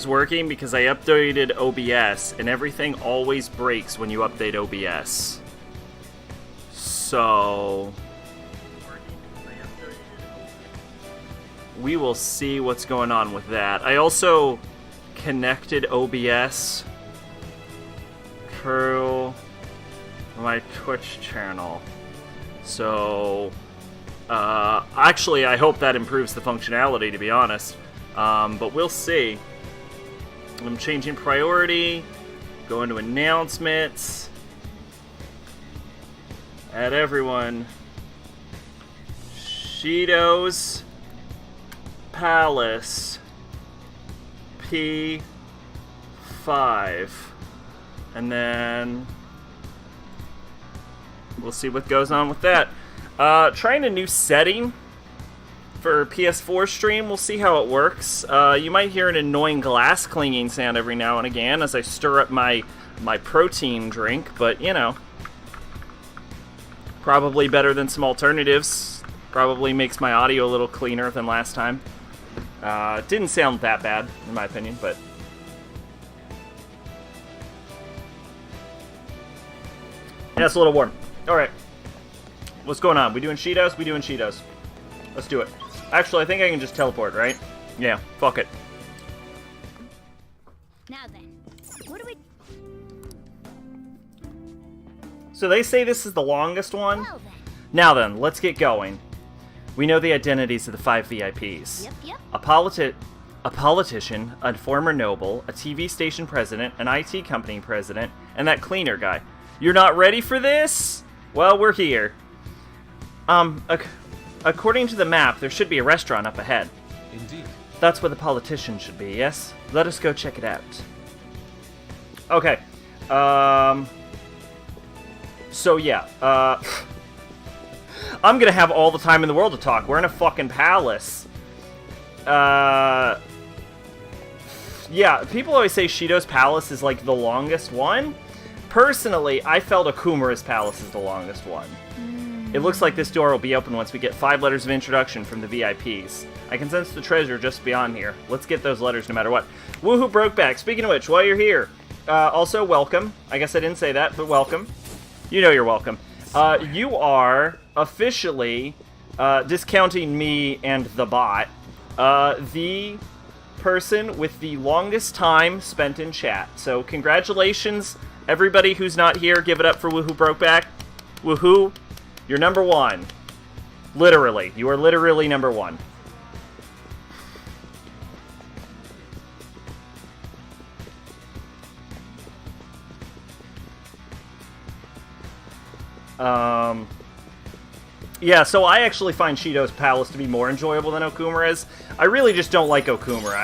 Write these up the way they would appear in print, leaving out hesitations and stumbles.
it's working because I updated OBS, and everything always breaks when you update OBS. So we will see what's going on with that. I also connected OBS through my Twitch channel. So, actually, I hope that improves the functionality, to be honest. But we'll see. I'm changing priority, going to announcements, add everyone. Cheetos Palace P5. And then we'll see what goes on with that. Trying a new setting for PS4 stream. We'll see how it works. You might hear an annoying glass clinging sound every now and again as I stir up my protein drink, but you know, probably better than some alternatives. Probably makes my audio a little cleaner than last time. It didn't sound that bad, in my opinion, but yeah, it's a little warm. Alright. What's going on? We doing Cheetos? We doing Cheetos. Let's do it. Actually, I think I can just teleport, right? Yeah, fuck it. Now then, what do we... So they say this is the longest one? Well then. Now then, let's get going. We know the identities of the 5 VIPs. Yep. A politician, a former noble, a TV station president, an IT company president, and that cleaner guy. You're not ready for this? Well, we're here. According to the map, there should be a restaurant up ahead. Indeed. That's where the politician should be, yes? Let us go check it out. Okay. So yeah, I'm gonna have all the time in the world to talk. We're in a fucking palace. Yeah, people always say Shido's Palace is like the longest one. Personally, I felt Okumura's Palace is the longest one. It looks like this door will be open once we get 5 letters of introduction from the VIPs. I can sense the treasure just beyond here. Let's get those letters no matter what. Woohoo Brokeback. Speaking of which, while you're here, also welcome. I guess I didn't say that, but welcome. You know you're welcome. You are officially, discounting me and the bot, the person with the longest time spent in chat. So congratulations, everybody who's not here. Give it up for Woohoo Brokeback. Woohoo. You're number 1. Literally. You are literally number 1. Yeah, so I actually find Shido's Palace to be more enjoyable than Okumura's. I really just don't like Okumura.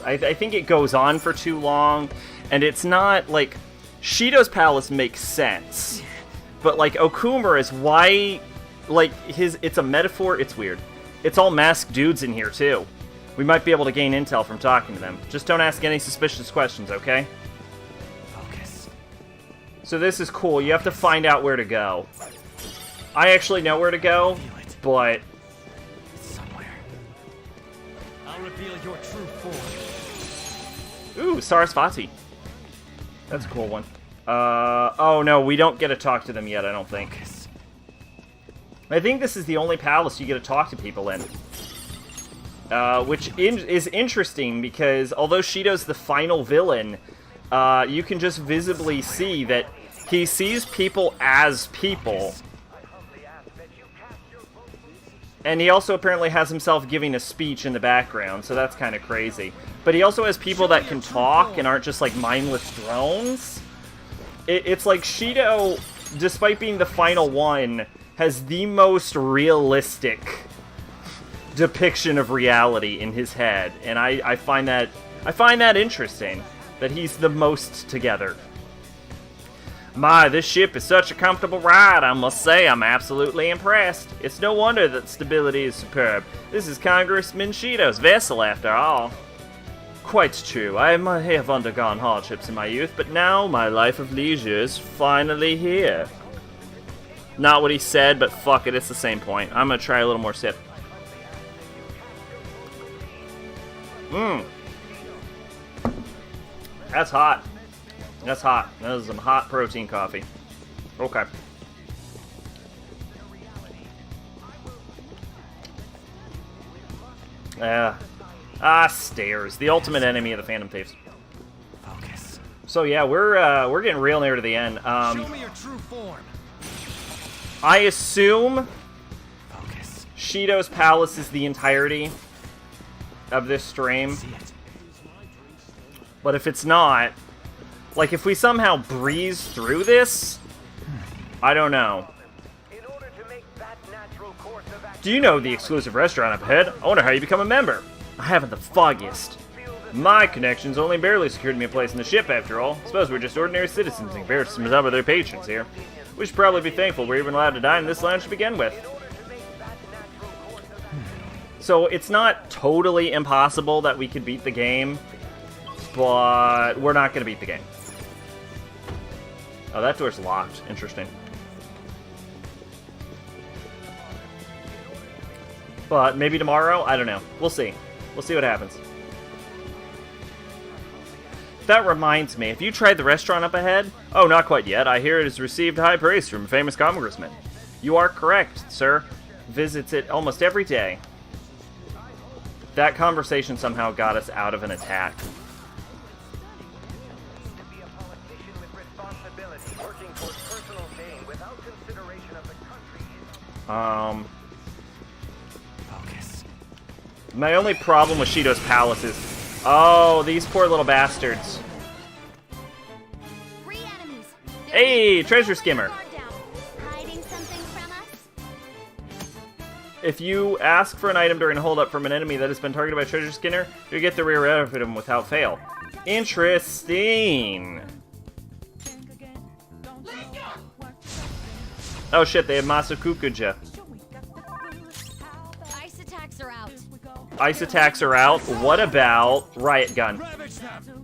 I think it goes on for too long, and it's not, like, Shido's Palace makes sense. But, like, Okumura's, why, like, it's a metaphor, it's weird. It's all masked dudes in here, too. We might be able to gain intel from talking to them. Just don't ask any suspicious questions, okay? Focus. So this is cool. You have to find out where to go. I actually know where to go, but... It's somewhere. I'll reveal your true form. Ooh, Sarasvati. That's a cool one. Oh no, we don't get to talk to them yet, I don't think. I think this is the only palace you get to talk to people in. Which is interesting, because although Shido's the final villain, you can just visibly see that he sees people as people. And he also apparently has himself giving a speech in the background, so that's kind of crazy. But he also has people that can talk and aren't just like mindless drones. It's like Shido, despite being the final one, has the most realistic depiction of reality in his head, and I find that interesting, that he's the most together. My, this ship is such a comfortable ride, I must say. I'm absolutely impressed. It's no wonder that stability is superb. This is Congressman Shido's vessel, after all. Quite true. I might have undergone hardships in my youth, but now my life of leisure is finally here. Not what he said, but fuck it, it's the same point. I'm gonna try a little more sip. That's hot. That's hot. That is some hot protein coffee. Okay. Stairs. The ultimate enemy of the Phantom Thieves. Focus. So yeah, we're getting real near to the end. Show me your true form. I assume Focus. Shido's Palace is the entirety of this stream. See it. But if it's not, like if we somehow breeze through this, I don't know. Do you know the exclusive restaurant up ahead? I wonder how you become a member. I haven't the foggiest. My connections only barely secured me a place in the ship, after all. Suppose we're just ordinary citizens in comparison to some of their patrons here. We should probably be thankful we're even allowed to dine in this lounge to begin with. So it's not totally impossible that we could beat the game, but we're not going to beat the game. Oh, that door's locked. Interesting. But maybe tomorrow? I don't know. We'll see. We'll see what happens. That reminds me, have you tried the restaurant up ahead? Oh, not quite yet. I hear it has received high praise from a famous congressman. You are correct, sir. Visits it almost every day. That conversation somehow got us out of an attack. Focus. My only problem with Shido's Palace is... Oh, these poor little bastards. 3 enemies. Hey, treasure skimmer. Hiding something from us? If you ask for an item during a hold-up from an enemy that has been targeted by Treasure Skinner, you get the rear end of him without fail. Interesting. Oh shit, they have Masakukuja. Ice attacks are out. Ice attacks are out. What about Riot Gun? Ravage them.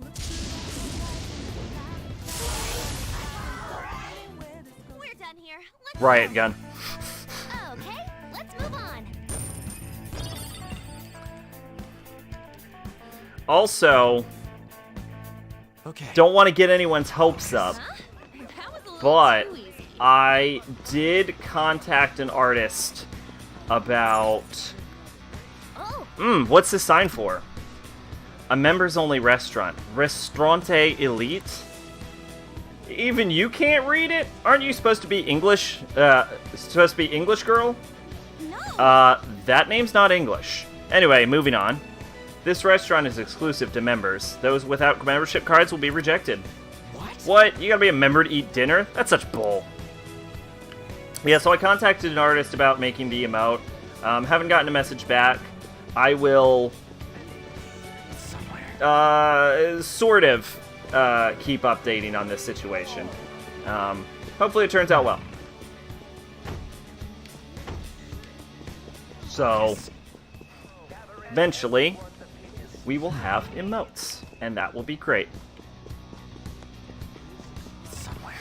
We're done here. Let's Riot Gun. Okay, let's move on. Also, Okay. don't want to get anyone's hopes up, Huh? That was a little but too easy. I did contact an artist about... Oh, what's this sign for? A members-only restaurant. Restaurante Elite? Even you can't read it? Aren't you supposed to be English? Supposed to be English girl? no. That name's not English. Anyway, moving on. This restaurant is exclusive to members. Those without membership cards will be rejected. What? What? You gotta be a member to eat dinner? That's such bull. Yeah, so I contacted an artist about making the emote. Haven't gotten a message back. I will, Somewhere. sort of, keep updating on this situation. Hopefully it turns out well. So, eventually, we will have emotes, and that will be great. Somewhere.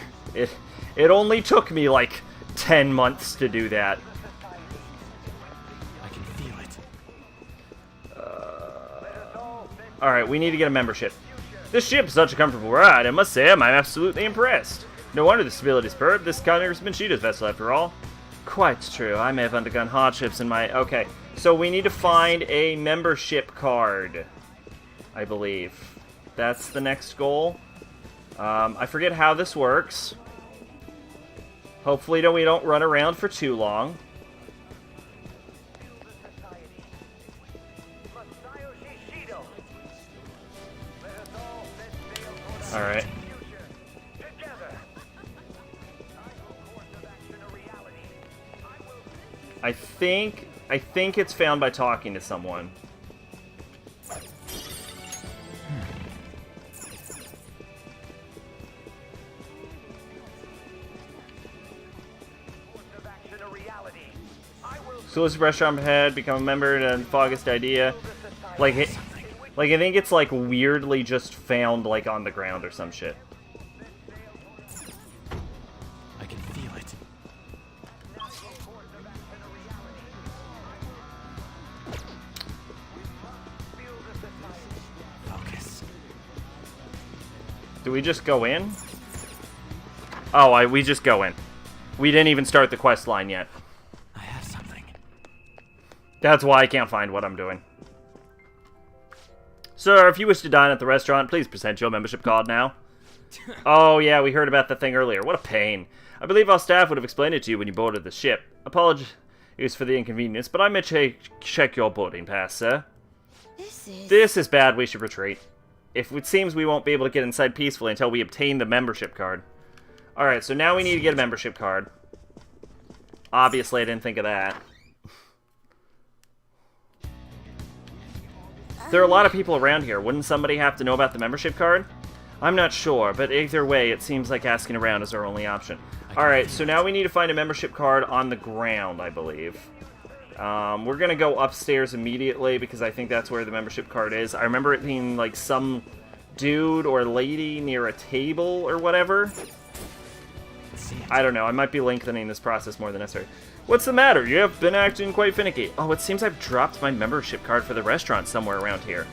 It only took me like 10 months to do that. I can feel it. Alright, we need to get a membership. This ship is such a comfortable ride, I must say I'm absolutely impressed. No wonder the stability is superb. This Congressman Shido's vessel, after all. Quite true. I may have undergone hardships in my... Okay, so we need to find a membership card, I believe. That's the next goal. I forget how this works. Hopefully we don't run around for too long. Alright. I think it's found by talking to someone. Exclusive restaurant head, become a member, and foggiest idea. Like I think it's like weirdly just found like on the ground or some shit. I can feel it. Focus. Do we just go in? Oh, we just go in. We didn't even start the quest line yet. I have something. That's why I can't find what I'm doing. Sir, if you wish to dine at the restaurant, please present your membership card now. Oh, yeah, we heard about the thing earlier. What a pain. I believe our staff would have explained it to you when you boarded the ship. Apologies for the inconvenience, but I may check your boarding pass, sir. This is bad. We should retreat. It seems we won't be able to get inside peacefully until we obtain the membership card. Alright, so now we need to get a membership card. Obviously, I didn't think of that. There are a lot of people around here. Wouldn't somebody have to know about the membership card? I'm not sure, but either way, it seems like asking around is our only option. Alright, so now we need to find a membership card on the ground, I believe. We're gonna go upstairs immediately, because I think that's where the membership card is. I remember it being, like, some dude or lady near a table or whatever. I don't know, I might be lengthening this process more than necessary. What's the matter? You have been acting quite finicky. Oh, it seems I've dropped my membership card for the restaurant somewhere around here.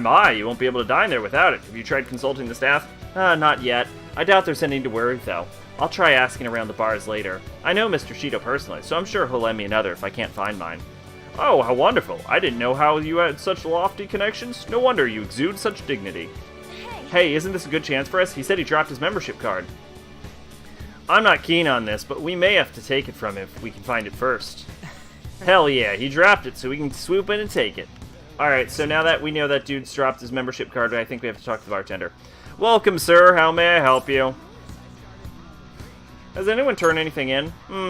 My, you won't be able to dine there without it. Have you tried consulting the staff? Not yet. I doubt there's anything to worry, though. I'll try asking around the bars later. I know Mr. Shido personally, so I'm sure he'll lend me another if I can't find mine. Oh, how wonderful. I didn't know how you had such lofty connections. No wonder you exude such dignity. Hey, isn't this a good chance for us? He said he dropped his membership card. I'm not keen on this, but we may have to take it from him if we can find it first. Hell yeah, he dropped it, so we can swoop in and take it. Alright, so now that we know that dude's dropped his membership card, I think we have to talk to the bartender. Welcome, sir. How may I help you? Has anyone turned anything in?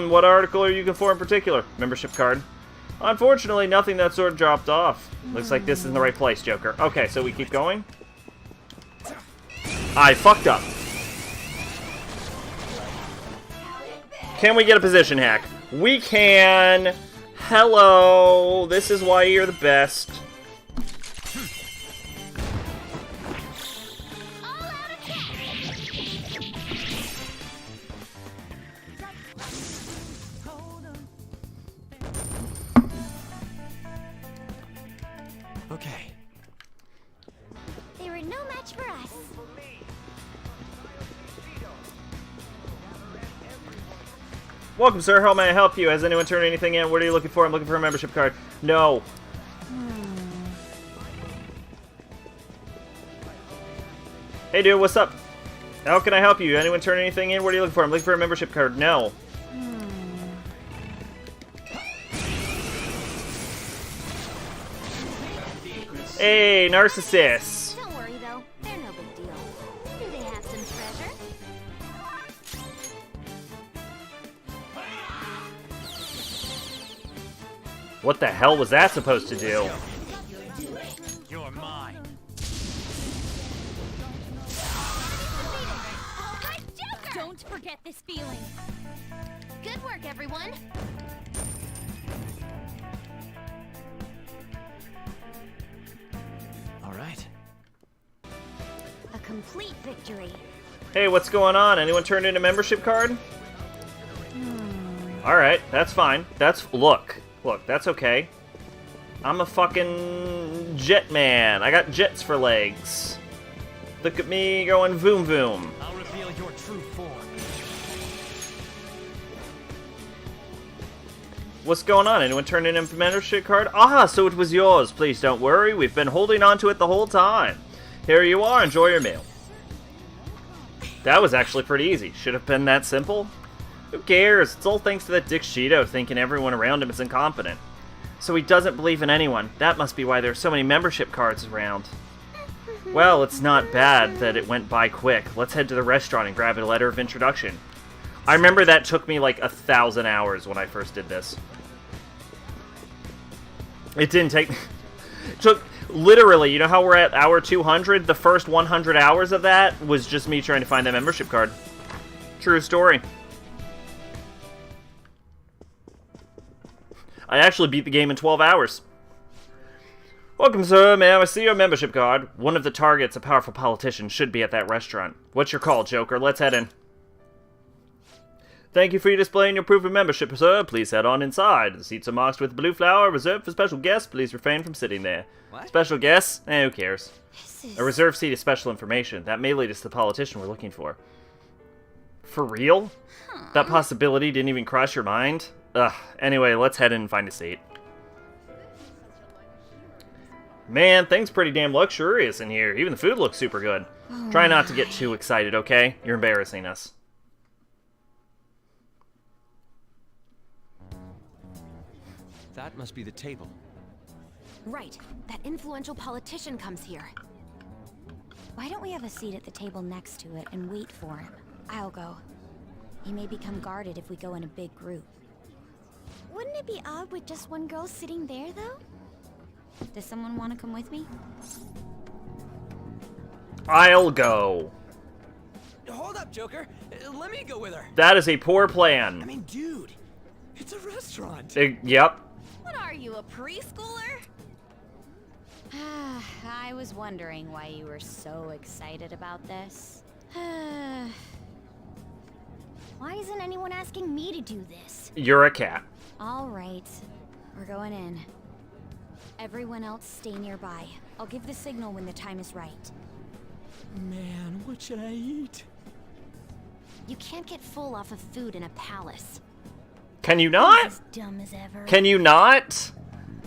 What article are you looking for in particular? Membership card. Unfortunately, nothing that sort dropped off. Looks like this is in the right place, Joker. Okay, so we keep going? I fucked up. Can we get a position hack? We can. Hello. This is why you're the best. Okay. They were no match for us. Welcome, sir. How may I help you? Has anyone turned anything in? What are you looking for? I'm looking for a membership card. No. Hey, dude, what's up? How can I help you? Anyone turn anything in? What are you looking for? I'm looking for a membership card. No. Hey, narcissist. Don't worry though, they're no big deal. Do they have some treasure? What the hell was that supposed to do? You're mine. Alright, Joker! Don't forget this feeling. Good work, everyone. All right. A complete victory. Hey, what's going on? Anyone turned in a membership card? Alright, that's fine. Look, that's okay. I'm a fucking jet man. I got jets for legs. Look at me going voom voom. I'll reveal your true form. What's going on? Anyone turned in a membership card? Ah, so it was yours. Please don't worry. We've been holding on to it the whole time. Here you are. Enjoy your meal. That was actually pretty easy. Should have been that simple. Who cares? It's all thanks to that Dick Shido thinking everyone around him is incompetent. So he doesn't believe in anyone. That must be why there are so many membership cards around. Well, it's not bad that it went by quick. Let's head to the restaurant and grab a letter of introduction. I remember that took me like 1,000 hours when I first did this. It didn't take... It took... Literally, you know how we're at hour 200? The first 100 hours of that was just me trying to find that membership card. True story. I actually beat the game in 12 hours. Welcome, sir. May I see your membership card? One of the targets, a powerful politician, should be at that restaurant. What's your call, Joker? Let's head in. Thank you for displaying your proof of membership, sir. Please head on inside. The seats are marked with blue flower, reserved for special guests. Please refrain from sitting there. What? Special guests? Who cares? This is... A reserved seat is special information. That may lead us to the politician we're looking for. For real? That possibility didn't even cross your mind? Ugh. Anyway, let's head in and find a seat. Man, things pretty damn luxurious in here. Even the food looks super good. Try not to get too excited, okay? You're embarrassing us. That must be the table. Right. That influential politician comes here. Why don't we have a seat at the table next to it and wait for him? I'll go. He may become guarded if we go in a big group. Wouldn't it be odd with just one girl sitting there, though? Does someone want to come with me? I'll go. Hold up, Joker. Let me go with her. That is a poor I plan. mean, dude, it's a restaurant. Yep. What are you, a preschooler? I was wondering why you were so excited about this. Why isn't anyone asking me to do this? You're a cat. All right, we're going in. Everyone else stay nearby. I'll give the signal when the time is right. Man, what should I eat? You can't get full off of food in a palace. Can you not? As dumb as ever. Can you not?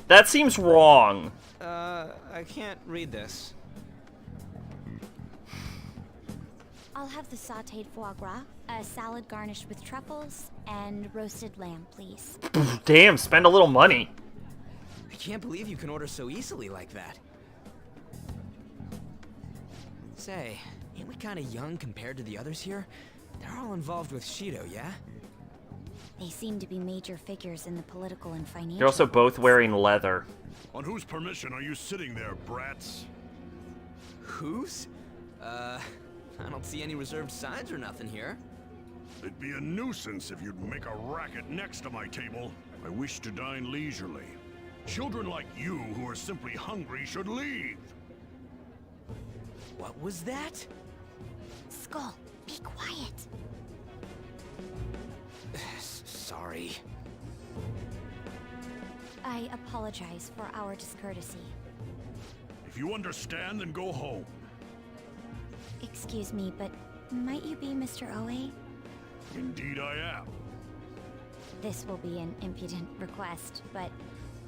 That seems wrong. I can't read this. I'll have the sautéed foie gras, a salad garnished with truffles, and roasted lamb, please. Damn, spend a little money. I can't believe you can order so easily like that. Say, ain't we kind of young compared to the others here? They're all involved with Shido, yeah? They seem to be major figures in the political and financial. They're also both wearing leather. On whose permission are you sitting there, brats? Whose? I don't see any reserved signs or nothing here. It'd be a nuisance if you'd make a racket next to my table. I wish to dine leisurely. Children like you who are simply hungry should leave. What was that? Skull, be quiet. Sorry. I apologize for our discourtesy. If you understand, then go home. Excuse me, but might you be Mr. Oe? Indeed I am. This will be an impudent request, but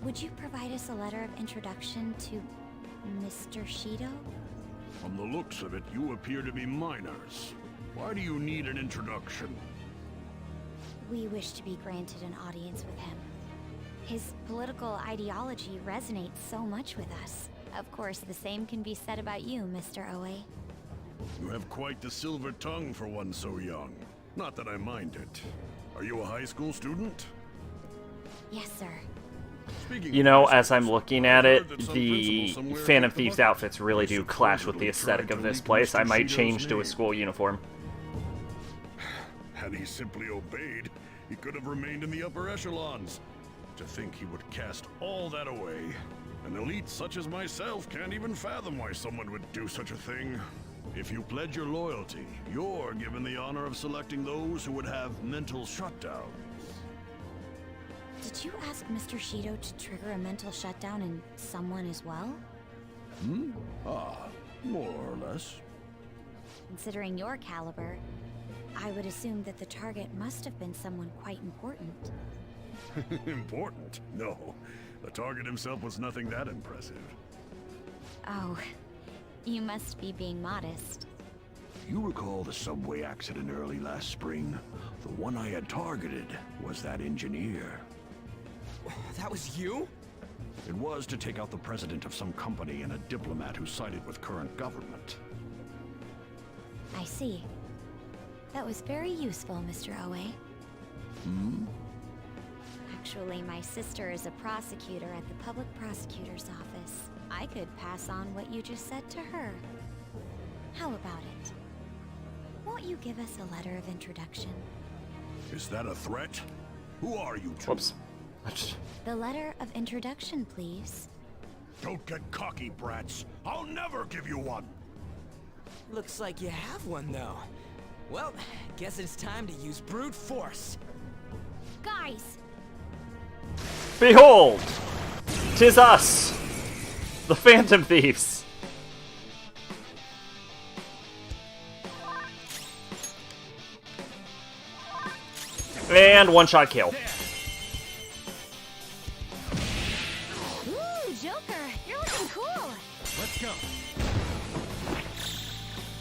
would you provide us a letter of introduction to Mr. Shido? From the looks of it, you appear to be minors. Why do you need an introduction? We wish to be granted an audience with him. His political ideology resonates so much with us. Of course, the same can be said about you, Mr. Oe. You have quite the silver tongue for one so young. Not that I mind it. Are you a high school student? Yes, sir. Speaking You of know, high as I'm schools, looking I've at it, heard that some the principals somewhere Phantom kicked the Thieves bucket. outfits really do clash with the aesthetic of this place. I might change to a school uniform. Had he simply obeyed, he could have remained in the upper echelons. To think he would cast all that away. An elite such as myself can't even fathom why someone would do such a thing. If you pledge your loyalty, you're given the honor of selecting those who would have mental shutdown. Did you ask Mr. Shido to trigger a mental shutdown in someone as well? More or less. Considering your caliber, I would assume that the target must have been someone quite important. Important? No. The target himself was nothing that impressive. Oh, you must be being modest. You recall the subway accident early last spring? The one I had targeted was that engineer. That was you? It was to take out the president of some company and a diplomat who sided with current government. I see. That was very useful, Mr. Oe. Actually, my sister is a prosecutor at the public prosecutor's office. I could pass on what you just said to her. How about it? Won't you give us a letter of introduction? Is that a threat? Who are you two? Whoops. The letter of introduction, please. Don't get cocky, brats. I'll never give you one. Looks like you have one, though. Well, guess it's time to use brute force. Guys, Behold! 'Tis us! The Phantom Thieves! And one-shot kill. ooh, Joker, you're looking cool. Let's go.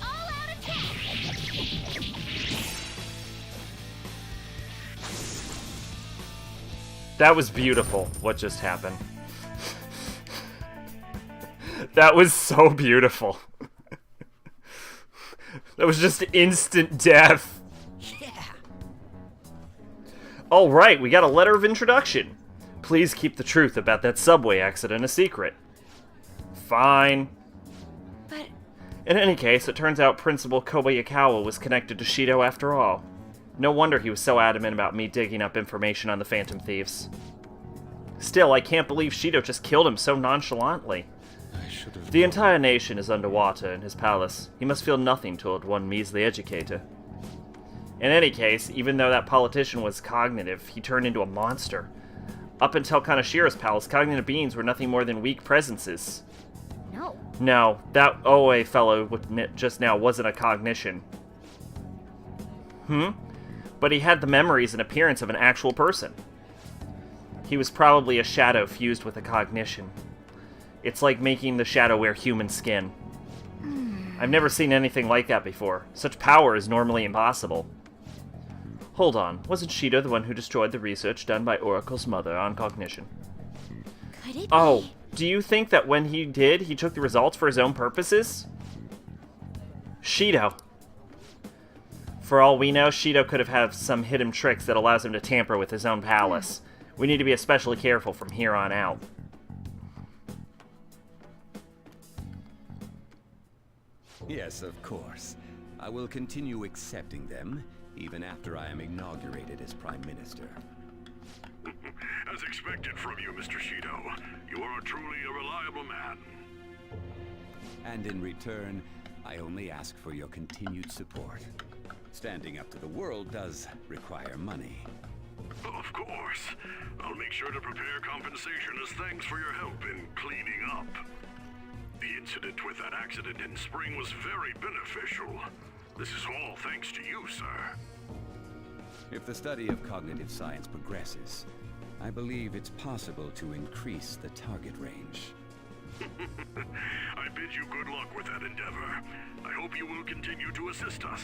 All out attack. That was beautiful, what just happened. That was so beautiful. That was just instant death. Yeah. Alright, we got a letter of introduction. Please keep the truth about that subway accident a secret. Fine. But In any case, it turns out Principal Kobayakawa was connected to Shido after all. No wonder he was so adamant about me digging up information on the Phantom Thieves. Still, I can't believe Shido just killed him so nonchalantly. I should have. The entire nation is underwater in his palace. He must feel nothing toward one measly educator. In any case, even though that politician was cognitive, he turned into a monster. Up until Kaneshira's palace, cognitive beings were nothing more than weak presences. no. No, that OA fellow just now wasn't a cognition. But he had the memories and appearance of an actual person. He was probably a shadow fused with a cognition. It's like making the shadow wear human skin. I've never seen anything like that before. Such power is normally impossible. Hold on, wasn't Shido the one who destroyed the research done by Oracle's mother on cognition? Could it Oh, be? do you think that when he did, he took the results for his own purposes? Shido. For all we know, Shido could have had some hidden tricks that allows him to tamper with his own palace. We need to be especially careful from here on out. Yes, of course. I will continue accepting them, even after I am inaugurated as Prime Minister. As expected from you, Mr. Shido. You are truly a reliable man. And in return, I only ask for your continued support. Standing up to the world does require money. Of course. I'll make sure to prepare compensation as thanks for your help in cleaning up. The incident with that accident in spring was very beneficial. This is all thanks to you, sir. If the study of cognitive science progresses, I believe it's possible to increase the target range. I bid you good luck with that endeavor. I hope you will continue to assist us.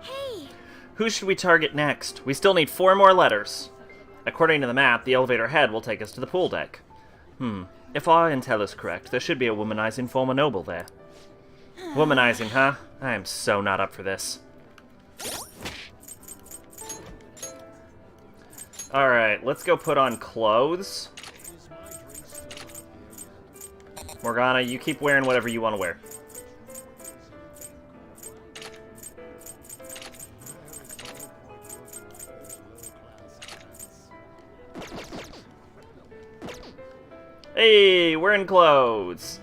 Hey, Who should we target next? We still need 4 more letters. According to the map, the elevator head will take us to the pool deck. If our intel is correct, there should be a womanizing former noble there. Womanizing, huh? I am so not up for this. Alright, let's go put on clothes. Morgana, you keep wearing whatever you want to wear. Hey, we're in clothes.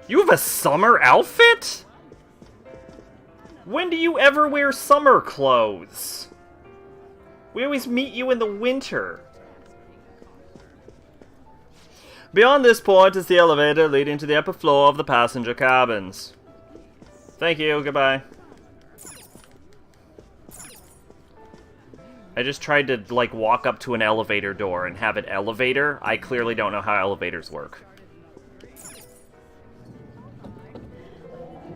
You have a summer outfit? When do you ever wear summer clothes? We always meet you in the winter. Beyond this point is the elevator leading to the upper floor of the passenger cabins. Thank you, goodbye. I just tried to, like, walk up to an elevator door and have an elevator. I clearly don't know how elevators work.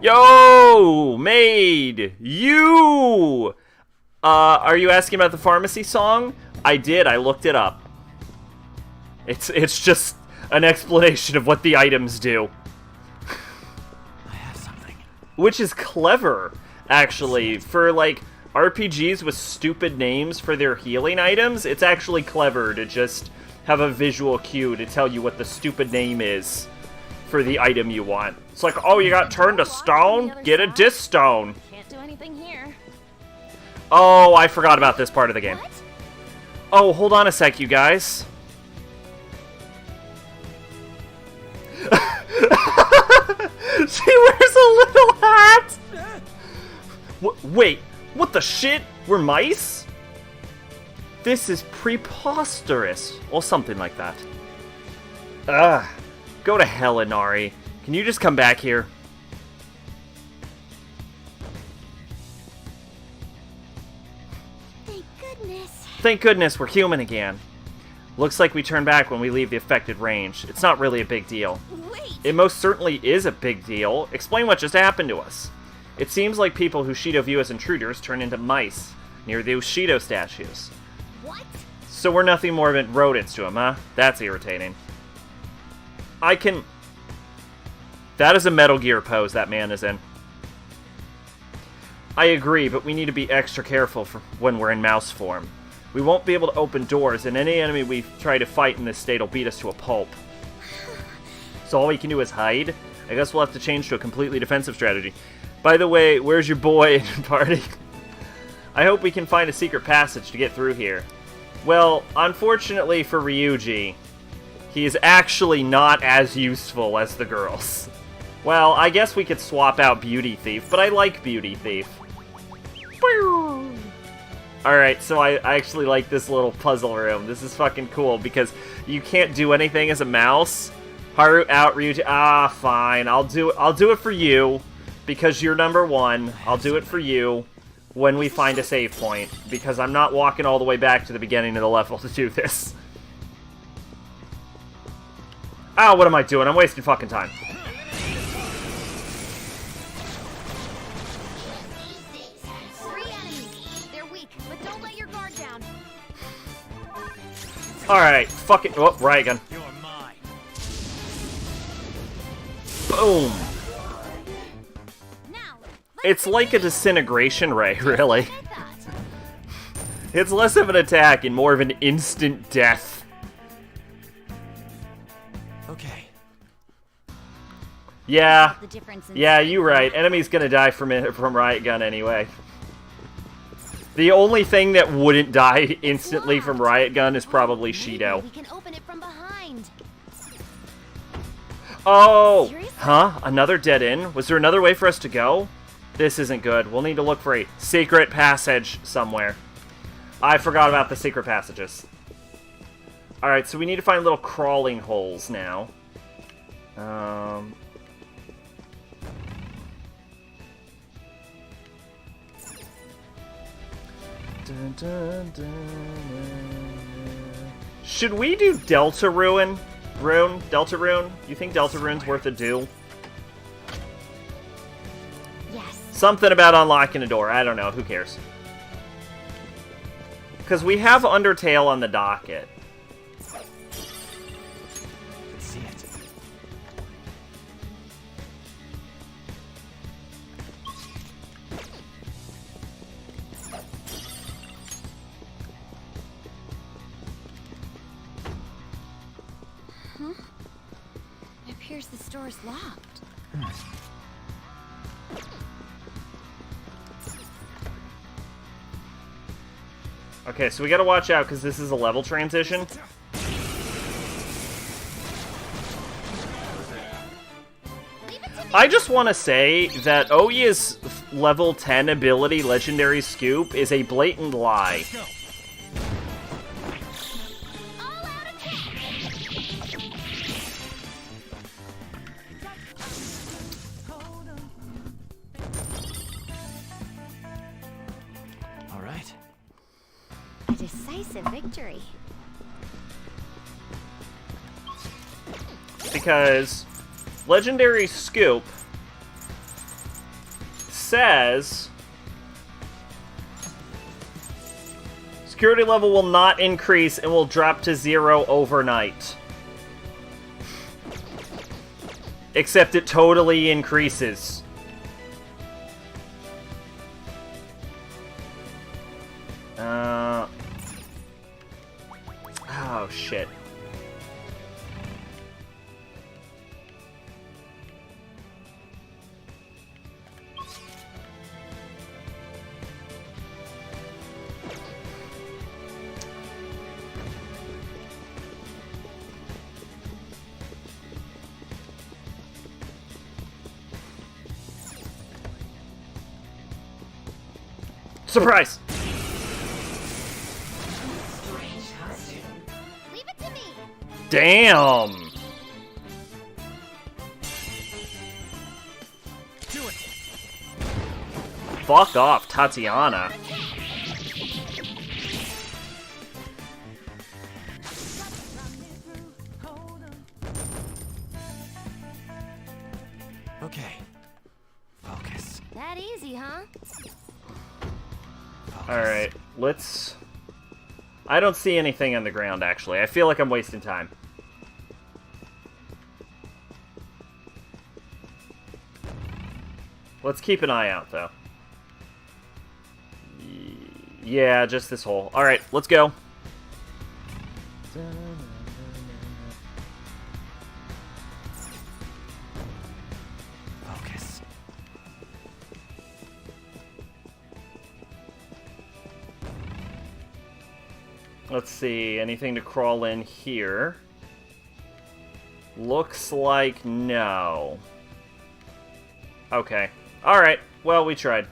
Yo! Maid! You! Are you asking about the pharmacy song? I did, I looked it up. It's just an explanation of what the items do. I have something. Which is clever, actually. For, like, RPGs with stupid names for their healing items, it's actually clever to just have a visual cue to tell you what the stupid name is for the item you want. It's like, oh, you got turned to stone? Get a disc stone. can't do anything here. Oh, I forgot about this part of the game. What? Oh, hold on a sec, you guys. She wears a little hat! Wait, what the shit? We're mice? This is preposterous. Or something like that. Ugh. Go to hell, Inari. Can you just come back here? Thank goodness. Thank goodness we're human again. Looks like we turn back when we leave the affected range. It's not really a big deal. Wait! It most certainly is a big deal. Explain what just happened to us. It seems like people who Shido view as intruders turn into mice near those Shido statues. What? So we're nothing more than rodents to him, huh? That's irritating. That is a Metal Gear pose that man is in. I agree, but we need to be extra careful when we're in mouse form. We won't be able to open doors, and any enemy we try to fight in this state will beat us to a pulp. So all we can do is hide? I guess we'll have to change to a completely defensive strategy. By the way, where's your boy and party? I hope we can find a secret passage to get through here. Well, unfortunately for Ryuji, he is actually not as useful as the girls. Well, I guess we could swap out Beauty Thief, but I like Beauty Thief. Alright, so I actually like this little puzzle room. This is fucking cool because you can't do anything as a mouse. Haru out, Ryuji. Ah, fine. I'll do it for you because you're number one. I'll do it for you when we find a save point because I'm not walking all the way back to the beginning of the level to do this. Ah, what am I doing? I'm wasting fucking time. Alright, fuck it. Oh, right again. You're mine. Boom. Now, It's like a disintegration ray, really. It's less of an attack and more of an instant death. Okay. Yeah. the difference in Yeah, you're right. Enemy's gonna die from Riot Gun anyway. The only thing that wouldn't die instantly from Riot Gun is probably Shido. We can open it from behind. Oh! Seriously? Huh? Another dead end? Was there another way for us to go? This isn't good. We'll need to look for a secret passage somewhere. I forgot about the secret passages. Alright, so we need to find little crawling holes now. Dun, dun, dun. Should we do Delta Rune? Delta Rune? You think Delta Rune's worth a do? Yes. Something about unlocking a door. I don't know. Who cares? Because we have Undertale on the docket. I can see it. It appears the store is locked. Okay, so we gotta watch out because this is a level transition. I just want to say that Ouya's level 10 ability, Legendary Scoop, is a blatant lie. All right. A decisive victory. Because Legendary Scoop says security level will not increase and will drop to 0 overnight. Except it totally increases. Oh, shit. Surprise! Leave it to me. Damn! Do it. Fuck off, Tatiana. Okay. Focus. That easy, huh? Alright, let's... I don't see anything on the ground, actually. I feel like I'm wasting time. Let's keep an eye out, though. Yeah, just this hole. Alright, let's go. Focus. Let's see, anything to crawl in here? Looks like no. Okay. Alright, well, we tried.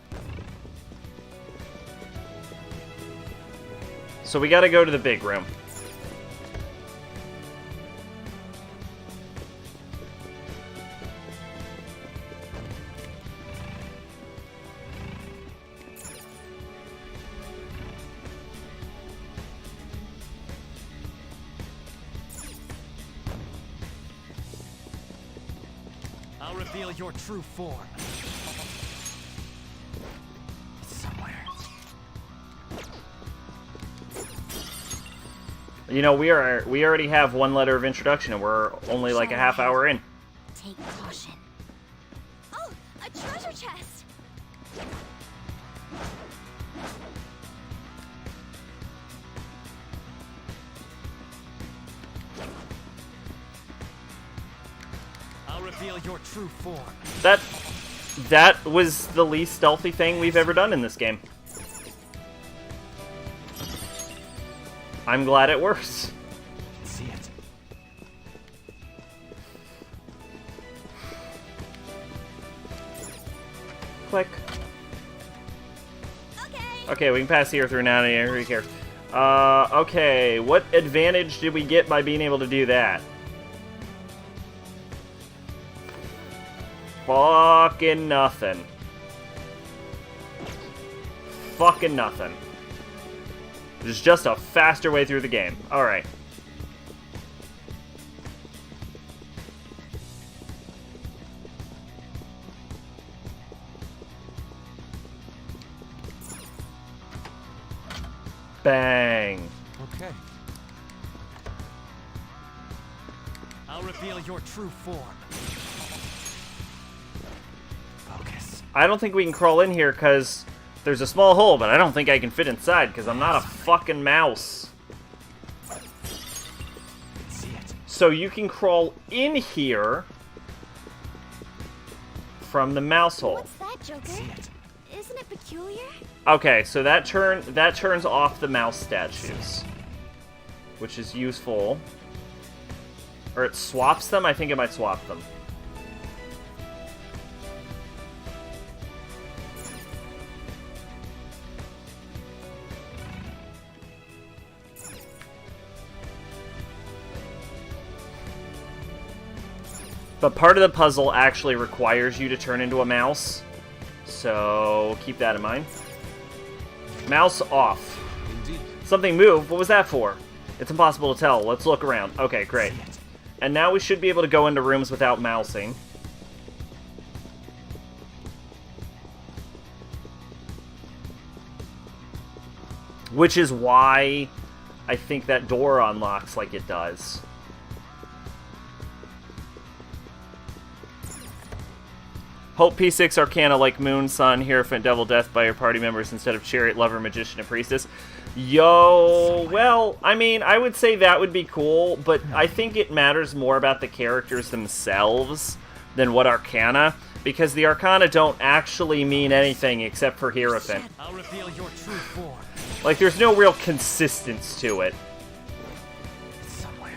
So we gotta go to the big room. I'll reveal your true form. It's somewhere. You know, we already have one letter of introduction, and we're only like a half hour in. Take caution. Oh, a treasure chest! I'll reveal your true form. That was the least stealthy thing we've ever done in this game. I'm glad it works. See it. Click. Okay. Okay, we can pass here through now. Who cares? Okay, what advantage did we get by being able to do that? Fucking nothing. Fucking nothing. There's just a faster way through the game. Alright. Bang. Okay. I'll reveal your true form. Focus. I don't think we can crawl in here because there's a small hole, but I don't think I can fit inside because I'm not a fucking mouse. See it. So you can crawl in here from the mouse hole. What's that, Joker? See it. Isn't it peculiar? Okay, so that turns off the mouse statues, which is useful. Or it swaps them? I think it might swap them. But part of the puzzle actually requires you to turn into a mouse, so keep that in mind. Mouse off. Indeed. Something moved. What was that for? It's impossible to tell. Let's look around. Okay, great. See it. And now we should be able to go into rooms without mousing. Which is why I think that door unlocks like it does. Hope P6 Arcana like Moon, Sun, Hierophant, Devil, Death by your party members instead of Chariot, Lover, Magician, and Priestess. Yo, well, I mean, I would say that would be cool, but I think it matters more about the characters themselves than what Arcana, because the Arcana don't actually mean anything except for Hierophant. I'll reveal your true form. Like, there's no real consistency to it. It's somewhere.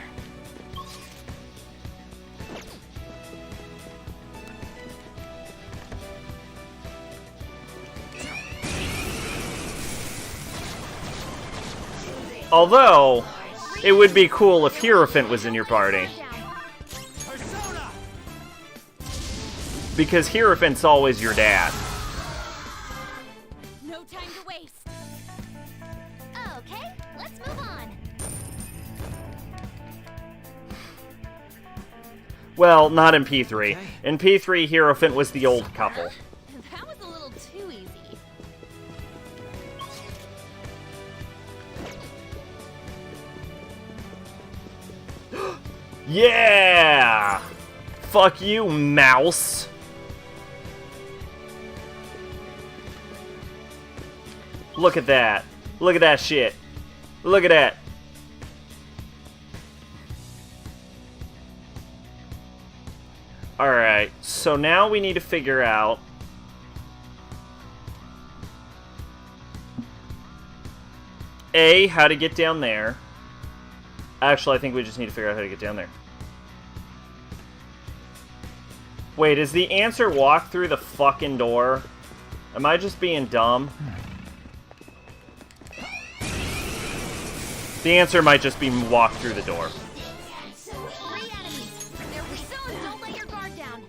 Although, it would be cool if Hierophant was in your party. Because Hierophant's always your dad. No time to waste. Okay, let's move on. Well, not in P3. Okay. In P3, Hierophant was the old couple. That was a little too easy. Yeah! Fuck you, mouse! Look at that. Look at that shit. Look at that. Alright, so now we need to figure out... A, how to get down there. Actually, I think we just need to figure out how to get down there. Wait, is the answer walk through the fucking door? Am I just being dumb? The answer might just be walk through the door. 3 enemies. They're pursuing. Don't let your guard down.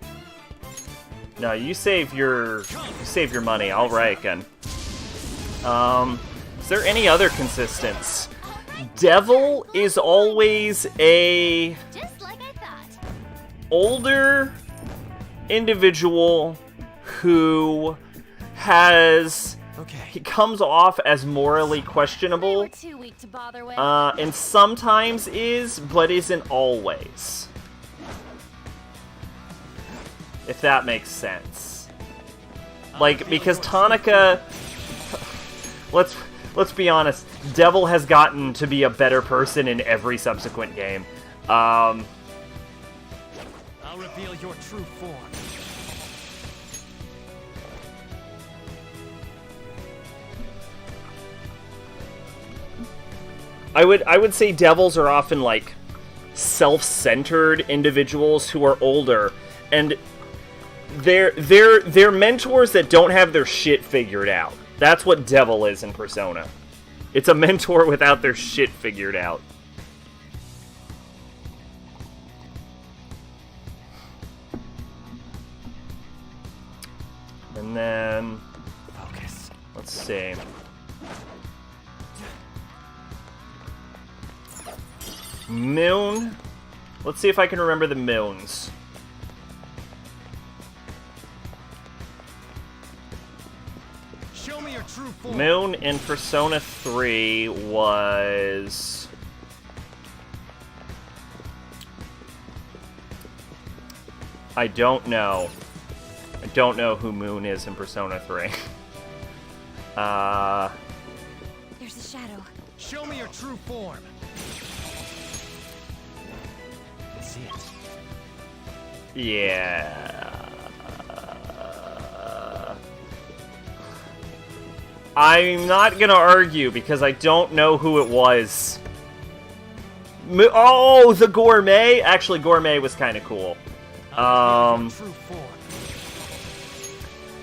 No, you save your money. I'll write again. Is there any other consistence? Devil is always a Just like I thought. older individual who has... Okay. He comes off as morally They questionable, were too weak to bother with. and sometimes is, but isn't always. If that makes sense. Like, because Tonica... Let's be honest, Devil has gotten to be a better person in every subsequent game. I'll reveal your true form. I would say devils are often like self-centered individuals who are older, and they're mentors that don't have their shit figured out. That's what Devil is in Persona. It's a mentor without their shit figured out. And then Focus. let's see. Moon. Let's see if I can remember the moons. Show me your true form. Moon in Persona 3 was... I don't know. I don't know who Moon is in Persona 3. There's a shadow. Show me your true form. I see it. Yeah. I'm not gonna argue because I don't know who it was. Oh, the Gourmet? Actually, Gourmet was kind of cool. I'll reveal your true form.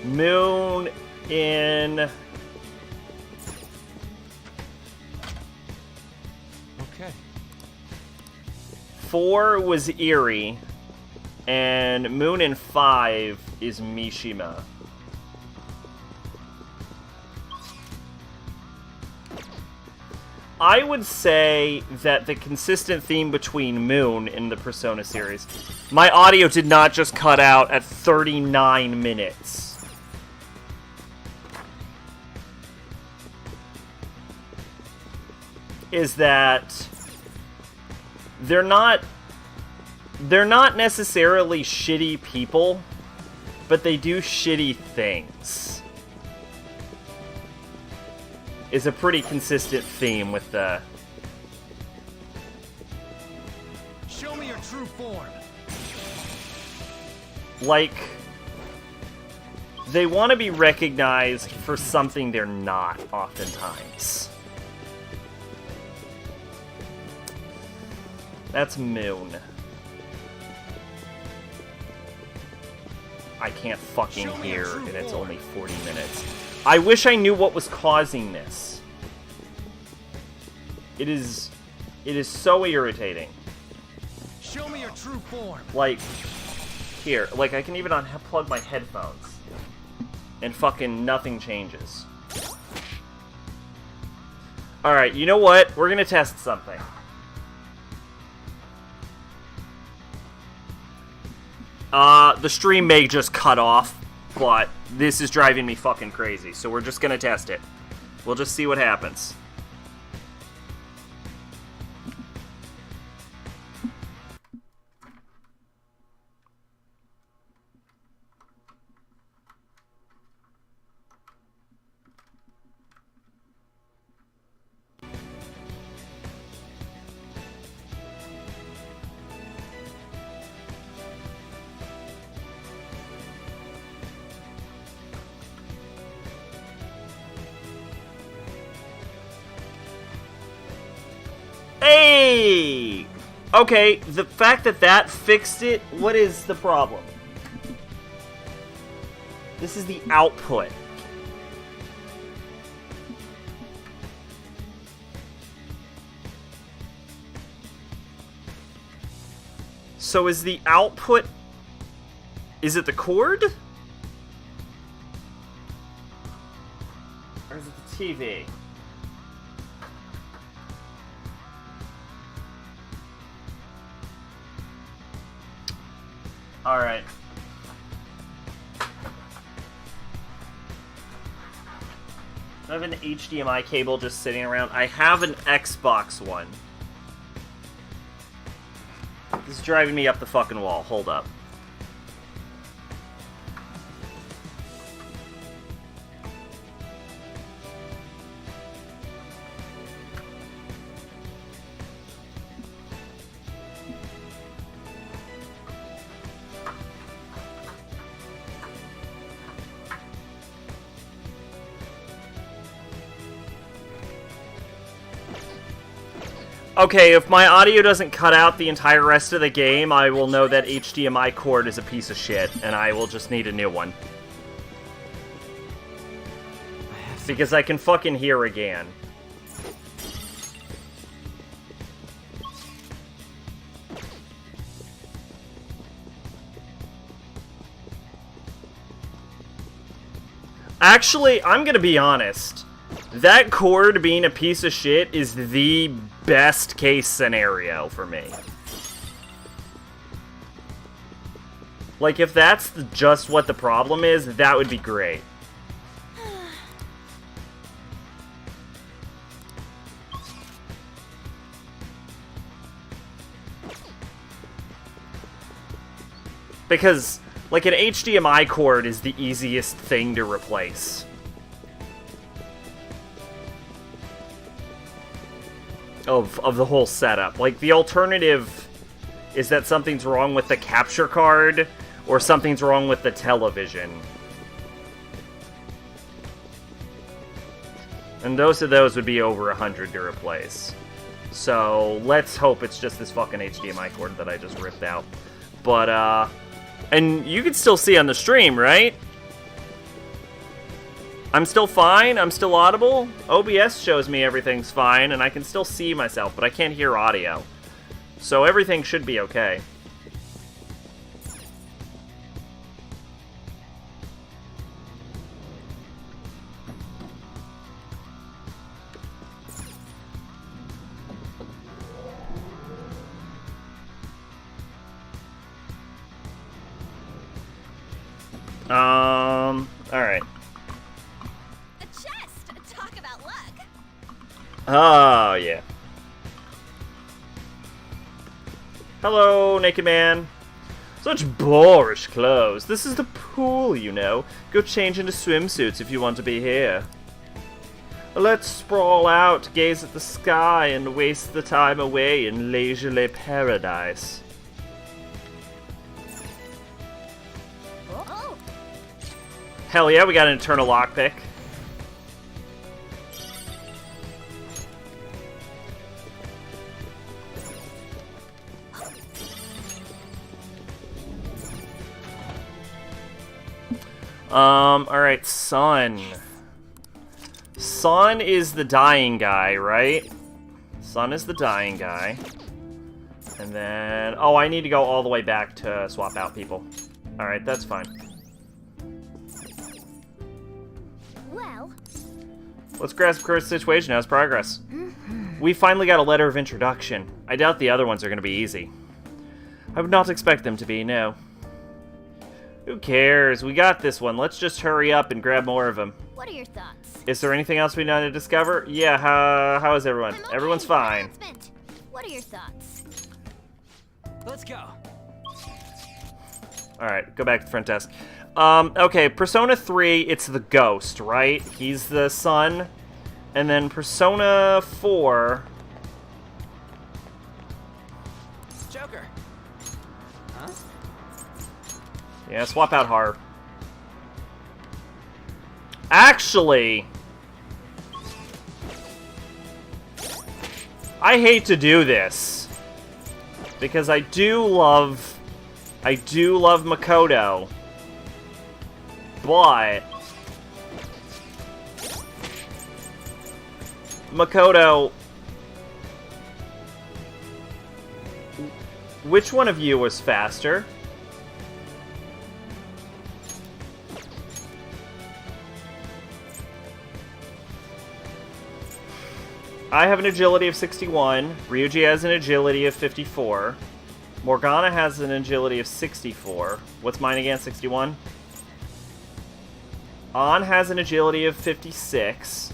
Moon in... Okay. 4 was Eerie, and Moon in 5 is Mishima. I would say that the consistent theme between Moon in the Persona series... My audio did not just cut out at 39 minutes. Is that... They're not necessarily shitty people, but they do shitty things. Is a pretty consistent theme with the... Show me your true form. Like, they want to be recognized for something they're not, oftentimes. That's Moon. I can't fucking hear, and it's only 40 minutes. I wish I knew what was causing this. It is so irritating. Show me your true form. Like, here, like I can even unplug my headphones, and fucking nothing changes. Alright, you know what? We're gonna test something. The stream may just cut off, but this is driving me fucking crazy, so we're just gonna test it. We'll just see what happens. Hey! Okay, the fact that that fixed it, what is the problem? This is the output. So is the output... Is it the cord? Or is it the TV? Alright. I have an HDMI cable just sitting around. I have an Xbox One. This is driving me up the fucking wall. Hold up. Okay, if my audio doesn't cut out the entire rest of the game, I will know that HDMI cord is a piece of shit, and I will just need a new one. Because I can fucking hear again. Actually, I'm gonna be honest. That cord being a piece of shit is the best case scenario for me. Like, if that's just what the problem is, that would be great. Because, like, an HDMI cord is the easiest thing to replace. Of the whole setup. Like, the alternative is that something's wrong with the capture card, or something's wrong with the television. And those would be over 100 to replace. So, let's hope it's just this fucking HDMI cord that I just ripped out. But, and you can still see on the stream, right? I'm still fine, I'm still audible. OBS shows me everything's fine, and I can still see myself, but I can't hear audio. So everything should be okay. Alright. A chest! Talk about luck! Oh, yeah. Hello, naked man. Such boorish clothes. This is the pool, you know. Go change into swimsuits if you want to be here. Let's sprawl out, gaze at the sky, and waste the time away in leisurely paradise. Oh. Hell yeah, we got an eternal lockpick. Alright, Sun. Sun is the dying guy, right? Sun is the dying guy. And then... Oh, I need to go all the way back to swap out people. Alright, that's fine. Well, Let's grasp current situation. How's progress? We finally got a letter of introduction. I doubt the other ones are going to be easy. I would not expect them to be, no. Who cares? We got this one. Let's just hurry up and grab more of them. what are your thoughts? Is there anything else we need to discover? Yeah, how is everyone? I'm okay. Everyone's fine. Announcement. What are your thoughts? Let's go. Alright, go back to the front desk. Okay, Persona 3, it's the ghost, right? He's the sun. And then Persona 4... Joker. Huh? Yeah, swap out Har. Actually... I hate to do this. Because I do love Makoto. But... Makoto... Which one of you was faster? I have an agility of 61. Ryuji has an agility of 54. Morgana has an agility of 64. What's mine again? 61? An has an agility of 56.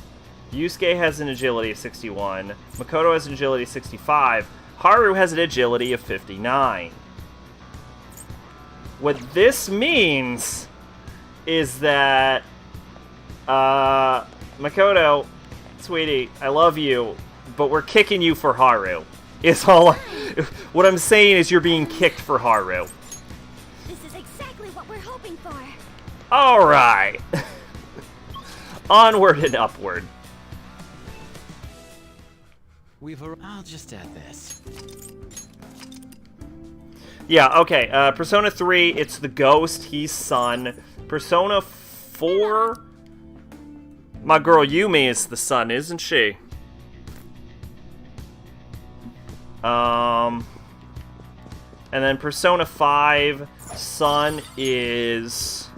Yusuke has an agility of 61. Makoto has an agility of 65. Haru has an agility of 59. What this means is that, Makoto, sweetie, I love you, but we're kicking you for Haru. Is all. What I'm saying is you're being kicked for Haru. This is exactly what we're hoping for. All right. Onward and upward. I'll just add this. Yeah, okay. Persona 3, it's the ghost. He's sun. Persona 4... My girl Yumi is the sun, isn't she? And then Persona 5, sun is...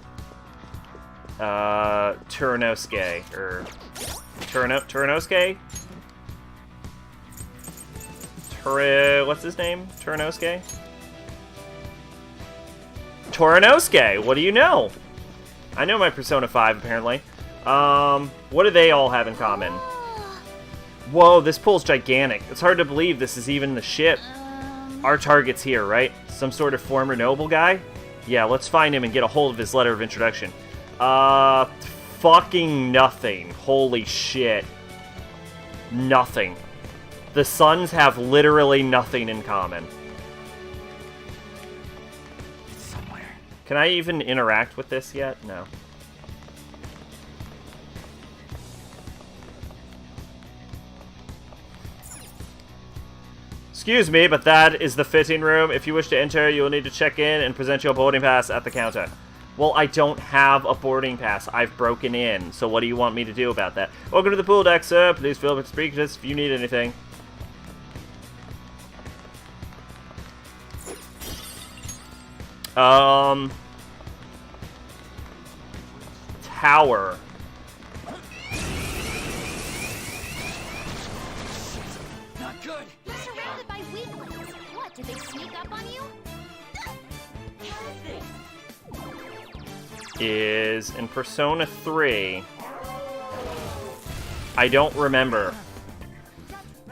Turanosuke. Or... Turanosuke? What's his name? Turanosuke? Toranosuke! What do you know? I know my Persona 5, apparently. What do they all have in common? Whoa, this pool's gigantic. It's hard to believe this is even the ship. Our target's here, right? Some sort of former noble guy? Yeah, let's find him and get a hold of his letter of introduction. Fucking nothing. Holy shit. Nothing. The Suns have literally nothing in common. Somewhere. Can I even interact with this yet? No. Excuse me, but that is the fitting room. If you wish to enter, you will need to check in and present your boarding pass at the counter. Well, I don't have a boarding pass. I've broken in. So what do you want me to do about that? Welcome to the pool deck, sir. Please feel free to speak to us if you need anything. Tower. Not good. You're surrounded by weaklings. What, did they sneak up on you? Is in Persona 3. I don't remember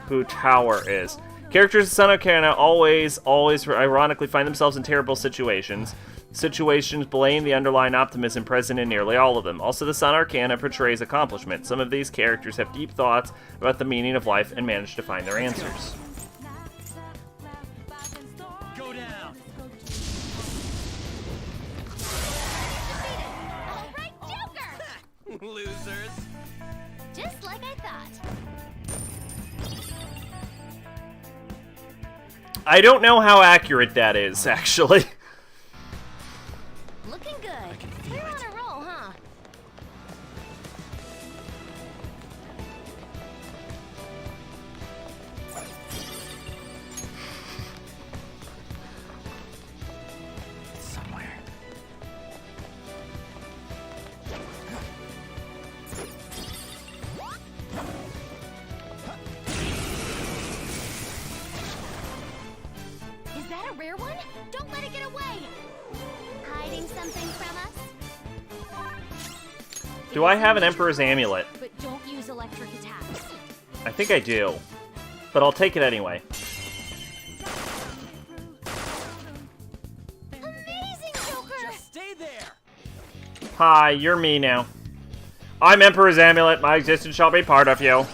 who Tower is. Characters in Son Arcana always ironically find themselves in terrible situations. Situations blame the underlying optimism present in nearly all of them. Also, the Son Arcana portrays accomplishment. Some of these characters have deep thoughts about the meaning of life and manage to find their answers. Go down. All right, Joker! Losers. Just like I thought. I don't know how accurate that is, actually. Looking good. You're on a roll, huh? that a rare one? Don't let it get away! Hiding something from us? Do I have an Emperor's Amulet? But don't use electric attacks. I think I do. But I'll take it anyway. Amazing, Joker! Just stay there! Hi, you're me now. I'm Emperor's Amulet. My existence shall be part of you.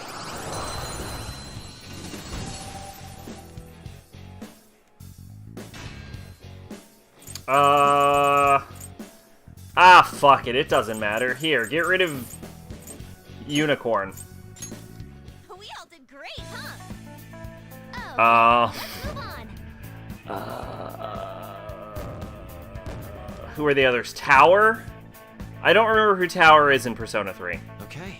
Fuck it. It doesn't matter. Here, get rid of Unicorn. We all did great, huh? Uh, Let's move on. Who are the others? Tower? I don't remember who Tower is in Persona 3. Okay.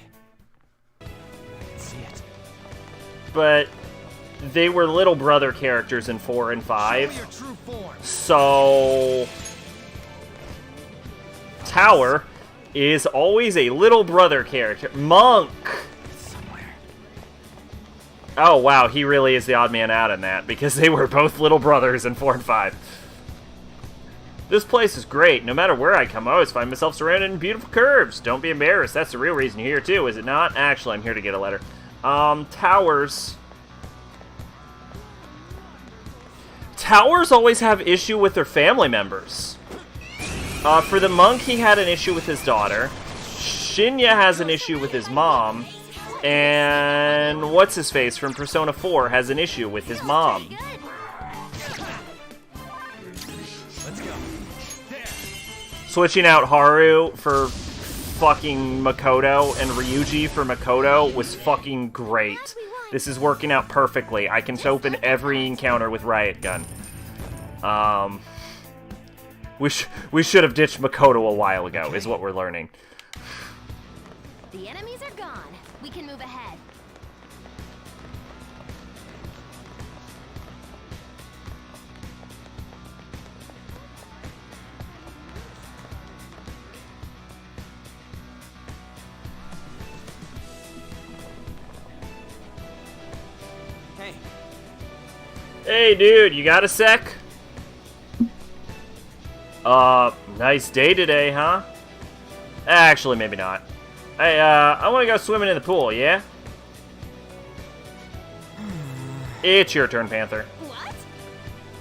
Let's see it. But they were little brother characters in 4 and 5. Show your true form. So Tower is always a little brother character. Monk! Somewhere. Oh wow, he really is the odd man out in that, because they were both little brothers in 4 and 5. This place is great. No matter where I come, I always find myself surrounded in beautiful curves. Don't be embarrassed. That's the real reason you're here too, is it not? Actually, I'm here to get a letter. Towers. Towers always have issue with their family members. For the monk, he had an issue with his daughter. Shinya has an issue with his mom. And what's-his-face from Persona 4 has an issue with his mom. Good. Let's go. There. Switching out Haru for fucking Makoto and Ryuji for Makoto was fucking great. This is working out perfectly. I can open every encounter with Riot Gun. We should have ditched Makoto a while ago, is what we're learning. The enemies are gone. We can move ahead. Hey, Hey, dude, you got a sec? Nice day today, huh? Actually, maybe not. Hey, I want to go swimming in the pool, yeah? It's your turn, Panther. What?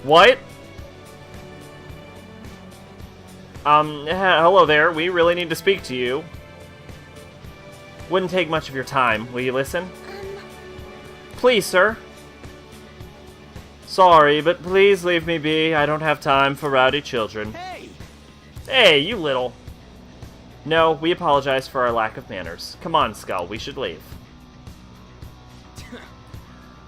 What? Hello there. We really need to speak to you. Wouldn't take much of your time. Will you listen? Please, sir. Sorry, but please leave me be. I don't have time for rowdy children. hey! Hey, you little. No, we apologize for our lack of manners. Come on, Skull, we should leave.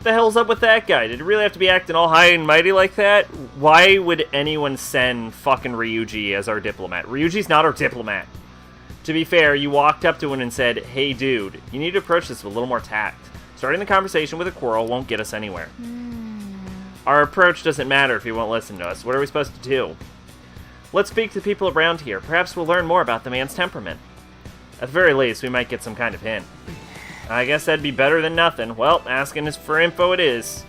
The hell's up with that guy? Did he really have to be acting all high and mighty like that? Why would anyone send fucking Ryuji as our diplomat? Ryuji's not our diplomat. To be fair, you walked up to him and said, hey dude, you need to approach this with a little more tact. Starting the conversation with a quarrel won't get us anywhere. Our approach doesn't matter if he won't listen to us. What are we supposed to do? Let's speak to people around here. Perhaps we'll learn more about the man's temperament. At the very least, we might get some kind of hint. I guess that'd be better than nothing. Well, asking us for info it is.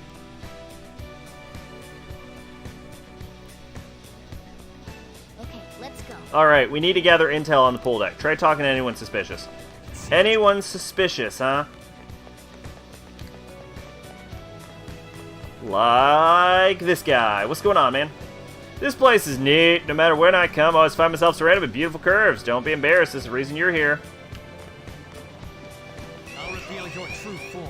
Okay, let's go. Alright, we need to gather intel on the pool deck. Try talking to anyone suspicious. Anyone suspicious, huh? Like this guy. What's going on, man? This place is neat. No matter when I come, I always find myself surrounded with beautiful curves. Don't be embarrassed. This is the reason you're here. I'll reveal your true form.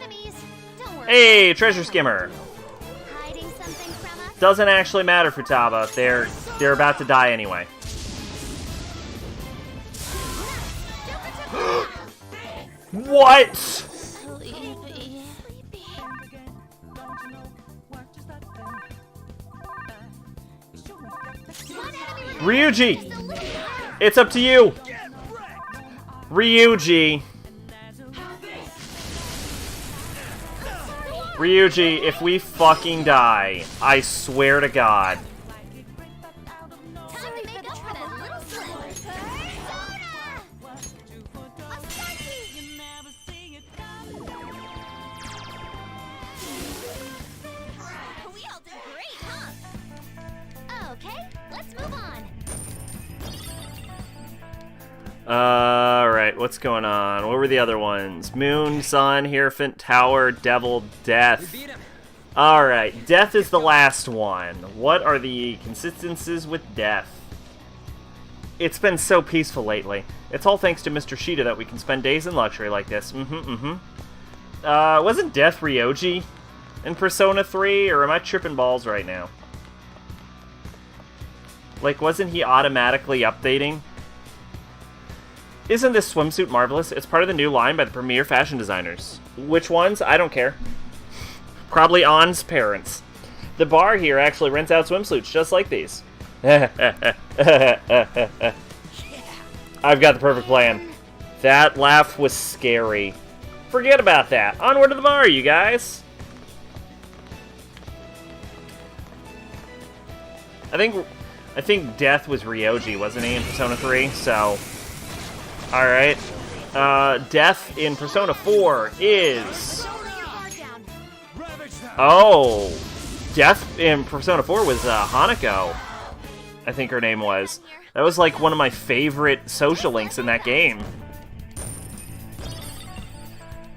Enemies, don't worry. Hey, treasure skimmer. Hiding something from us? Doesn't actually matter, Futaba. They're about to die anyway. What? Sleepy. Ryuji! It's up to you! Ryuji! Ryuji, if we fucking die, I swear to God. Time to make up for that little slip. Soda! Alright, what's going on? What were the other ones? Moon, Sun, Hierophant, Tower, Devil, We Death. beat him. Alright, Death is the last one. What are the consistencies with Death? It's been so peaceful lately. It's all thanks to Mr. Shida that we can spend days in luxury like this. Wasn't Death Ryoji in Persona 3, or am I tripping balls right now? Like, wasn't he automatically updating? Isn't this swimsuit marvelous? It's part of the new line by the premier fashion designers. Which ones? I don't care. Probably On's parents. The bar here actually rents out swimsuits just like these. I've got the perfect plan. That laugh was scary. Forget about that. Onward to the bar, you guys. I think Death was Ryoji, wasn't he, in Persona 3? So, alright. Death in Persona 4 is... Oh! Death in Persona 4 was Hanako, I think her name was. That was like one of my favorite social links in that game.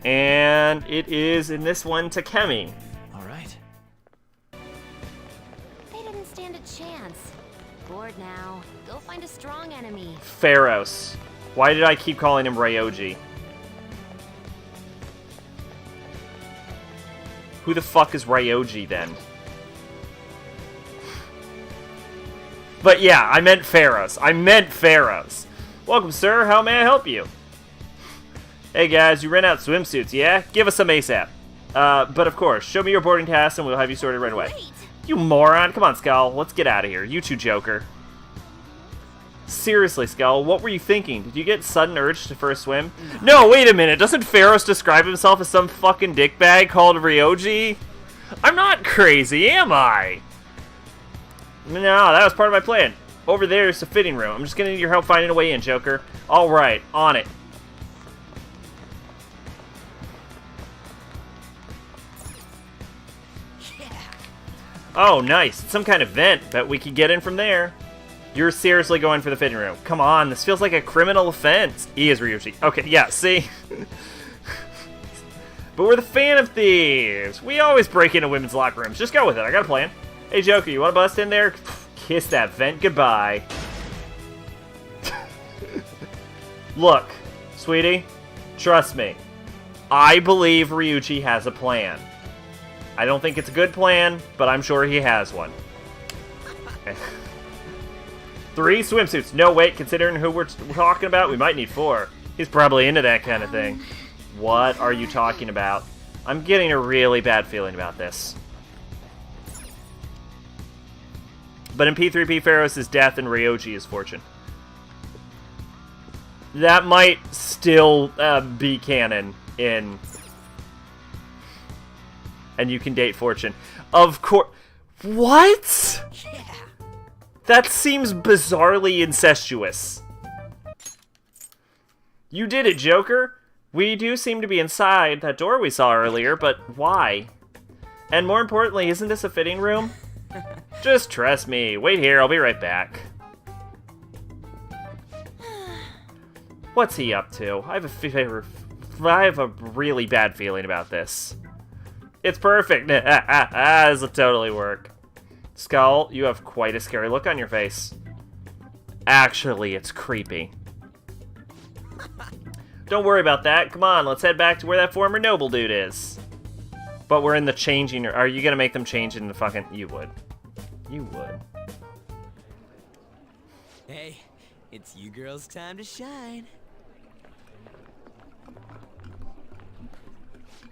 And it is, in this one, Takemi. Alright. They didn't stand a chance. Bored now. Go find a strong enemy. Pharos. Why did I keep calling him Ryoji? Who the fuck is Ryoji, then? But yeah, I meant Pharos. Welcome, sir. How may I help you? Hey, guys, you rent out swimsuits, yeah? Give us some ASAP. But of course, show me your boarding pass and we'll have you sorted right away. Wait! You moron. Come on, Skull. Let's get out of here. You two, Joker. Seriously, Skull, what were you thinking? Did you get sudden urge to first swim? No, wait a minute. Doesn't Pharos describe himself as some fucking dickbag called Ryoji? I'm not crazy, am I? No, that was part of my plan. Over there is the fitting room. I'm just gonna need your help finding a way in, Joker. Alright, on it. Oh, nice. It's some kind of vent. Bet we could get in from there. You're seriously going for the fitting room. Come on, this feels like a criminal offense. He is Ryushi. Okay, yeah, see? But we're the fan of thieves. We always break into women's locker rooms. Just go with it. I got a plan. Hey, Joker, you want to bust in there? Kiss that vent goodbye. Look, sweetie, trust me. I believe Ryuichi has a plan. I don't think it's a good plan, but I'm sure he has one. 3 swimsuits. No, wait, considering who we're talking about, we might need 4. He's probably into that kind of thing. What are you talking about? I'm getting a really bad feeling about this. But in P3P, Pharos is death and Ryoji is fortune. That might still be canon in... And you can date fortune. Of course... What? Yeah. That seems bizarrely incestuous. You did it, Joker. We do seem to be inside that door we saw earlier, but why? And more importantly, isn't this a fitting room? Just trust me. Wait here, I'll be right back. What's he up to? I have a really bad feeling about this. It's perfect. This'll totally work. Skull, you have quite a scary look on your face. Actually, it's creepy. Don't worry about that. Come on, let's head back to where that former noble dude is. But we're in the changing... Are you gonna make them change into fucking... You would. You would. Hey, it's you girls' time to shine.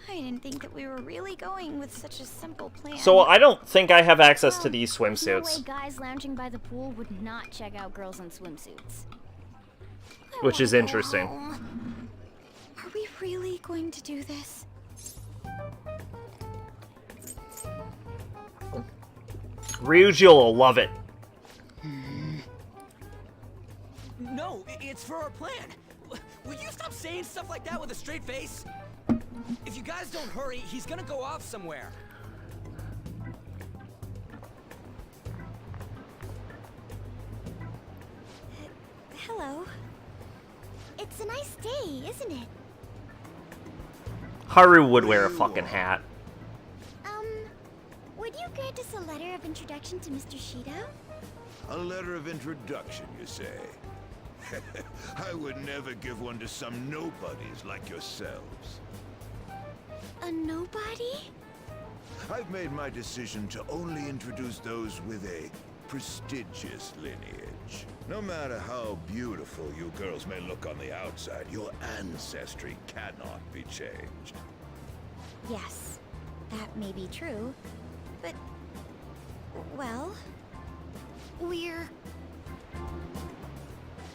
I didn't think that we were really going with such a simple plan. So I don't think I have access to these No way swimsuits. guys lounging by the pool would not check out girls in swimsuits. I Which is wanna go interesting. home. Are we really going to do this? Ryuji will love it. No, it's for our plan. Will you stop saying stuff like that with a straight face? If you guys don't hurry, he's gonna go off somewhere. Hello. It's a nice day, isn't it? Haru would wear a fucking hat. Would you grant us a letter of introduction to Mr. Shido? A letter of introduction, you say? I would never give one to some nobodies like yourselves. A nobody? I've made my decision to only introduce those with a prestigious lineage. No matter how beautiful you girls may look on the outside, your ancestry cannot be changed. Yes, that may be true, but... well... we're...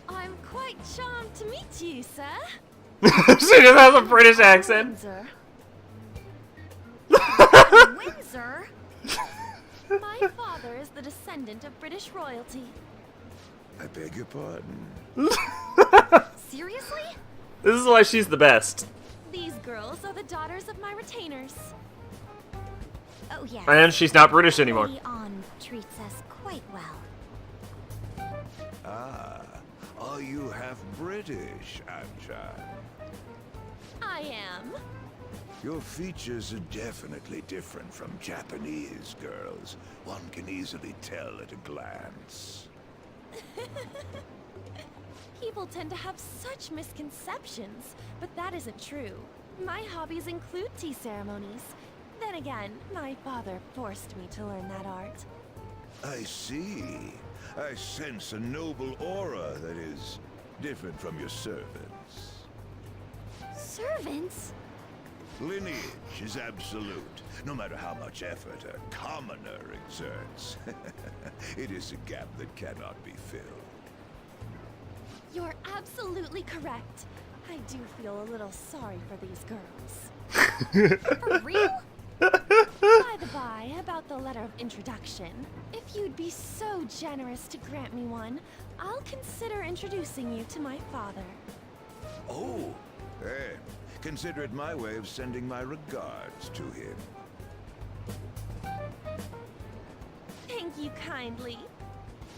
I'm quite charmed to meet you, sir. She just has a British accent. Windsor. Windsor? My father is the descendant of British royalty. I beg your pardon. Seriously? This is why she's the best. These girls are the daughters of my retainers. Oh, yes. And she's not British anymore. Lady On treats us quite well. Ah, are you half British, Anjan? I am. Your features are definitely different from Japanese girls. One can easily tell at a glance. People tend to have such misconceptions, but that isn't true. My hobbies include tea ceremonies. Then again, my father forced me to learn that art. I see. I sense a noble aura that is different from your servants. Servants? Lineage is absolute, no matter how much effort a commoner exerts. It is a gap that cannot be filled. You're absolutely correct. I do feel a little sorry for these girls. For real? By the by, about the letter of introduction, if you'd be so generous to grant me one, I'll consider introducing you to my father. Oh, hey, consider it my way of sending my regards to him. Thank you kindly.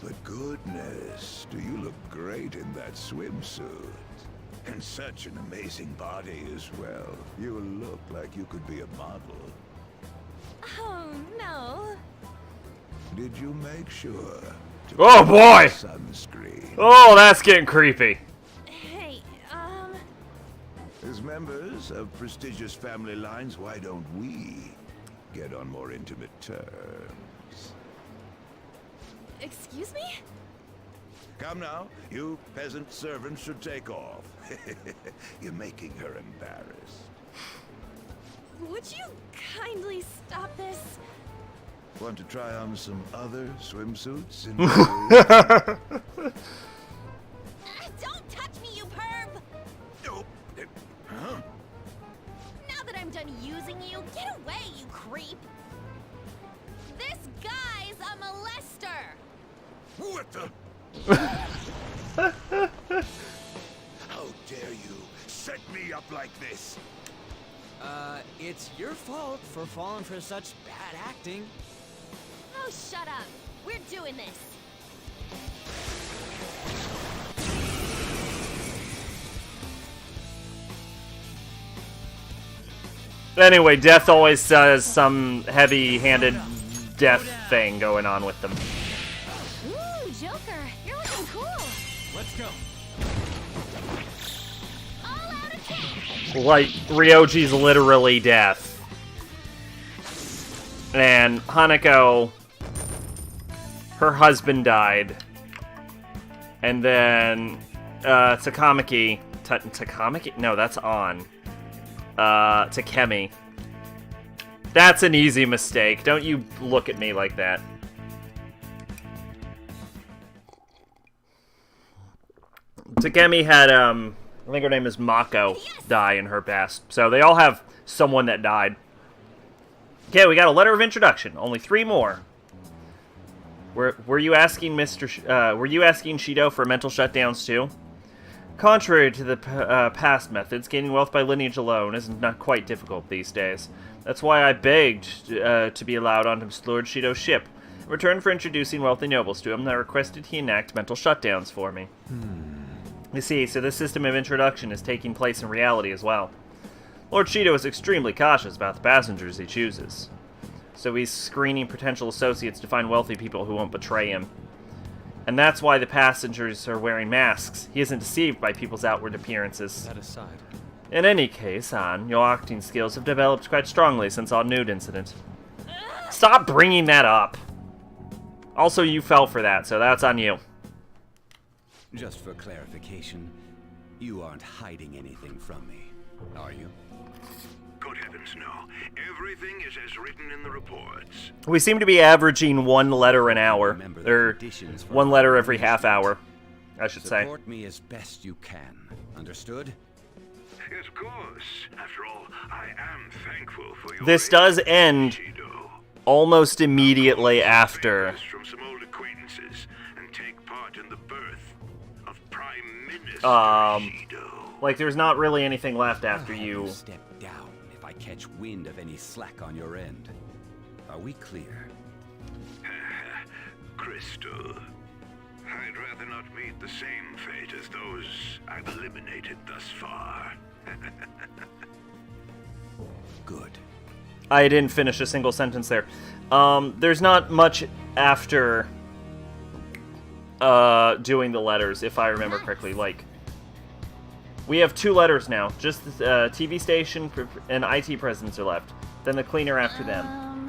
But goodness, do you look great in that swimsuit. And such an amazing body as well. You look like you could be a model. Oh, no. Did you make sure to Oh, put boy! sunscreen? Oh, that's getting creepy. Hey, As members of prestigious family lines, why don't we get on more intimate terms? excuse me? Come now, you peasant servants should take off. You're making her embarrassed. Would you kindly stop this? Want to try on some other swimsuits? Don't touch me, you perv! Oh, huh? Now that I'm done using you, get away, you creep! This guy's a molester! What the? How dare you set me up like this? It's your fault for falling for such bad acting. Oh, shut up! We're doing this! Anyway, Death always does some heavy-handed death thing going on with them. Ooh, Joker, you're looking cool. Let's go. All out attack! Like, Ryoji's literally Death. And Hanako, her husband died. And then, Takamaki... Takamaki? No, that's On. Takemi. That's an easy mistake. Don't you look at me like that. Takemi had, I think her name is Mako, die in her past. So they all have someone that died. Okay, we got a letter of introduction. Only 3 more. Were you asking were you asking Shido for mental shutdowns too? Contrary to the past methods, gaining wealth by lineage alone is not quite difficult these days. That's why I begged to be allowed onto Lord Shido's ship. In return for introducing wealthy nobles to him, I requested he enact mental shutdowns for me. You see, so this system of introduction is taking place in reality as well. Lord Shido is extremely cautious about the passengers he chooses. So he's screening potential associates to find wealthy people who won't betray him. And that's why the passengers are wearing masks. He isn't deceived by people's outward appearances. That aside. In any case, An, your acting skills have developed quite strongly since our nude incident. Stop bringing that up! Also, you fell for that, so that's on you. Just for clarification, you aren't hiding anything from me, are you? Good heavens, no. Everything is as written in the reports. We seem to be averaging 1 letter an hour. Remember the Or conditions for 1 letter our every half hour, I should say. Support me as best you can. Understood? Yes, of course. After all, I am thankful for your This does end Shido. almost immediately after. From some old acquaintances and take part in the birth of Prime Minister Shido. Like, there's not really anything left I'll after have you. step down if I catch wind of any slack on your end. Are we clear? Crystal. I'd rather not meet the same fate as those I've eliminated thus far. Good. I didn't finish a single sentence there. There's not much after doing the letters, if I remember correctly. Like, we have 2 letters now. Just the TV station and IT presidents are left. Then the cleaner after them.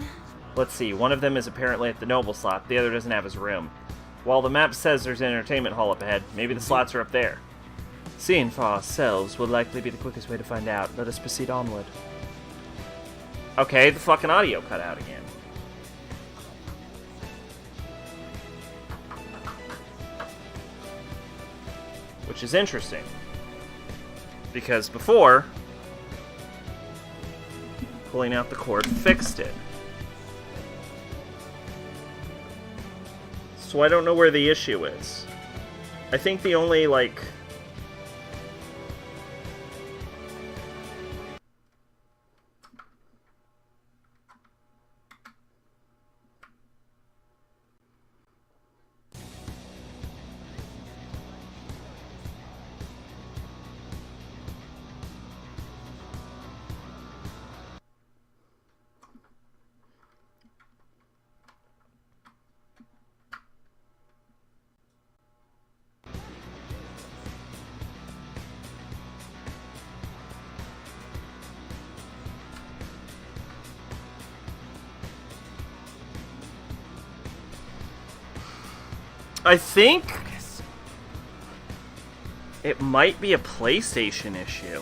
Let's see. One of them is apparently at the Noble slot. The other doesn't have his room. While the map says there's an entertainment hall up ahead, maybe the slots are up there. Seeing for ourselves will likely be the quickest way to find out. Let us proceed onward. Okay, the fucking audio cut out again. Which is interesting. Because before, pulling out the cord fixed it. So I don't know where the issue is. I think the only, like... I think it might be a PlayStation issue.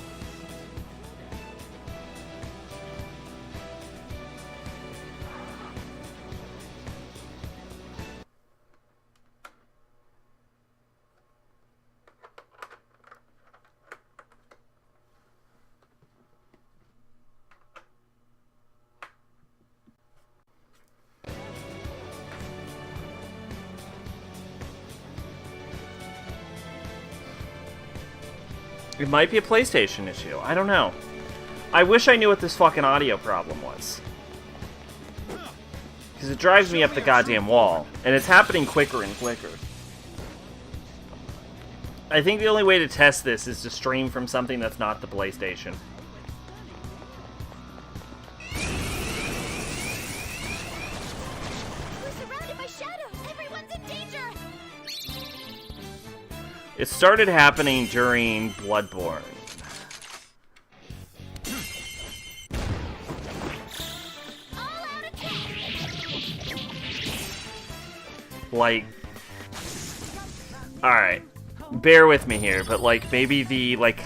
It might be a PlayStation issue. I don't know. I wish I knew what this fucking audio problem was. Because it drives me up the goddamn wall. And it's happening quicker and quicker. I think the only way to test this is to stream from something that's not the PlayStation. We're surrounded by shadows. Everyone's in danger. It started happening during Bloodborne. All out attack. Like... Alright. Bear with me here, but like, maybe the, like,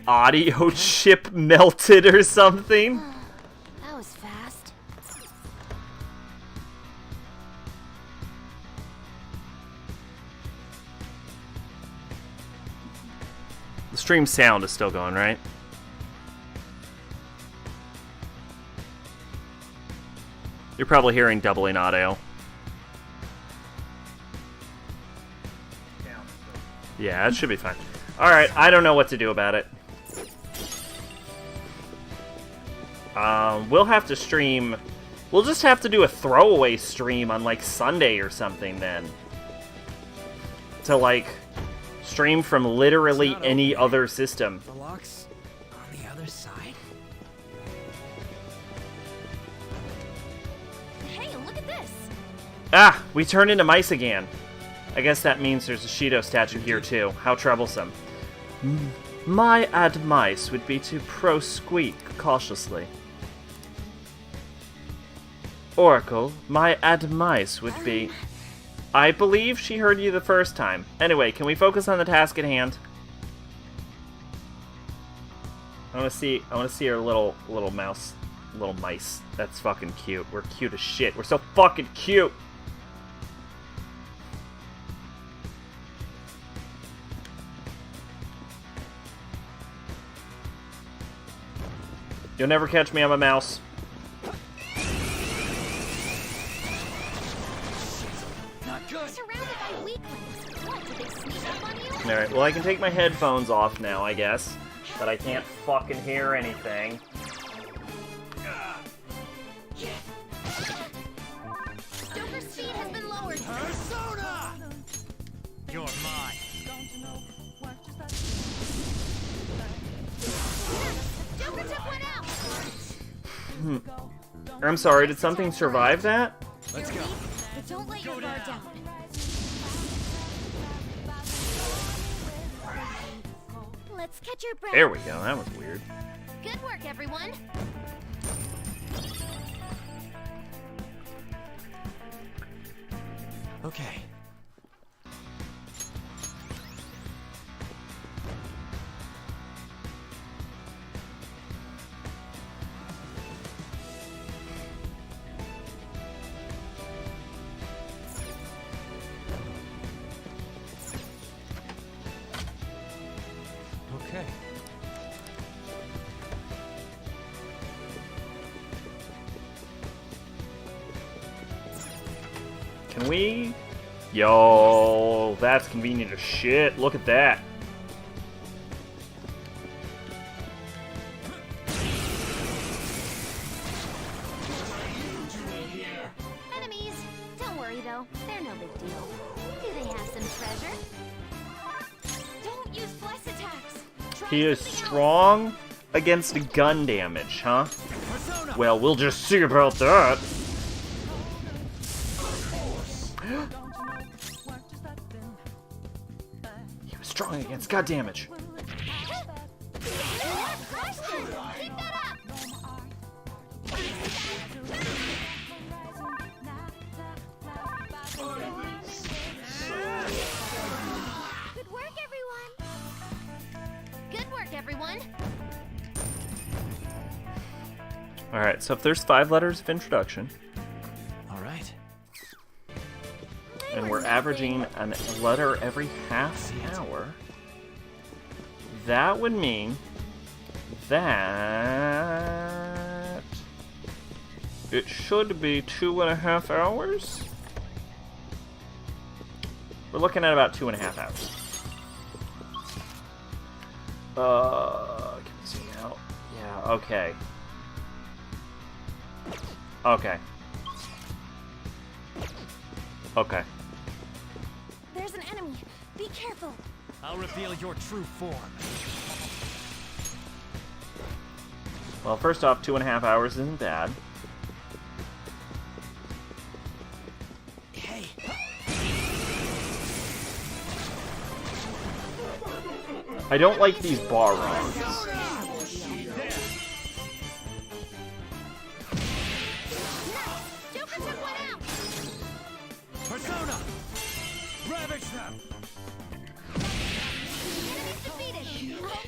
audio chip melted or something? That was fast. The stream sound is still going, right? You're probably hearing doubling audio. Yeah, it should be fine. Alright, I don't know what to do about it. We'll have to stream... We'll just have to do a throwaway stream on, like, Sunday or something, then. To, like, Stream from literally It's not any open. other system. The lock's on the other side. Hey, look at this! Ah! We turned into mice again. I guess that means there's a Shido statue here too. How troublesome. My advice would be to pro-squeak cautiously. Oracle, my advice would be... I believe she heard you the first time. Anyway, can we focus on the task at hand? I want to see our little mice. That's fucking cute. We're cute as shit. We're so fucking cute. You'll never catch me, I'm a mouse. Not good. Surrounded by weaklings. What, did they sneak up on you? Alright, well I can take my headphones off now, I guess. But I can't fucking hear anything. Joker's speed has been lowered. Persona! You're mine. Joker took one out. I'm sorry, did something survive that? Let's go. But don't let your guard down. Let's catch your breath. There we go, that was weird. Good work, everyone. Okay. Okay. Can we? Yo, that's convenient as shit. Look at that. Enemies. Don't worry, though. They're no big deal. Do they have some treasure? Don't use bless attacks! Try He is something else. strong against gun damage, huh? Persona! Well, we'll just see about that. He was strong against gun damage. Keep that up. Good work, everyone. Good work, everyone. Alright, so if there's 5 letters of introduction, All right. and we're averaging a letter every half hour, that would mean that it should be 2.5 hours. We're looking at about 2.5 hours. Can we zoom out? Yeah, okay. Okay. Okay. There's an enemy. Be careful. I'll reveal your true form. Well, first off, 2.5 hours isn't bad. Hey. I don't like these bar runs. Joker took one out. Persona! Ravage them! Enemies defeated. All right,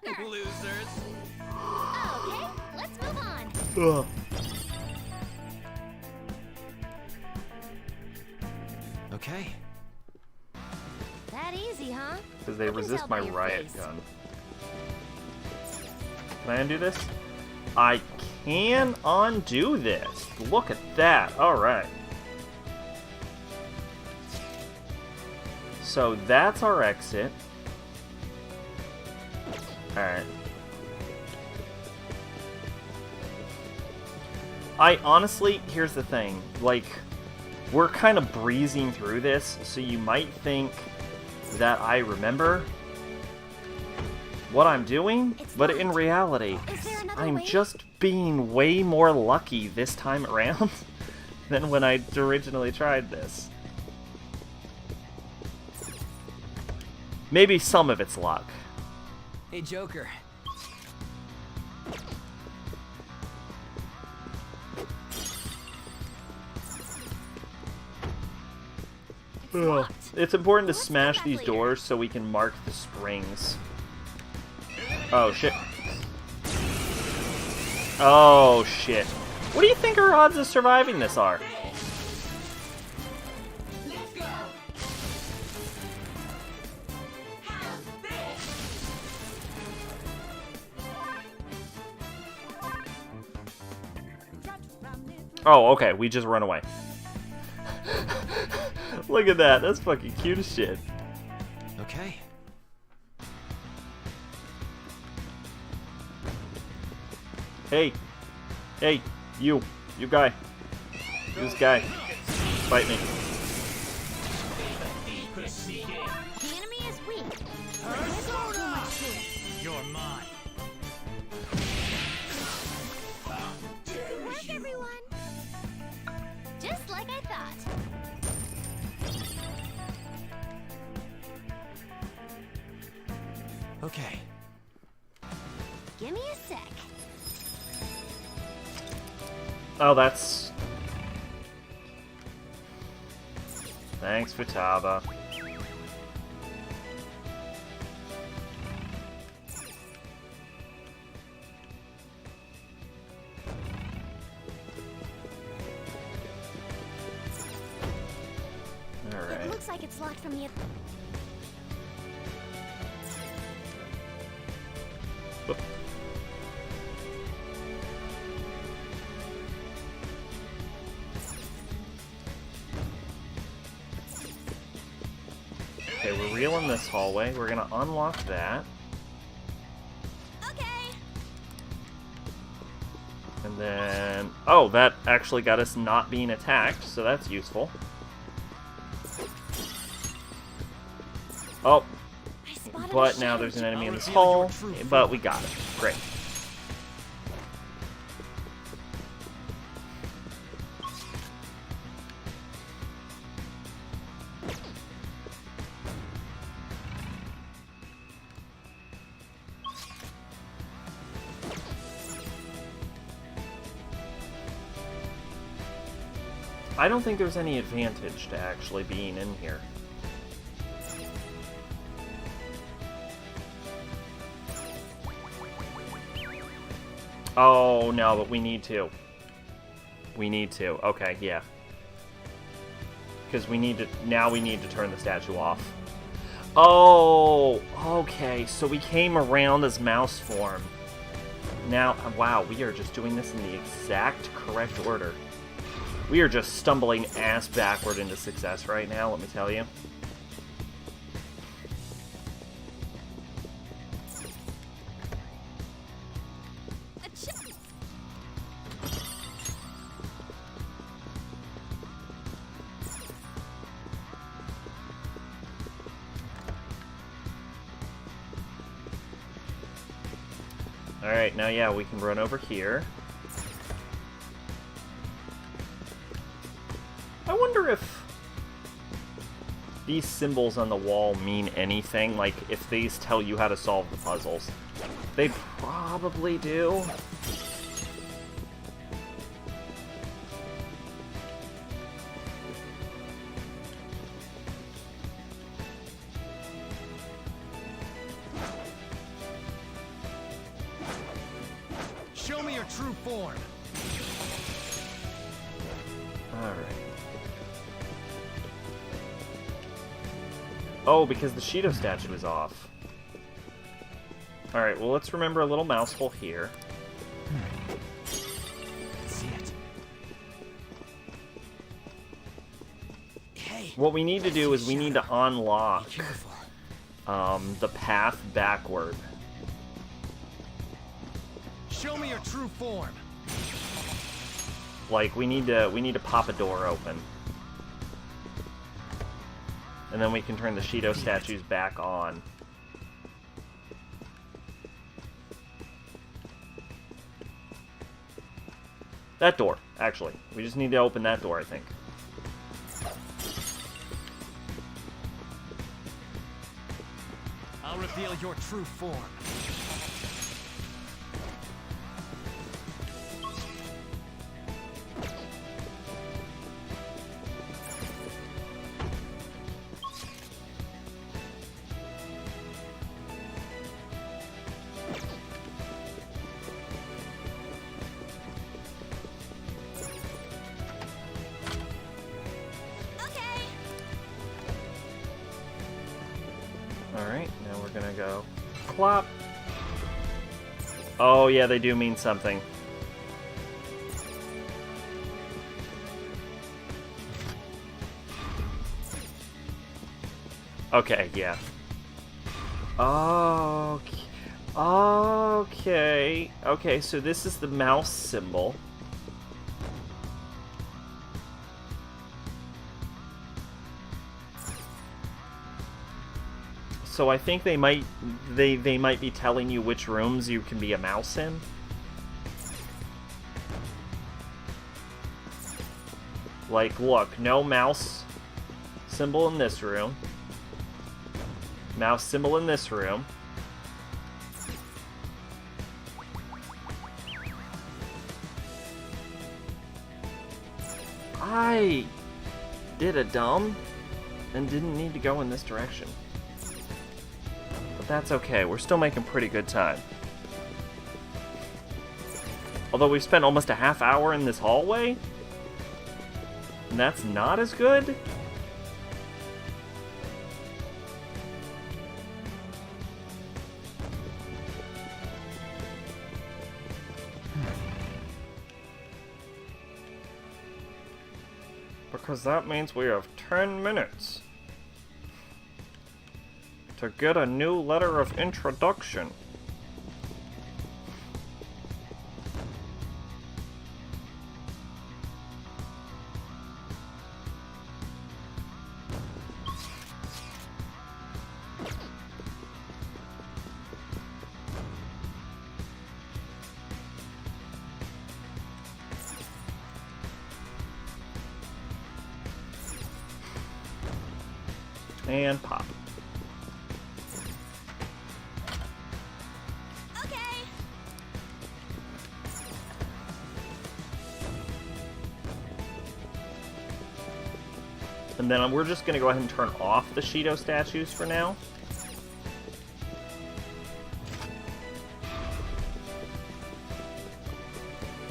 Joker. Losers. Okay, let's move on. Ugh. Okay. That easy, huh? Because they I can resist tell my by your riot face. gun. Can I undo this? I can undo this. Look at that. Alright. So that's our exit. Alright. I honestly, here's the thing. Like, we're kind of breezing through this, so you might think that I remember what I'm doing, but in reality, Is there another I'm way? just being way more lucky this time around than when I originally tried this. Maybe some of it's luck. Hey, Joker. Ugh. It's important to smash these doors so we can mark the springs. Oh, shit. Oh, shit. What do you think our odds of surviving this are? Oh, okay, we just run away. Look at that, that's fucking cute as shit. Okay. Hey, hey, you guy. This guy. Fight me. The enemy is weak. There's not too much to it. You're mine. Good work, everyone. Just like I thought. Okay. Give me a sec. Oh, that's... Thanks, Futaba. It Alright. looks like it's locked from the... Whoop. Okay, we're reeling this hallway. We're gonna unlock that. Okay. And then... Oh, that actually got us not being attacked, so that's useful. Oh, I spotted a but now shadow there's an j- enemy in this reveal your hall, true but we got it. Great. I don't think there's any advantage to actually being in here. Oh, no, but we need to. We need to. Okay, yeah. Because we need to... Now we need to turn the statue off. Oh, okay. So we came around as mouse form. Now, wow, we are just doing this in the exact correct order. We are just stumbling ass backward into success right now, let me tell you. Achoo! Alright, now yeah, we can run over here. I wonder if these symbols on the wall mean anything, like if these tell you how to solve the puzzles. They probably do. Show me your true form. Alright. Oh, because the Shido statue is off. Alright, well let's remember a little mouse hole here. See it. Hey. What we need to do is we need to unlock Be careful. the path backward. Show me your true form. Like we need to pop a door open. And then we can turn the Shido statues back on. That door, actually. We just need to open that door, I think. I'll reveal your true form. Alright, now we're gonna go clop. Oh yeah, they do mean something. Okay, yeah. Okay. Okay. Okay, so this is the mouse symbol. So I think they might be telling you which rooms you can be a mouse in. Like, look, no mouse symbol in this room. Mouse symbol in this room. I did a dumb and didn't need to go in this direction. But that's okay, we're still making pretty good time. Although we've spent almost a half hour in this hallway, and that's not as good. Because that means we have 10 minutes to get a new letter of introduction. And pop. Okay. And then we're just going to go ahead and turn off the Shido statues for now.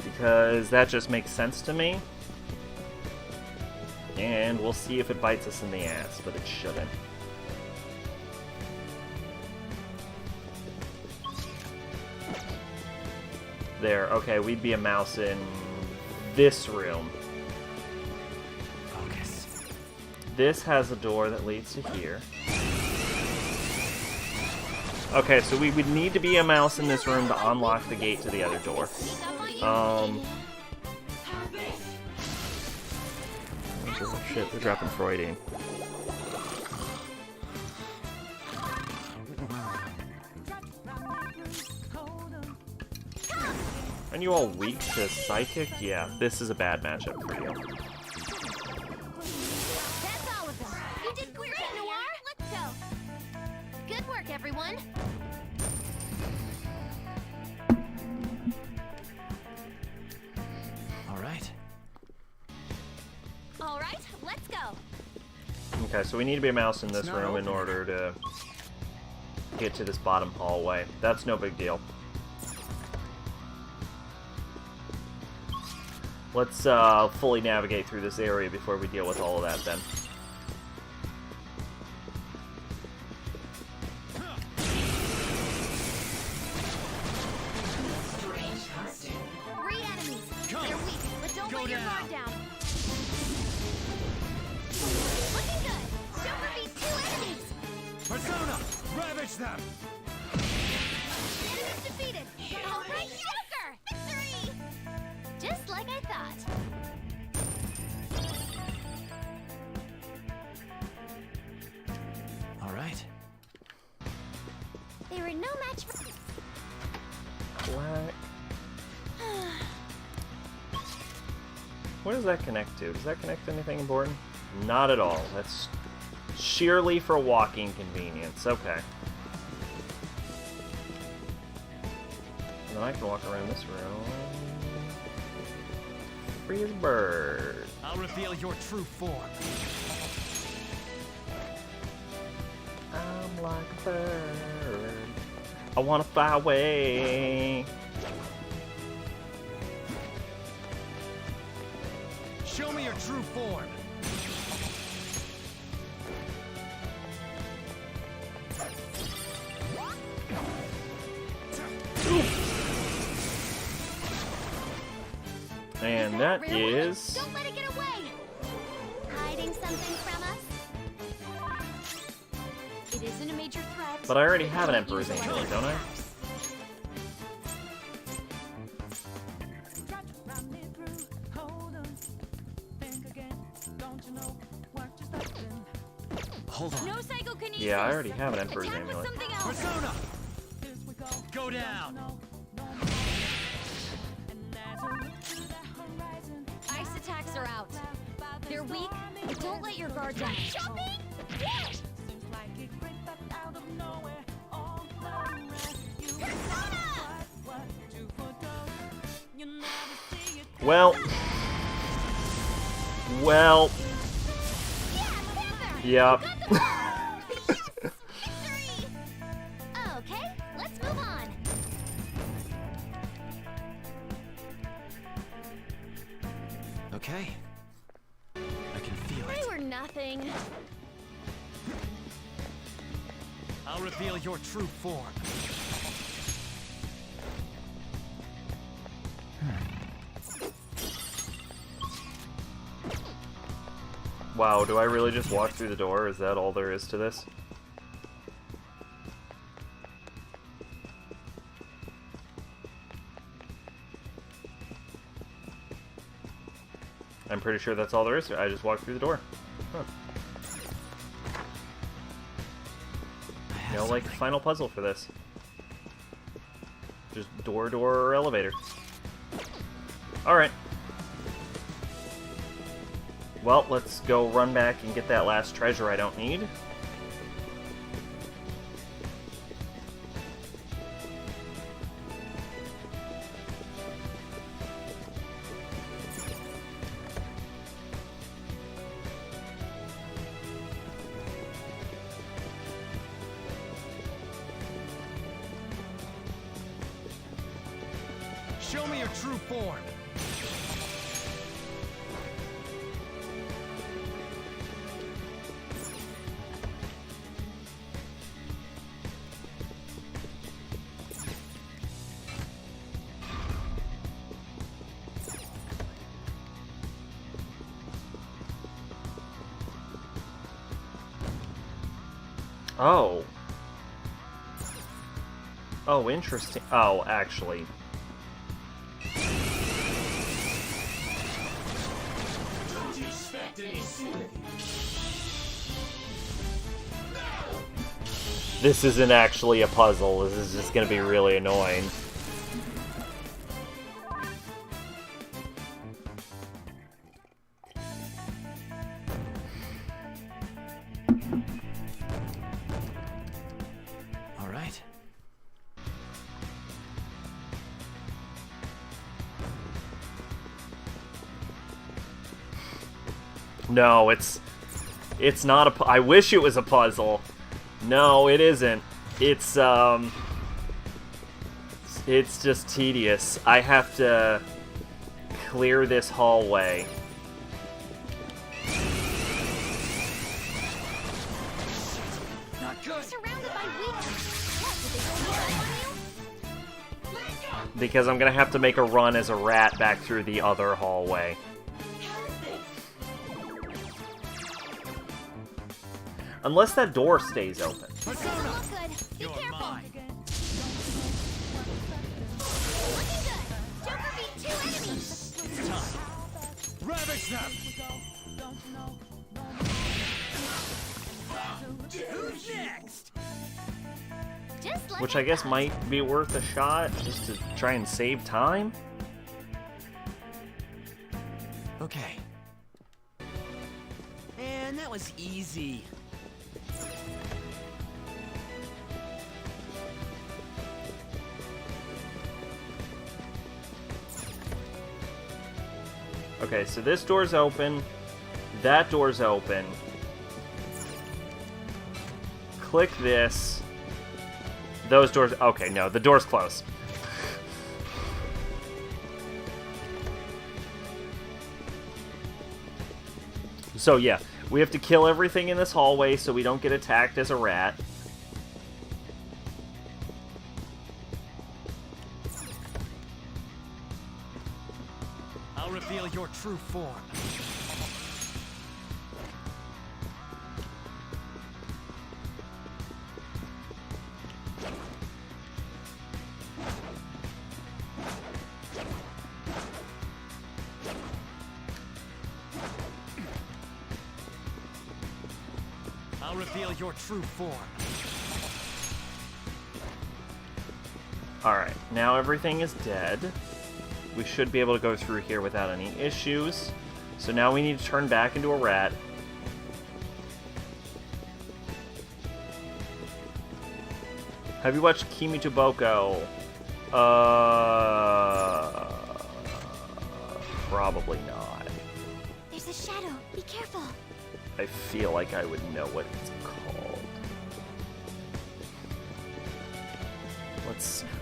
Because that just makes sense to me. And we'll see if it bites us in the ass, but it shouldn't. There, okay, we'd be a mouse in this room. Focus. This has a door that leads to here. Okay, so we would need to be a mouse in this room to unlock the gate to the other door. Oh shit, they're dropping Freudian. Aren't you all weak to Psychic? Yeah, this is a bad matchup for you. That's all of them. You did great, Noir. Let's go. Good work, everyone. All right. All right, let's go. Okay, so we need to be a mouse in this room in order to get to this bottom hallway. That's no big deal. Let's fully navigate through this area before we deal with all of that then. Three enemies. They're weak, but don't let your guard down. Looking good. Joker beat 2 enemies. Persona, ravage them. Enemies defeated. All right, Joker. Victory. Just like I thought. They were no match for... Black. What does that connect to? Does that connect to anything important? Not at all. That's sheerly for walking convenience. Okay. And then I can walk around this room. Free as a bird. I'll reveal your true form. I'm like a bird. I wanna fly away. Show me your true form. And that is... Don't let it get away! Hiding something from us? It isn't a major threat. But I already have an Don't Emperor's use Amulet, it. don't I? Hold on. No psychokinesis. Yeah, I already have an Emperor's Attack with Amulet. something else. Persona! Go down! Ice attacks are out. They're weak, but don't let your guard down. Shopping? Yes! Well. Well. Yep. Okay, let's move on. Okay. I can feel They it. were nothing. I'll reveal your true form. Wow, do I really just walk through the door? Is that all there is to this? I'm pretty sure that's all there is. I just walked through the door. Huh. No, like, final puzzle for this. Just door, or elevator. Alright. Well, let's go run back and get that last treasure I don't need. Show me your true form. Oh. Oh, interesting. Oh, actually. This isn't actually a puzzle. This is just gonna be really annoying. All right. No, it's not a. I wish it was a puzzle. No, it isn't. It's just tedious. I have to clear this hallway. Not good. Surrounded by weakness. What, did they go on you? Because I'm gonna have to make a run as a rat back through the other hallway. Unless that door stays open. Persona! Look good. Be You're careful. mine. Looking good. Joker beat 2 enemies. It's time. Ravage them! Who's next? Just which I guess might be worth a shot, just to try and save time. Okay. Man, that was easy. Okay, so this door's open. That door's open. Click this. Those doors... Okay, no, the door's closed. So, yeah, we have to kill everything in this hallway so we don't get attacked as a rat. I'll reveal your true form. I'll reveal your true form. Alright, now everything is dead. We should be able to go through here without any issues. So now we need to turn back into a rat. Have you watched Kimi to Boko? Probably not. There's a shadow. Be careful. I feel like I would know what it's called.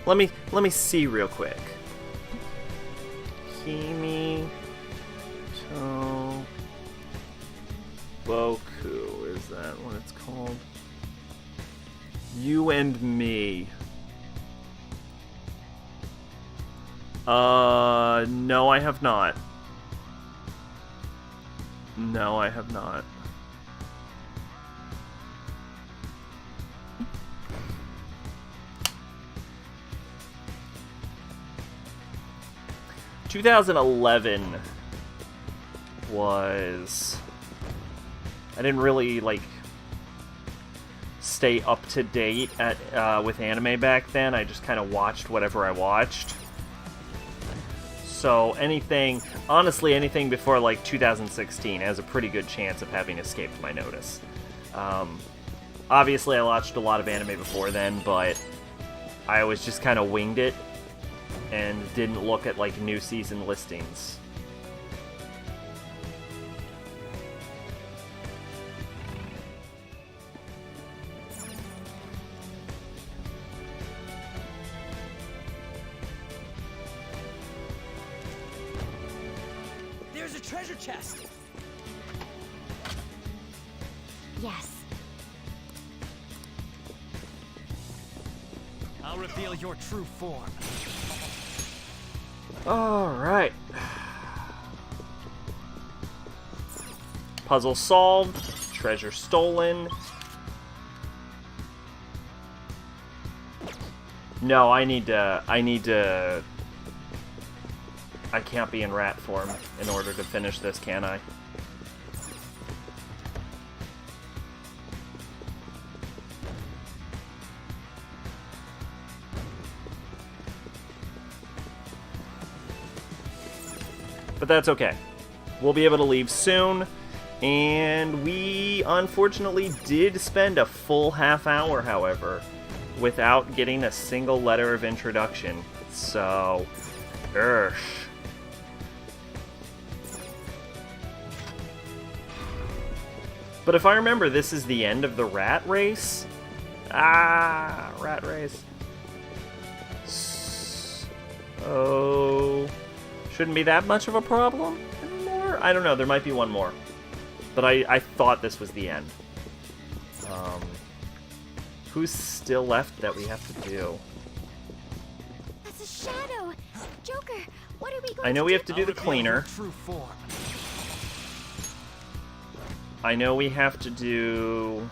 Let me see real quick. Kimi to Boku, is that what it's called? You and Me. No, I have not. No, I have not. In 2011 was... I didn't really, like, stay up to date with anime back then. I just kind of watched whatever I watched. So anything, honestly, anything before, like, 2016 has a pretty good chance of having escaped my notice. Obviously, I watched a lot of anime before then, but I always just kind of winged it and didn't look at, like, new season listings. There's a treasure chest. Yes. I'll reveal your true form. Alright. Puzzle solved. Treasure stolen. No, I need to... I can't be in rat form in order to finish this, can I? But that's okay. We'll be able to leave soon. And we, unfortunately, did spend a full half hour, however, without getting a single letter of introduction. So, But if I remember, this is the end of the rat race. Rat race. So... shouldn't be that much of a problem anymore? I don't know, there might be one more. But I thought this was the end. Who's still left that we have to do? That's a shadow. Joker, what are we going to do? I know we have to do the cleaner. True form. I know we have to do...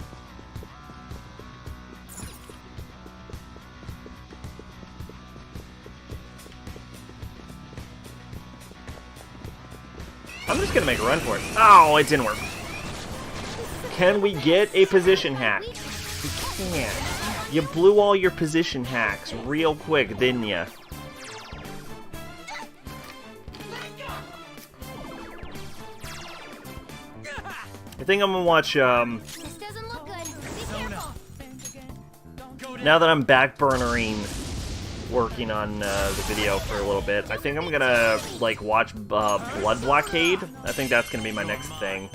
I'm just gonna make a run for it. Oh, it didn't work. Can we get a position hack? We can't. You blew all your position hacks real quick, didn't ya? I think I'm gonna watch, This doesn't look good. Be careful. now that I'm backburnering working on the video for a little bit, I think I'm gonna, like, watch Blood Blockade. I think that's gonna be my next thing.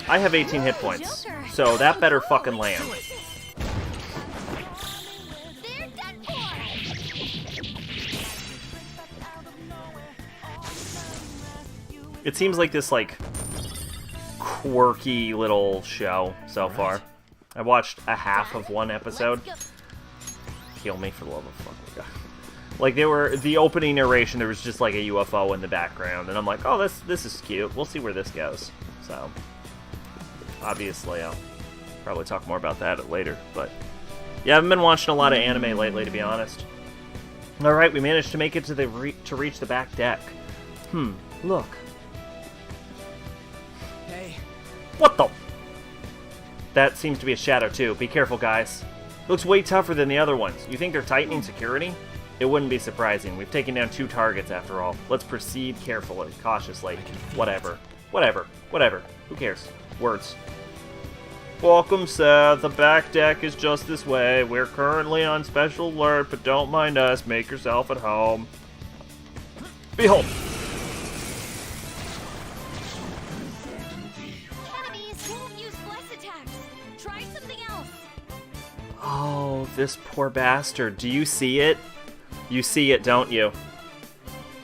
I have 18 hit points, so that better fucking land. They're done for. It seems like this, like, quirky little show so far. I watched a half of one episode. Kill me for the love of fucking God. Like, the opening narration, there was just like a UFO in the background, and I'm like, oh, this is cute. We'll see where this goes. So, obviously, I'll probably talk more about that later. But yeah, I haven't been watching a lot of anime lately, to be honest. All right, we managed to make it to reach the back deck. Look. Hey. What the? That seems to be a shadow too. Be careful, guys. Looks way tougher than the other ones. You think they're tightening security? It wouldn't be surprising. We've taken down 2 targets after all. Let's proceed carefully, cautiously. Whatever. Who cares? Words. Welcome, sir. The back deck is just this way. We're currently on special alert, but don't mind us. Make yourself at home. Behold. Enemies won't use flex attacks. Try something else. Oh, this poor bastard. Do you see it? You see it, don't you?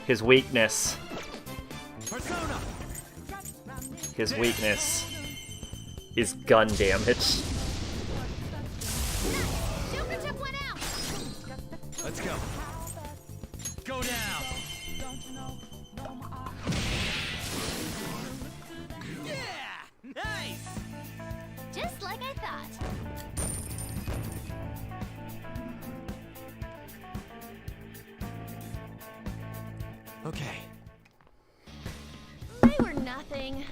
His weakness. Persona. His weakness is gun damage. Super took one out. Let's go. Go down. Yeah! Nice! Just like I thought. Okay. They were nothing.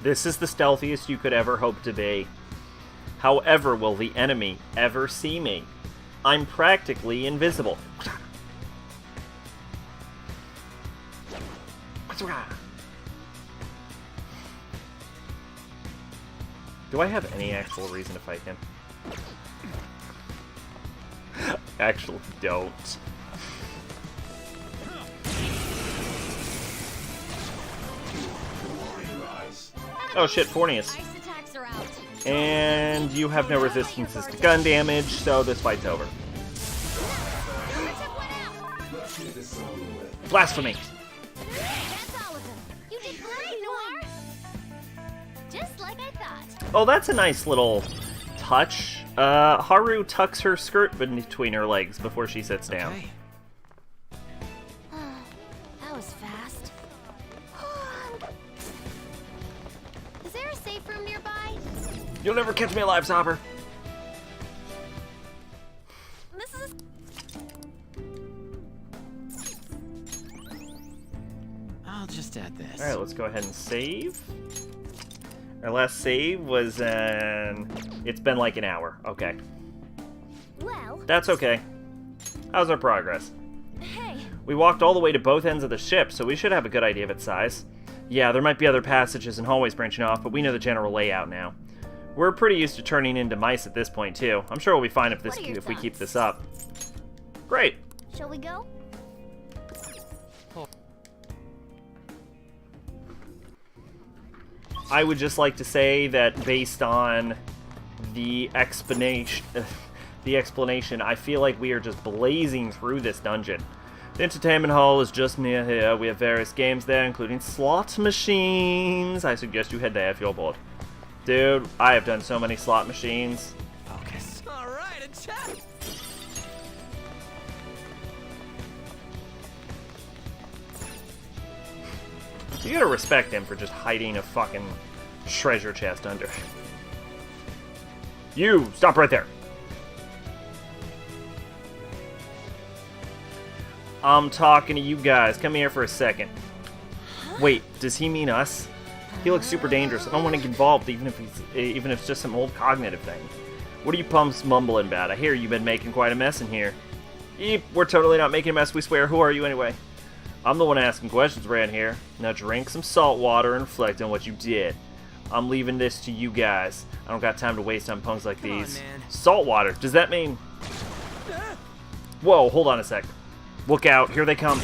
This is the stealthiest you could ever hope to be. However, will the enemy ever see me? I'm practically invisible. Do I have any actual reason to fight him? Actually, don't. Oh shit, Fornius. Ice attacks are out. And you have no resistances to gun damage, so this fight's over. Super took one out. Blasphemy! That's all of them. You did great, Noir. Just like I thought. Oh, that's a nice little touch. Haru tucks her skirt between her legs before she sits down. Okay. That was fast. Is there a safe room nearby? You'll never catch me alive, Zopper. This is I'll just add this. Alright, let's go ahead and save. Our last save was it's been like an hour. Okay. Well, That's okay. How's our progress? hey. We walked all the way to both ends of the ship, so we should have a good idea of its size. Yeah, there might be other passages and hallways branching off, but we know the general layout now. We're pretty used to turning into mice at this point, too. I'm sure we'll be fine if What are your we keep thoughts? this up. Great. shall we go? I would just like to say that based on the explanation, I feel like we are just blazing through this dungeon. The entertainment hall is just near here. We have various games there, including slot machines. I suggest you head there if you're bored. Dude, I have done so many slot machines. Focus. All right, a check. You gotta respect him for just hiding a fucking treasure chest under. You! Stop right there! I'm talking to you guys. Come here for a second. Wait, does he mean us? He looks super dangerous. I don't want to get involved, even if it's just some old cognitive thing. What are you pumps mumbling about? I hear you've been making quite a mess in here. Eep, we're totally not making a mess, we swear. Who are you anyway? I'm the one asking questions around here. Now drink some salt water and reflect on what you did. I'm leaving this to you guys. I don't got time to waste on punks like these. Come on, man. Salt water, does that mean... Whoa, hold on a sec. Look out, here they come.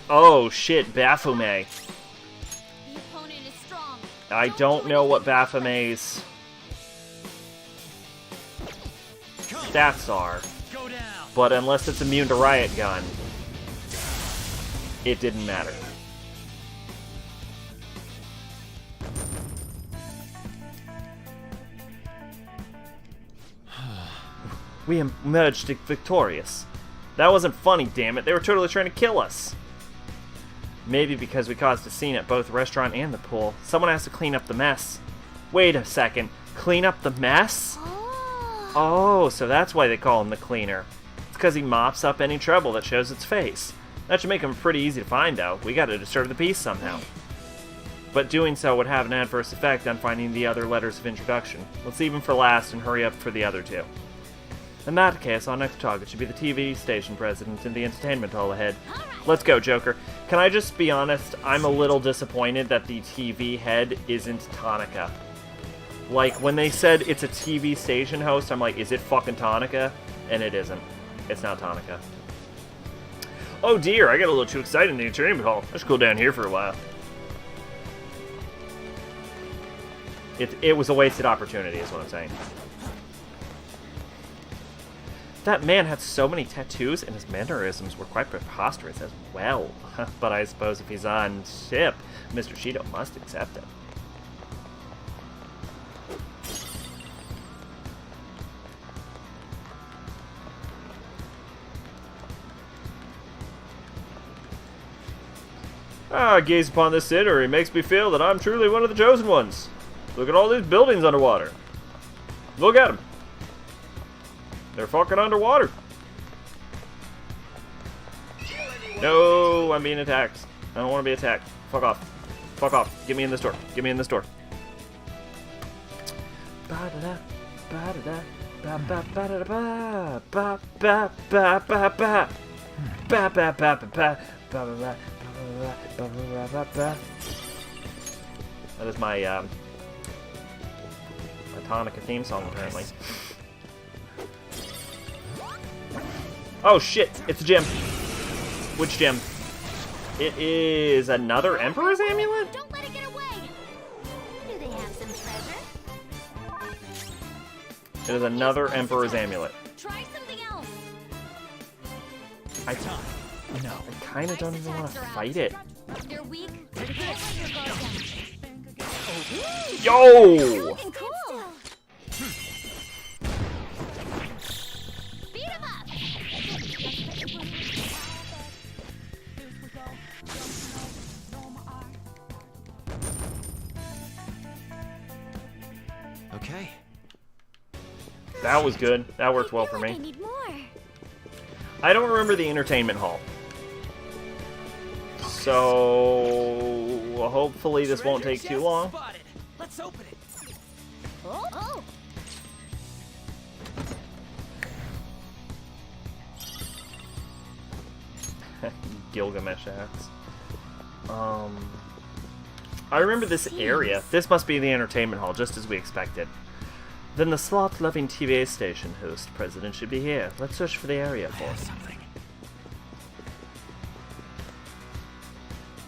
Oh shit, Baphomet. The opponent is strong. I don't know what Baphomet's stats are, Go down. but unless it's immune to riot gun, it didn't matter. We emerged victorious. That wasn't funny, damn it. They were totally trying to kill us. Maybe because we caused a scene at both the restaurant and the pool. Someone has to clean up the mess. Wait a second. Clean up the mess? Oh, so that's why they call him the cleaner. It's because he mops up any trouble that shows its face. That should make him pretty easy to find, though. We gotta disturb the peace somehow. But doing so would have an adverse effect on finding the other letters of introduction. Let's leave him for last and hurry up for the other two. In that case, our next target should be the TV station president in the entertainment hall ahead. Let's go, Joker. Can I just be honest? I'm a little disappointed that the TV head isn't Tonica. Like, when they said it's a TV station host, I'm like, is it fucking Tonica? And it isn't. It's not Tonica. Oh dear, I got a little too excited in the entertainment hall. Let's go down here for a while. It was a wasted opportunity, is what I'm saying. That man had so many tattoos, and his mannerisms were quite preposterous as well. But I suppose if he's on ship, Mr. Shido must accept it. I gaze upon this scenery. It makes me feel that I'm truly one of the chosen ones. Look at all these buildings underwater. Look at them. They're fucking underwater. No, I'm being attacked. I don't want to be attacked. Fuck off. Fuck off. Get me in this door. Get me in this door. Ba-da-da, ba-da-da, ba-ba-ba-da-da-ba, ba-ba-ba-ba-ba, ba-ba-ba-ba-ba, ba-ba-ba-ba-ba-ba. That is my Tonica theme song, apparently. Oh shit, it's a gem. Which gem? It is another Emperor's Amulet? Don't let it get away. Do they have some treasure? It is another Emperor's Amulet. Try something else. I kind of don't even want to fight it. You're weak. Don't let your guard down. Yo! Looking cool. Beat him up. Okay. That was good. That worked well for I me. need more. I don't remember the entertainment hall. So hopefully this won't take too long. Spotted. Let's open it. Oh. Gilgamesh axe. I remember this area. This must be the entertainment hall, just as we expected. Then the slot-loving TV station host president should be here. Let's search for the area for him. Something.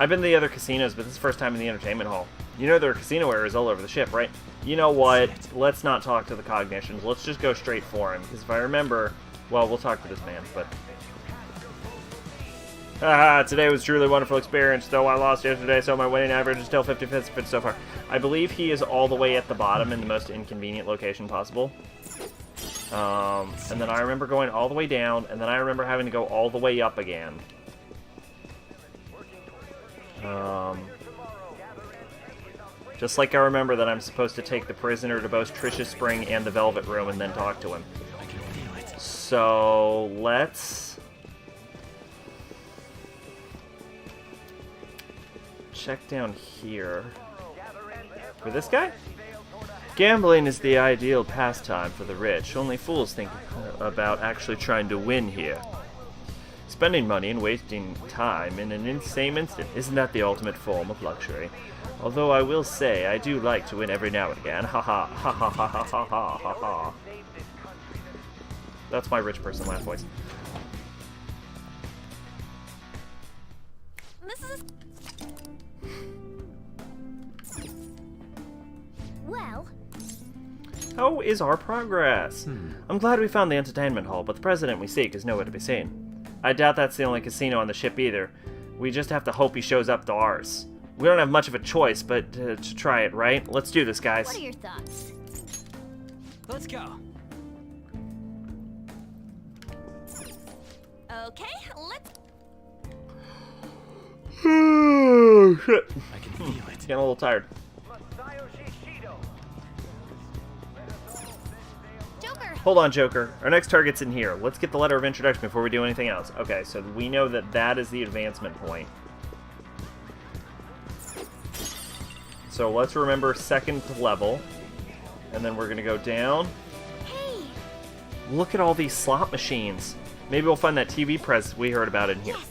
I've been to the other casinos, but this is the first time in the entertainment hall. You know there are casino areas all over the ship, right? You know what? Let's not talk to the cognitions. Let's just go straight for him. Because if I remember... Well, we'll talk to this man, but... Today was truly a wonderful experience. Though I lost yesterday, so my winning average is still 50% so far. I believe he is all the way at the bottom in the most inconvenient location possible. And then I remember going all the way down, and then I remember having to go all the way up again. Just like I remember that I'm supposed to take the prisoner to both Trish's Spring and the Velvet Room and then talk to him. So let's check down here. For this guy? Gambling is the ideal pastime for the rich. Only fools think about actually trying to win here. Spending money and wasting time in an insane instant, isn't that the ultimate form of luxury? Although I will say, I do like to win every now and again. Ha ha ha ha ha ha ha ha ha ha. That's my rich person laugh voice. This is... Well, How is our progress? I'm glad we found the entertainment hall, but the president we seek is nowhere to be seen. I doubt that's the only casino on the ship either. We just have to hope he shows up to ours. We don't have much of a choice, but to try it, right? Let's do this, guys. what are your thoughts? Let's go. Okay, let's... Shit. I can feel it. Getting a little tired. Joker! Hold on, Joker. Our next target's in here. Let's get the letter of introduction before we do anything else. Okay, so we know that that is the advancement point. So let's remember second level. And then we're going to go down. Hey! Look at all these slot machines. Maybe we'll find that TV press we heard about in here. Yes!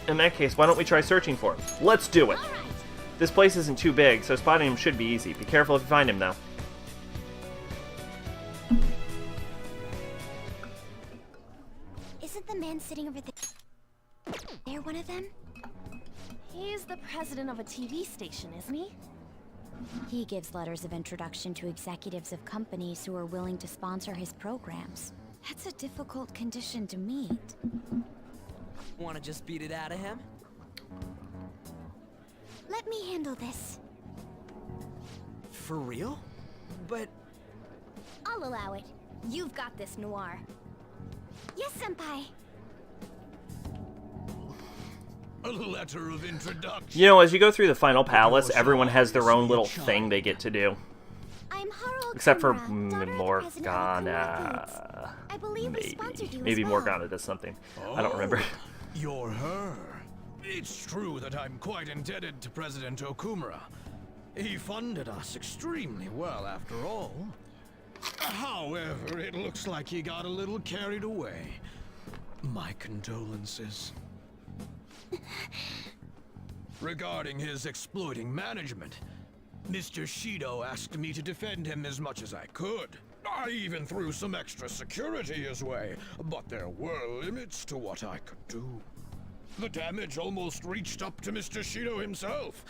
In that case, why don't we try searching for him? Let's do it! Alright! This place isn't too big, so spotting him should be easy. Be careful if you find him, though. Isn't the man sitting over there? They're one of them? He's the president of a TV station, isn't he? He gives letters of introduction to executives of companies who are willing to sponsor his programs. That's a difficult condition to meet. Wanna just beat it out of him? Let me handle this. For real? But I'll allow it. You've got this, Noir. Yes, Senpai. A letter of introduction. You know, as you go through the final palace, everyone has their own little thing they get to do. I'm Haru Except for Okumura, daughter of the president of Okumura Morgana. Foods. I believe we sponsored you Maybe as well. Morgana does something. I don't remember. You're her. It's true that I'm quite indebted to President Okumura. He funded us extremely well, after all. However, it looks like he got a little carried away. My condolences. Regarding his exploiting management, Mr. Shido asked me to defend him as much as I could. I even threw some extra security his way, but there were limits to what I could do. The damage almost reached up to Mr. Shido himself.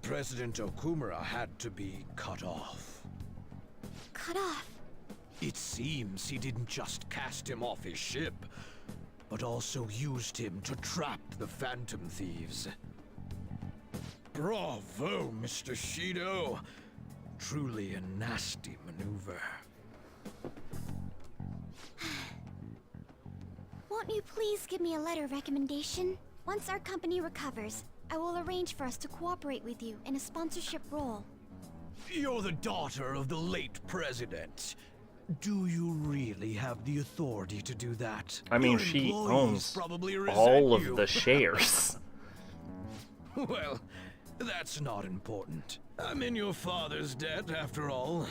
President Okumura had to be cut off. Cut off. It seems he didn't just cast him off his ship, but also used him to trap the Phantom Thieves. Bravo, Mr. Shido. Truly a nasty maneuver. Won't you please give me a letter of recommendation? Once our company recovers, I will arrange for us to cooperate with you in a sponsorship role. You're the daughter of the late president. Do you really have the authority to do that? I mean, Your she employees owns probably resent all of you. the shares. Well, that's not important. I'm in your father's debt, after all.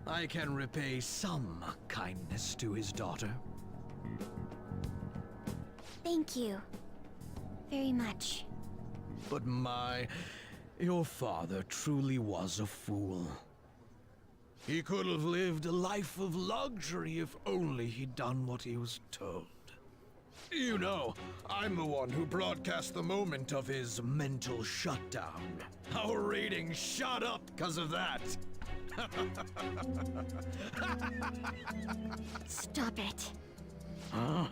I can repay some kindness to his daughter. Thank you. Very much. But your father truly was a fool. He could have lived a life of luxury if only he'd done what he was told. You know, I'm the one who broadcast the moment of his mental shutdown. Our ratings shot up because of that. Stop it. Huh?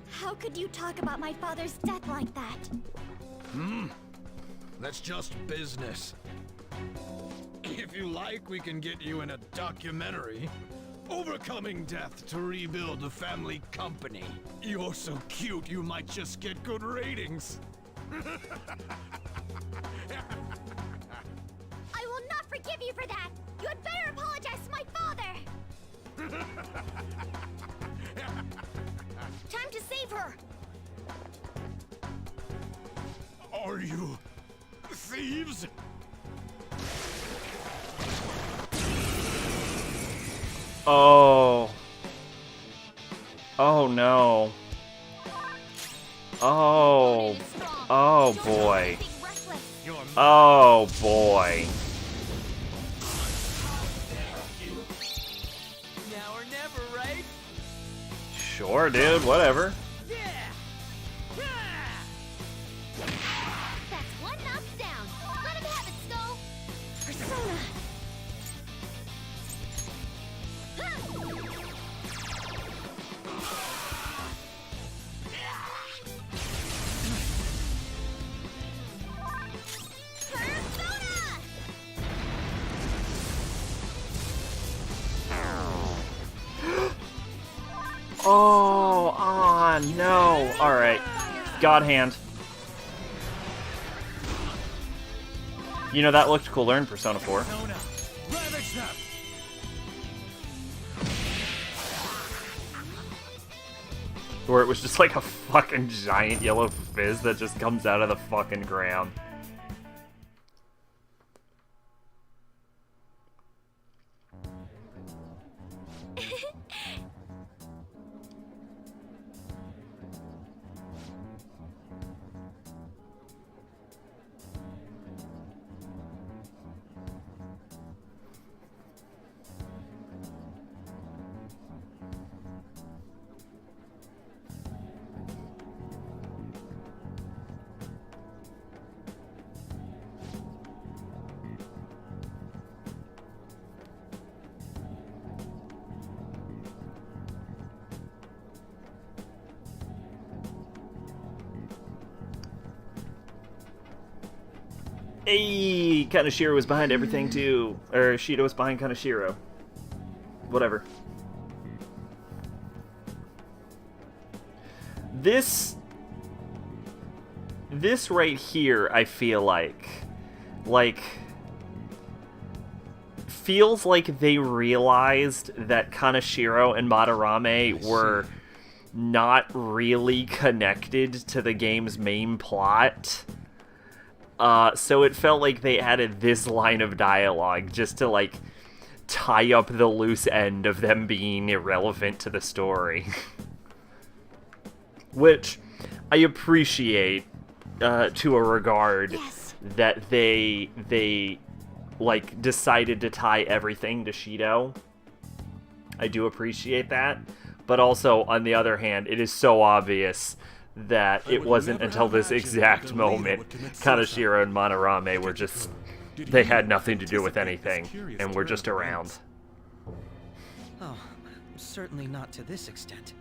How could you talk about my father's death like that? That's just business. If you like, we can get you in a documentary. Overcoming death to rebuild the family company. You're so cute, you might just get good ratings. I will not forgive you for that! You had better apologize to my father! Time to save her! Are you thieves? Oh. Oh no. Oh. Oh boy. Oh boy. Now or never, right? Sure, dude, whatever. Yeah! That's one knockdown. Let him have it, Skull. Persona! Persona! Oh, no. Alright. God hand. You know, that looked cooler in Persona 4. Persona, ravage them! Where it was just like a fucking giant yellow fizz that just comes out of the fucking ground. Hey, Kaneshiro was behind everything too. Or Shido was behind Kaneshiro. Whatever. This right here, I feel like feels like they realized that Kaneshiro and Madarame were not really connected to the game's main plot. So it felt like they added this line of dialogue just to, like, tie up the loose end of them being irrelevant to the story. Which I appreciate, to a regard, that they, like, decided to tie everything to Shido. I do appreciate that. But also, on the other hand, it is so obvious that it wasn't until this exact moment Kaneshiro and Madarame were just... they had nothing to do with anything, and were just around. Oh, certainly not to this extent.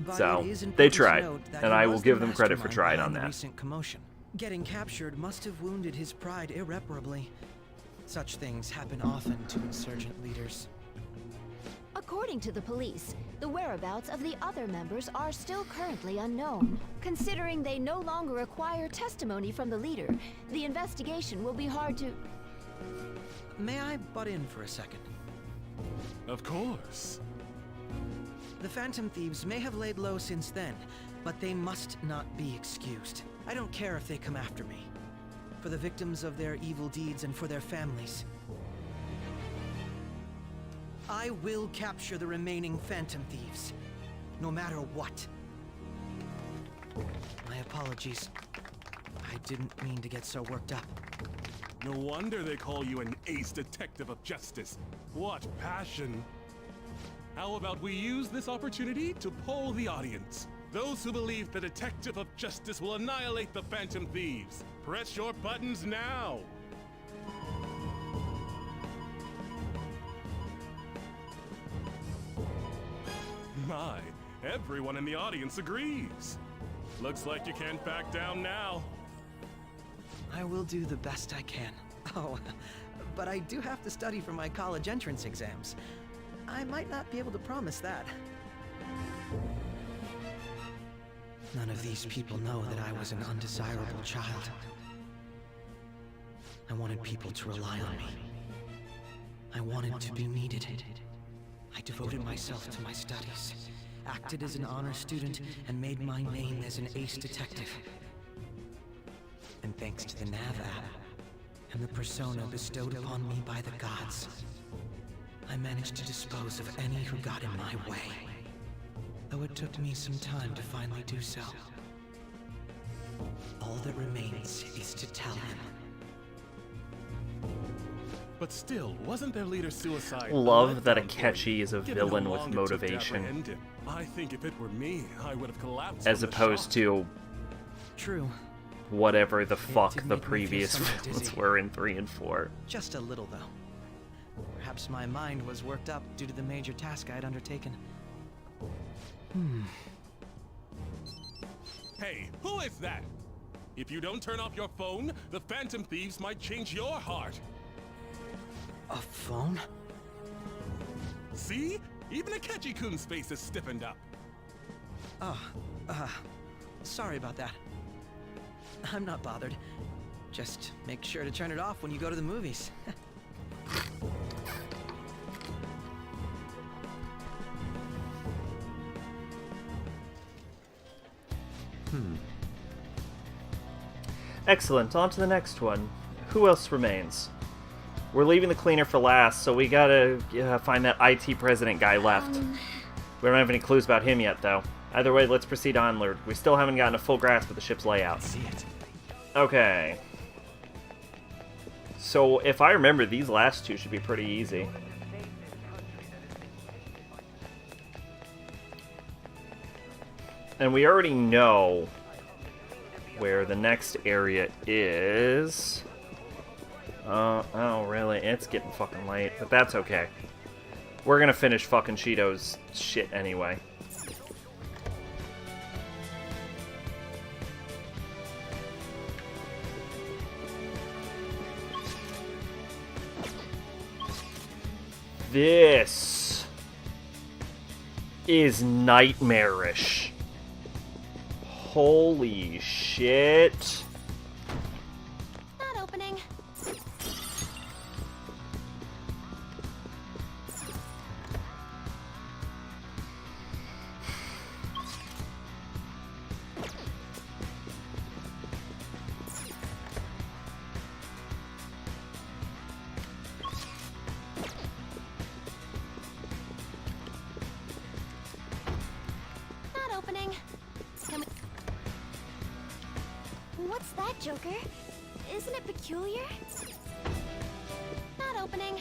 But So, it is they important to tried, note that and he I will was give the them credit for mastermind trying behind on the that. recent commotion. Getting captured must have wounded his pride irreparably. Such things happen often to insurgent leaders. According to the police, the whereabouts of the other members are still currently unknown. Considering they no longer require testimony from the leader, the investigation will be hard to... May I butt in for a second? Of course. The Phantom Thieves may have laid low since then, but they must not be excused. I don't care if they come after me. For the victims of their evil deeds and for their families. I will capture the remaining Phantom Thieves, no matter what. My apologies. I didn't mean to get so worked up. No wonder they call you an ace detective of justice. What passion! How about we use this opportunity to poll the audience? Those who believe the detective of justice will annihilate the Phantom Thieves. Press your buttons now! My, everyone in the audience agrees. Looks like you can't back down now. I will do the best I can. Oh, but I do have to study for my college entrance exams. I might not be able to promise that. None of these people know that I was an undesirable child. I wanted people to rely on me. I wanted to be needed. I devoted myself to my studies, acted as an honor student, and made my name as an ace detective. And thanks to the Nav app, and the persona bestowed upon me by the gods, I managed to dispose of any who got in my way. Though it took me some time to finally do so. All that remains is to tell him. But still, wasn't their leader's suicide? Love that letdown for Akechi you, is a given villain how with long it took to motivation, apprehend him? I think if it were me, I would have collapsed as from the opposed shock. to True. whatever the fuck did the make me feel previous somewhat villains dizzy. were in 3 and 4. Just a little, though. Perhaps my mind was worked up due to the major task I'd undertaken. Hey, who is that? If you don't turn off your phone, the Phantom Thieves might change your heart. A phone? See? Even Akechi-kun's face is stiffened up. Oh, sorry about that. I'm not bothered. Just make sure to turn it off when you go to the movies. Excellent, on to the next one. Who else remains? We're leaving the cleaner for last, so we gotta find that IT president guy left. We don't have any clues about him yet, though. Either way, let's proceed onward. We still haven't gotten a full grasp of the ship's layout. See it. Okay. So, if I remember, these last two should be pretty easy. And we already know where the next area is. Oh, really? It's getting fucking late, but that's okay. We're gonna finish fucking Cheeto's shit anyway. This is nightmarish. Holy shit. Not opening. Not opening. Can we... What's that, Joker? Isn't it peculiar? Not opening.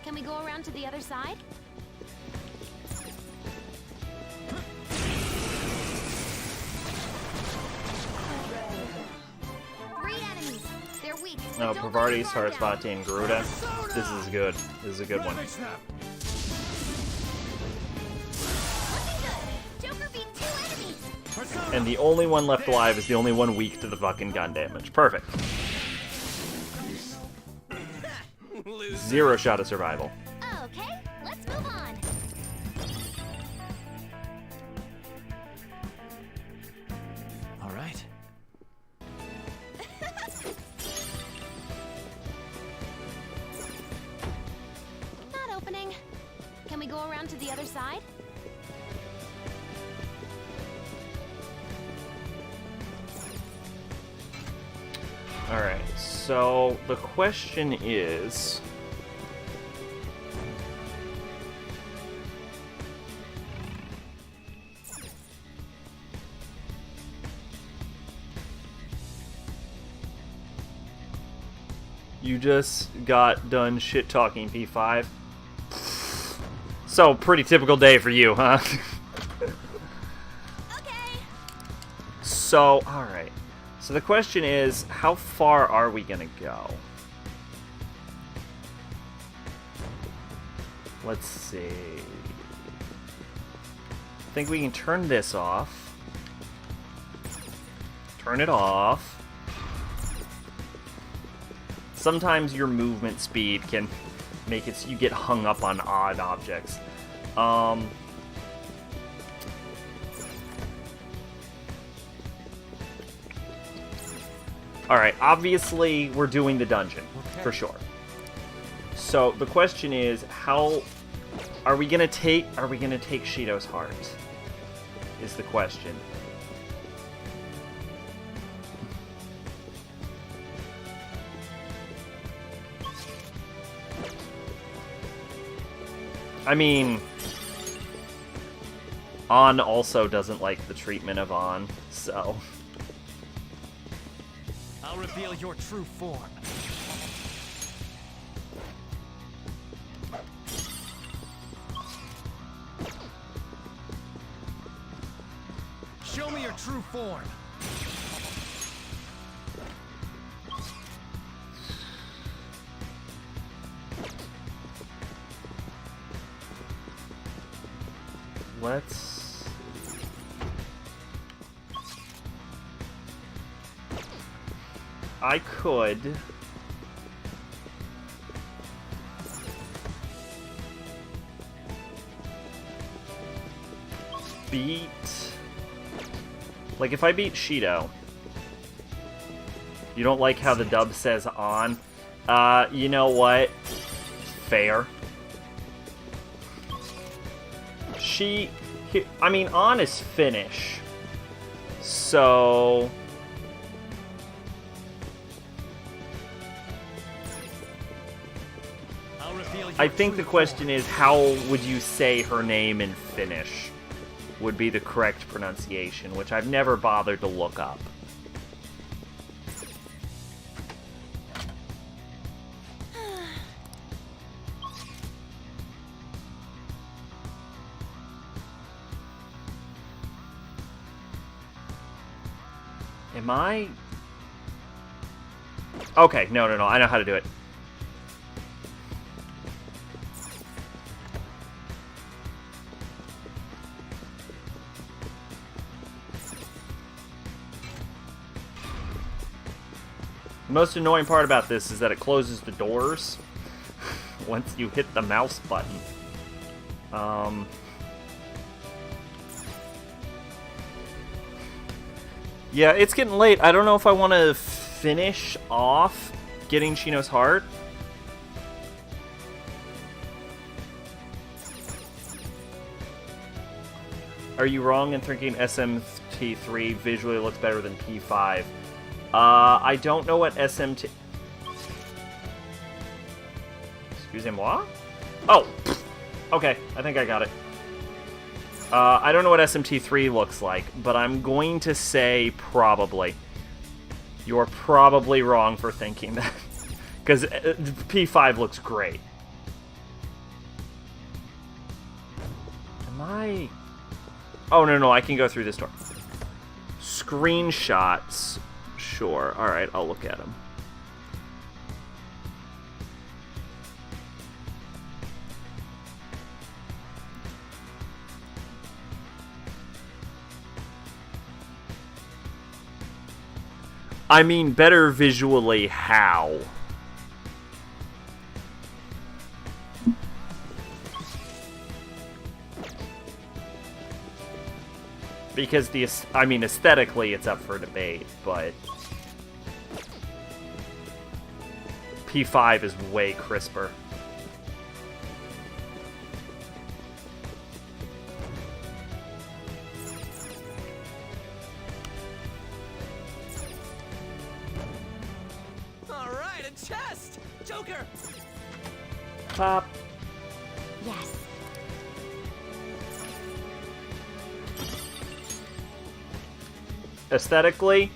Can we go around to the other side? Three enemies. They're weak. No, Don't let Parvati, them run down. Sarasvati, and Garuda. This is good. This is a good one. Looking good. Joker beat 2 enemies. And the only one left alive is the only one weak to the fucking gun damage. Perfect. 0 shot of survival. Okay, let's move on. All right. Not opening. Can we go around to the other side? Alright, so the question is... You just got done shit-talking P5. So, pretty typical day for you, huh? Okay. So, alright. So the question is, how far are we gonna go? Let's see. I think we can turn this off. Turn it off. Sometimes your movement speed can make it so you get hung up on odd objects. Alright, obviously we're doing the dungeon, for sure. So the question is, how Are we gonna take Shido's heart? Is the question. I mean, An also doesn't like the treatment of An, so... I'll reveal your true form. Show me your true form. Let's... I could... beat... Like, if I beat Shido... You don't like how the dub says on? You know what? Fair. I mean, An is Finnish. So... I think the question is, how would you say her name in Finnish? Would be the correct pronunciation, which I've never bothered to look up. Am I... Okay, no, I know how to do it. The most annoying part about this is that it closes the doors once you hit the mouse button. Yeah, it's getting late. I don't know if I want to finish off getting Shino's heart. Are you wrong in thinking SMT3 visually looks better than P5? I don't know what SMT... Excusez-moi? Oh! Okay, I think I got it. I don't know what SMT3 looks like, but I'm going to say probably. You're probably wrong for thinking that. Because P5 looks great. Am I... Oh, no, I can go through this door. Screenshots. Sure. Alright, I'll look at them. I mean, better visually, how? Because I mean, aesthetically, it's up for debate, but P5 is way crisper. Alright, a chest! Joker! Pop. Yes. Aesthetically,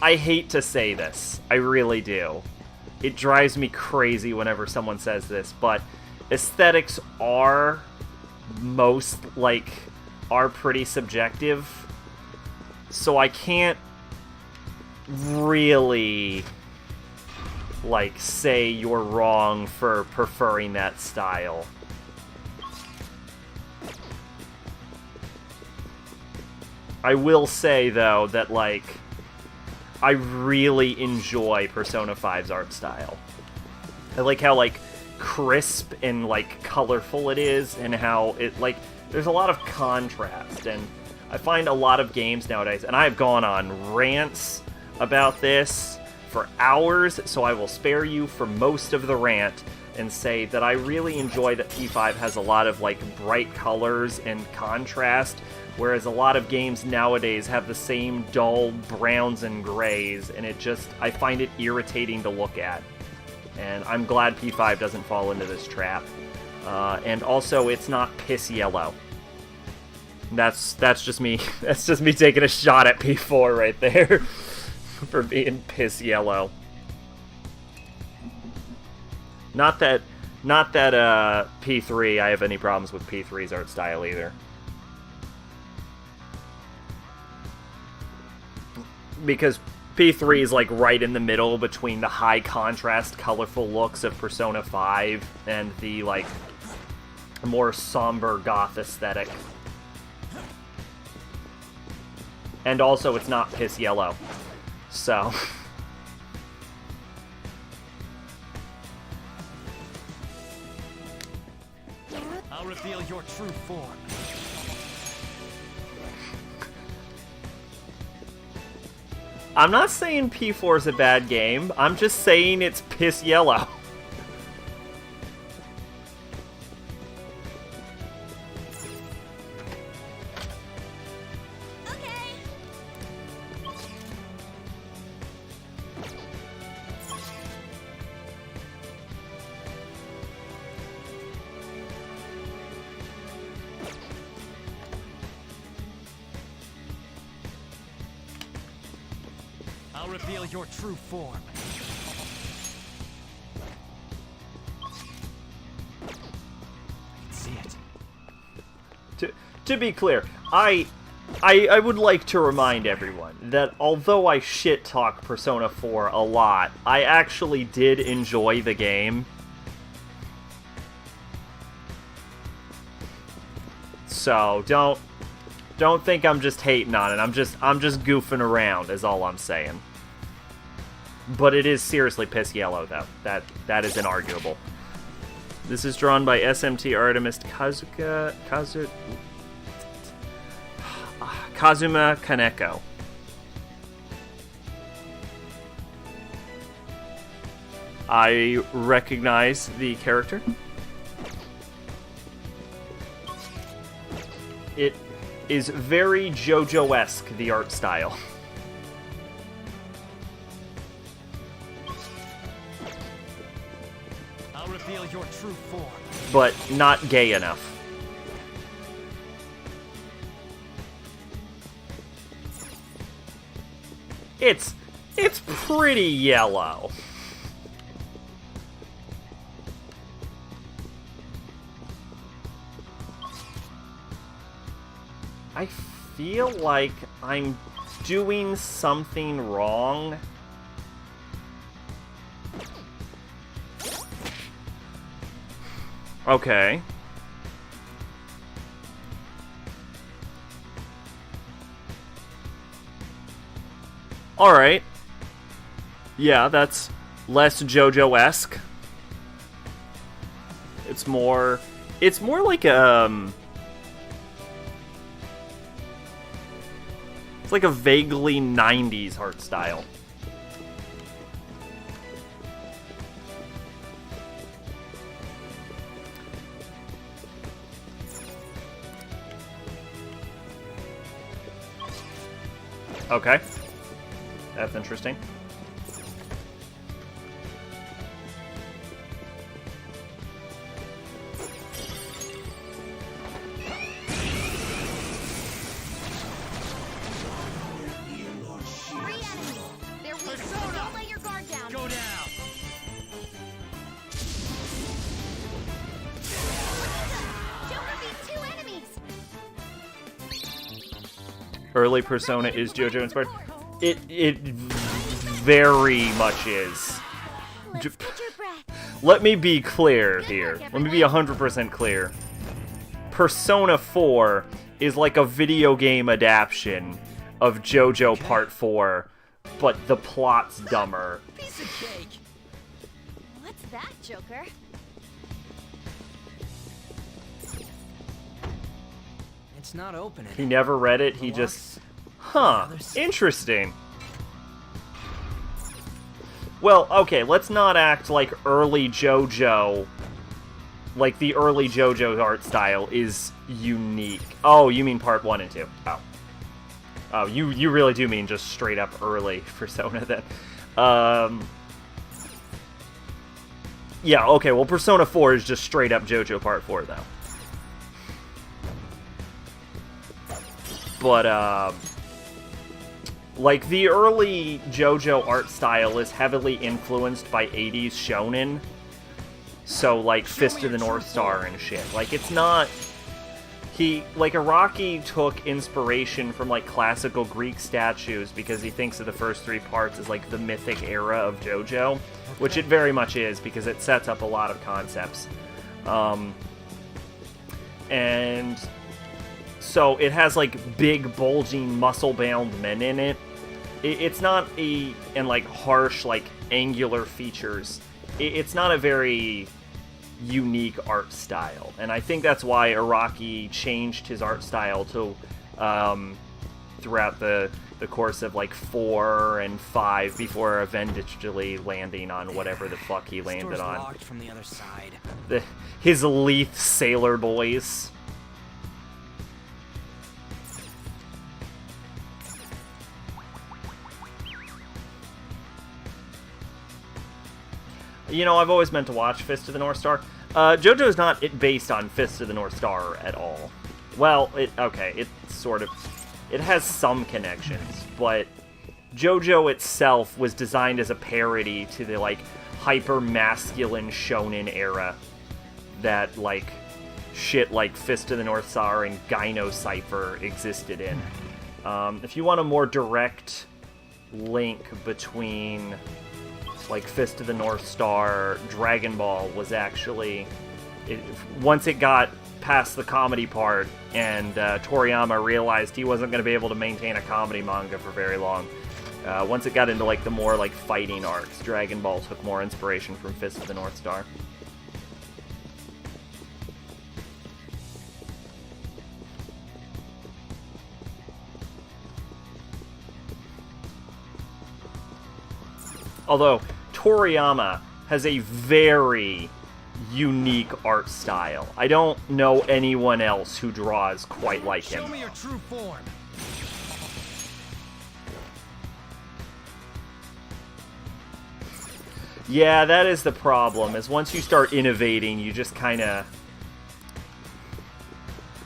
I hate to say this. I really do. It drives me crazy whenever someone says this, but aesthetics are pretty subjective. So I can't really, say you're wrong for preferring that style. I will say, though, that, I really enjoy Persona 5's art style. I like how, crisp and, colorful it is, and how it, there's a lot of contrast, and I find a lot of games nowadays, and I've gone on rants about this for hours, so I will spare you for most of the rant and say that I really enjoy that P5 has a lot of like bright colors and contrast, whereas a lot of games nowadays have the same dull browns and grays, and I find it irritating to look at. And I'm glad P5 doesn't fall into this trap. And also, it's not piss yellow. That's just me. That's just me taking a shot at P4 right there for being piss yellow. Not that P3, I have any problems with P3's art style either. Because P3 is like right in the middle between the high contrast, colorful looks of Persona 5 and the like more somber goth aesthetic. And also, it's not piss yellow. So I'll reveal your true form. I'm not saying P4 is a bad game. I'm just saying it's piss yellow. I'll reveal your true form. I can see it. To be clear, I would like to remind everyone that although I shit-talk Persona 4 a lot, I actually did enjoy the game. So don't think I'm just hating on it. I'm just goofing around is all I'm saying. But it is seriously piss yellow though. That is inarguable. This is drawn by SMT artist Kazuma Kaneko. I recognize the character. It is very JoJo-esque, the art style. I'll reveal your true form. But not gay enough. It's pretty yellow. I feel like I'm doing something wrong. Okay. Alright. Yeah, that's less JoJo-esque. It's more like it's like a vaguely 90s art style. Okay. That's interesting. Early Persona is JoJo inspired. It very much is. Let me be clear here. Let me be 100% clear. Persona 4 is like a video game adaptation of JoJo Part 4, but the plot's dumber. Piece of cake. What's that, Joker? It's not opening. He never read it, he just... Huh, interesting. Well, okay, let's not act like early JoJo, like the early JoJo art style is unique. Oh, you mean part 1 and 2. Oh. Oh, you really do mean just straight up early Persona then. Yeah, okay, well Persona 4 is just straight up JoJo part 4 though. But, like, the early JoJo art style is heavily influenced by 80s shonen. So, like, Fist of the North Star and shit. Like, it's not... Araki took inspiration from, like, classical Greek statues because he thinks of the first 3 parts as, like, the mythic era of JoJo. Which it very much is, because it sets up a lot of concepts. And... so, it has, like, big, bulging, muscle-bound men in it. It's not and like harsh, like angular features. It's not a very unique art style, and I think that's why Araki changed his art style to throughout the course of like 4 and 5 before eventually landing on whatever the fuck he landed on. Locked from the other side. His Leith Sailor Boys. You know, I've always meant to watch Fist of the North Star. JoJo is not based on Fist of the North Star at all. Well, it sort of... it has some connections, but JoJo itself was designed as a parody to the, like, hyper-masculine shonen era that, like, shit like Fist of the North Star and Gyno Cypher existed in. If you want a more direct link between... like Fist of the North Star, Dragon Ball was actually... once it got past the comedy part, and Toriyama realized he wasn't going to be able to maintain a comedy manga for very long. Once it got into like the more like fighting arcs, Dragon Ball took more inspiration from Fist of the North Star. Although, Toriyama has a very unique art style. I don't know anyone else who draws quite like him. Show me your true form. Yeah, that is the problem, is once you start innovating, you just kind of...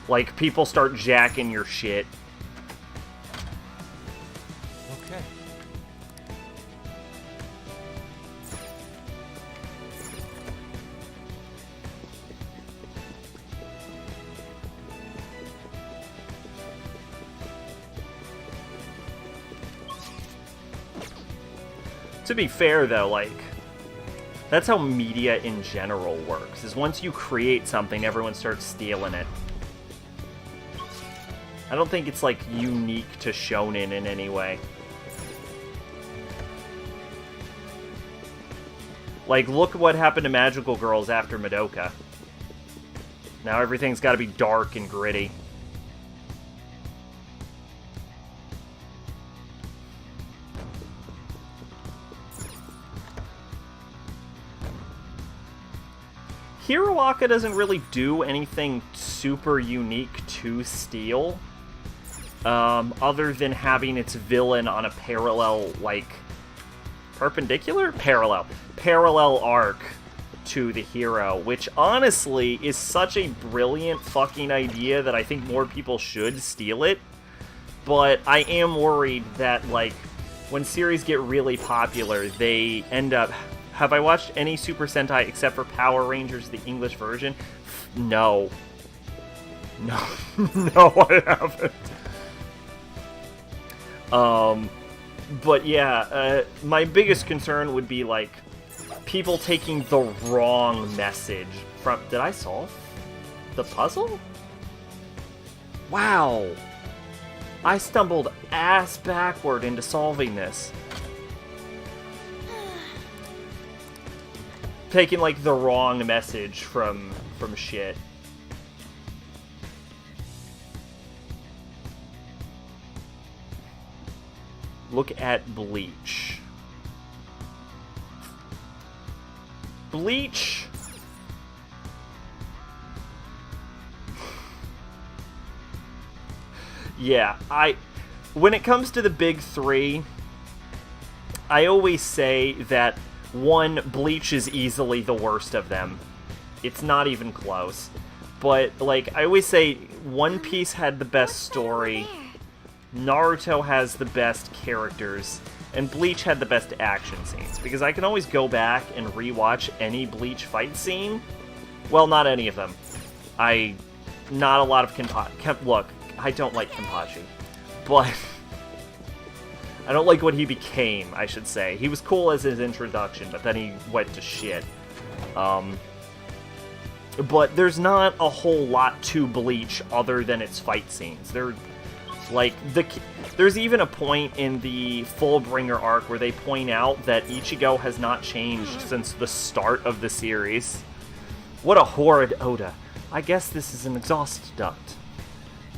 like, people start jacking your shit. Okay. To be fair, though, like, that's how media in general works, is once you create something, everyone starts stealing it. I don't think it's, like, unique to shonen in any way. Like, look what happened to Magical Girls after Madoka. Now everything's gotta be dark and gritty. Hiroaka doesn't really do anything super unique to Steel, other than having its villain on a parallel, like, parallel arc to the hero, which honestly is such a brilliant fucking idea that I think more people should steal it, but I am worried that, like, when series get really popular, they end up... Have I watched any Super Sentai except for Power Rangers, the English version? No. No. No, I haven't. But yeah, my biggest concern would be, like, people taking the wrong message from... Did I solve the puzzle? Wow. I stumbled ass backward into solving this. Taking, like, the wrong message from shit. Look at Bleach. Bleach... Yeah, when it comes to the big three, I always say that, one, Bleach is easily the worst of them. It's not even close. But, like, I always say One Piece had the best story, Naruto has the best characters, and Bleach had the best action scenes. Because I can always go back and rewatch any Bleach fight scene. Well, not any of them. Not a lot of look, I don't like Kenpachi, but I don't like what he became, I should say. He was cool as his introduction, but then he went to shit. But there's not a whole lot to Bleach other than its fight scenes. There's even a point in the Fullbringer arc where they point out that Ichigo has not changed since the start of the series. What a horrid Oda. I guess this is an exhaust duct.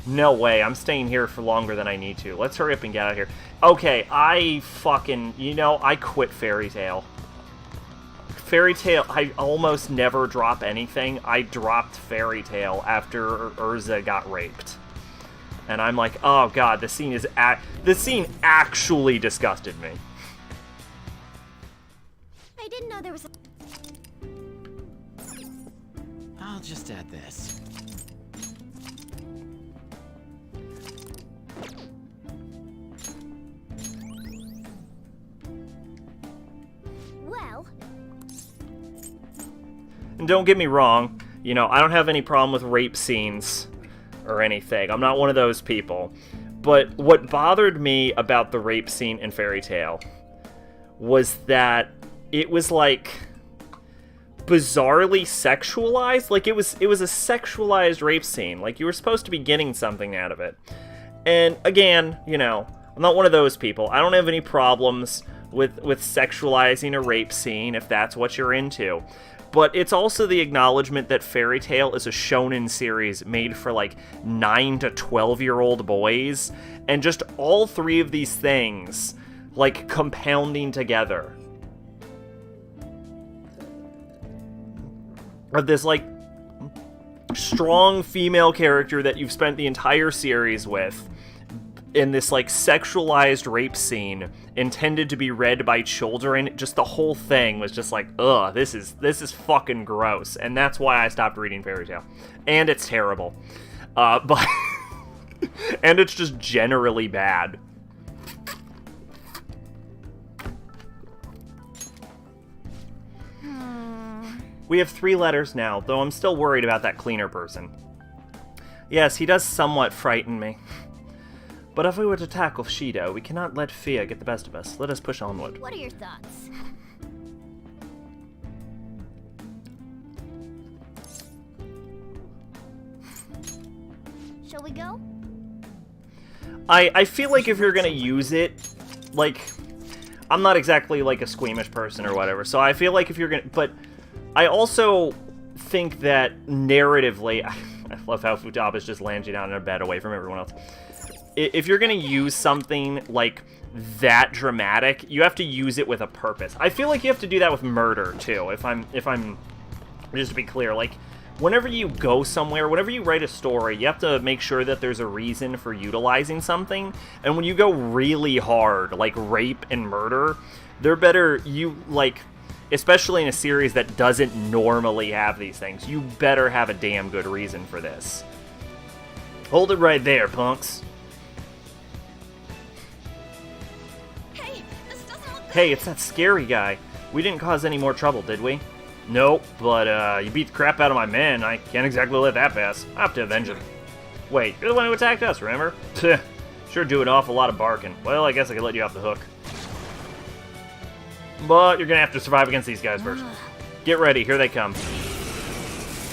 No way, I'm staying here for longer than I need to. Let's hurry up and get out of here. Okay, I quit Fairy Tail. Fairy Tail, I almost never drop anything. I dropped Fairy Tail after Urza got raped. And I'm like, oh god, this scene actually disgusted me. I didn't know there was a... I'll just add this. Well... And don't get me wrong, I don't have any problem with rape scenes or anything. I'm not one of those people. But what bothered me about the rape scene in Fairy Tail was that it was, like, bizarrely sexualized. Like, it was a sexualized rape scene. Like, you were supposed to be getting something out of it. And, again, I'm not one of those people. I don't have any problems with sexualizing a rape scene if that's what you're into. But it's also the acknowledgement that Fairy Tail is a shonen series made for, like, 9 to 12-year-old boys, and just all three of these things, like, compounding together. Of this, like, strong female character that you've spent the entire series with, in this, like, sexualized rape scene intended to be read by children. Just the whole thing was just like, ugh, this is fucking gross. And that's why I stopped reading Fairy Tail. And it's terrible. But and it's just generally bad. We have 3 letters now, though I'm still worried about that cleaner person. Yes, he does somewhat frighten me. But if we were to tackle Shido, we cannot let fear get the best of us. Let us push onward. What are your thoughts? Shall we go? I feel like if you're gonna use it, like, I'm not exactly, like, a squeamish person or whatever, so I feel like if you're gonna, but I also think that narratively, I love how Futaba's just landing down in a bed away from everyone else. If you're gonna use something like that dramatic, you have to use it with a purpose. I feel like you have to do that with murder too. If I'm just to be clear, like, whenever you go somewhere, whenever you write a story, you have to make sure that there's a reason for utilizing something. And when you go really hard, like rape and murder, they're better, especially in a series that doesn't normally have these things, you better have a damn good reason for this. Hold it right there, punks. Hey, it's that scary guy. We didn't cause any more trouble, did we? Nope, but you beat the crap out of my men. I can't exactly let that pass. I have to avenge him. Wait, you're the one who attacked us, remember? Sure do an awful lot of barking. Well, I guess I could let you off the hook. But you're gonna have to survive against these guys first. Get ready, here they come.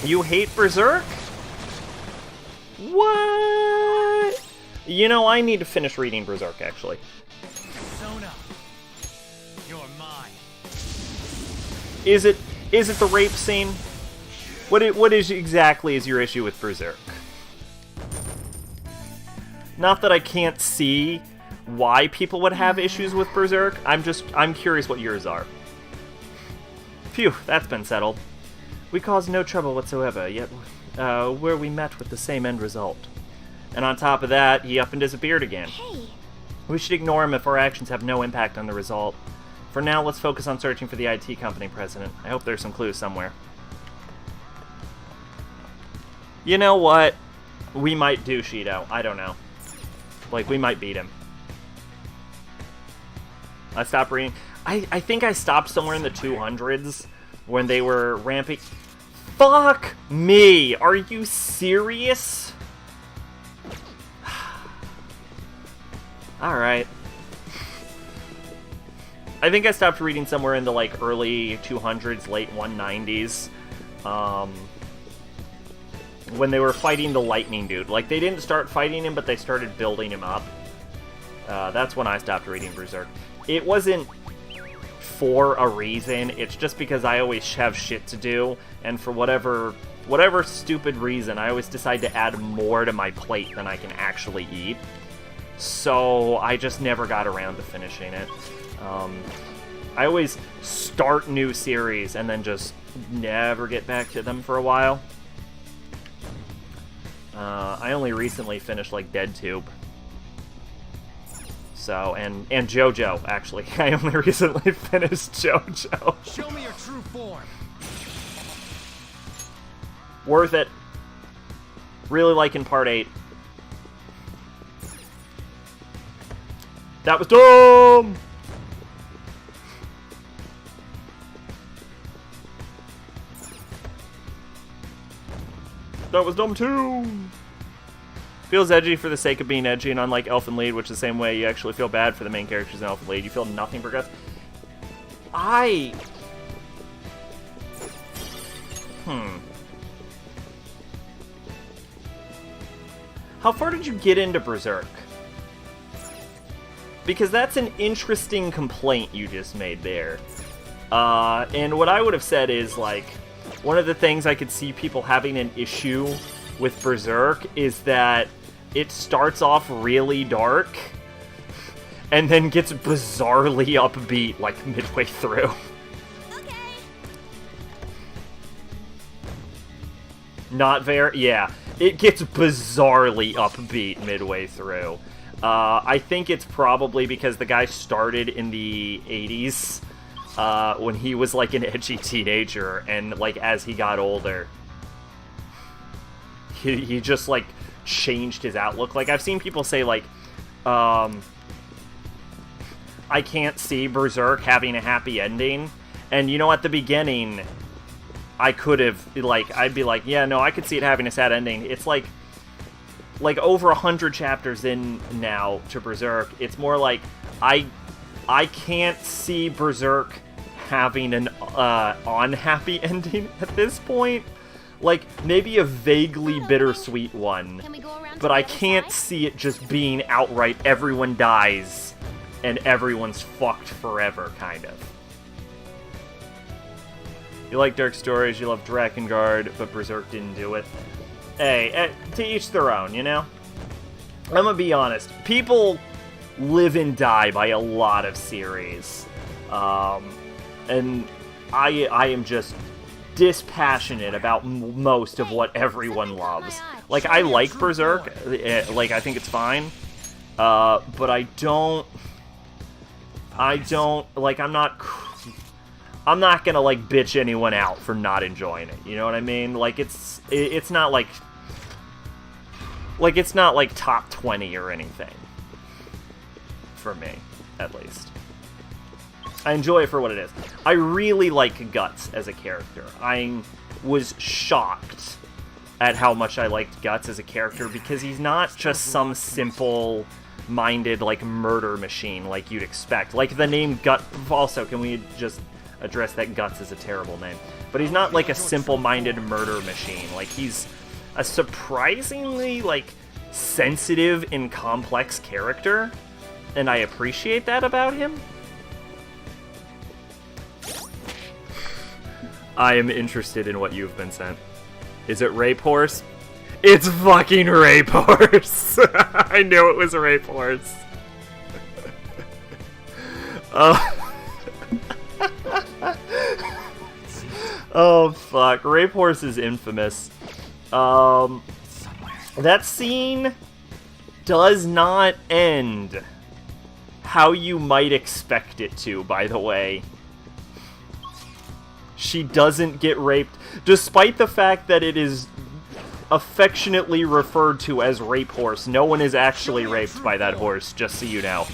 You hate Berserk? What? I need to finish reading Berserk, actually. Sona, you're mine. Is it the rape scene? What is exactly is your issue with Berserk? Not that I can't see why people would have issues with Berserk. I'm curious what yours are. Phew, that's been settled. We caused no trouble whatsoever, yet were we met with the same end result. And on top of that, he up and disappeared again. Hey, We should ignore him if our actions have no impact on the result. For now, let's focus on searching for the IT company president. I hope there's some clues somewhere. You know what? We might do Shido. I don't know. Like, we might beat him. I stopped reading. I think I stopped somewhere in the 200s when they were ramping. Fuck me! Are you serious? Alright. I think I stopped reading somewhere in the, like, early 200s, late 190s. When they were fighting the lightning dude. Like, they didn't start fighting him, but they started building him up. That's when I stopped reading Berserk. It wasn't for a reason, it's just because I always have shit to do, and for whatever stupid reason, I always decide to add more to my plate than I can actually eat. So I just never got around to finishing it. I always start new series and then just never get back to them for a while. I only recently finished, like, DeadTube. So, and JoJo, actually. I only recently finished JoJo. Show me your true form. Worth it. Really liking Part 8. That was dumb! That was dumb too! Feels edgy for the sake of being edgy, and unlike Elfen Lied, which is the same way you actually feel bad for the main characters in Elfen Lied, you feel nothing for Guts. How far did you get into Berserk? Because that's an interesting complaint you just made there. And what I would have said is, like, one of the things I could see people having an issue with Berserk is that it starts off really dark and then gets bizarrely upbeat, like, midway through. okay. Not very... Yeah. It gets bizarrely upbeat midway through. I think it's probably because the guy started in the 80s, when he was, like, an edgy teenager, and, like, as he got older, he just, like, changed his outlook. Like, I've seen people say, like, I can't see Berserk having a happy ending, and, you know, at the beginning, I could have, like, I'd be like, yeah, no, I could see it having a sad ending. It's like over 100 chapters in now to Berserk, it's more like I can't see Berserk having an unhappy ending at this point. Like, maybe a vaguely bittersweet one, Can we go around but to I the other can't side? see it just being outright everyone dies and everyone's fucked forever, kind of. You like dark stories, you love Drakengard, but Berserk didn't do it. Hey, to each their own, you know? I'm gonna be honest. People live and die by a lot of series. And I am just dispassionate about most of what everyone loves. Like, I like Berserk. Like, I think it's fine. But I don't, like, I'm not gonna, like, bitch anyone out for not enjoying it, you know what I mean? Like, it's not like it's not like top 20 or anything. For me, at least. I enjoy it for what it is. I really like Guts as a character. I was shocked at how much I liked Guts as a character, because he's not just some simple-minded, like, murder machine like you'd expect. Like, the name Guts... Also, can we just address that Guts is a terrible name? But he's not, like, a simple-minded murder machine. Like, he's a surprisingly, like, sensitive and complex character, and I appreciate that about him. I am interested in what you've been sent. Is it Rape Horse? It's fucking Rape Horse! I knew it was Rape Horse. Oh, fuck. Rape Horse is infamous. That scene does not end how you might expect it to, by the way. She doesn't get raped, despite the fact that it is affectionately referred to as Rape Horse. No one is actually raped by that horse, just so you know.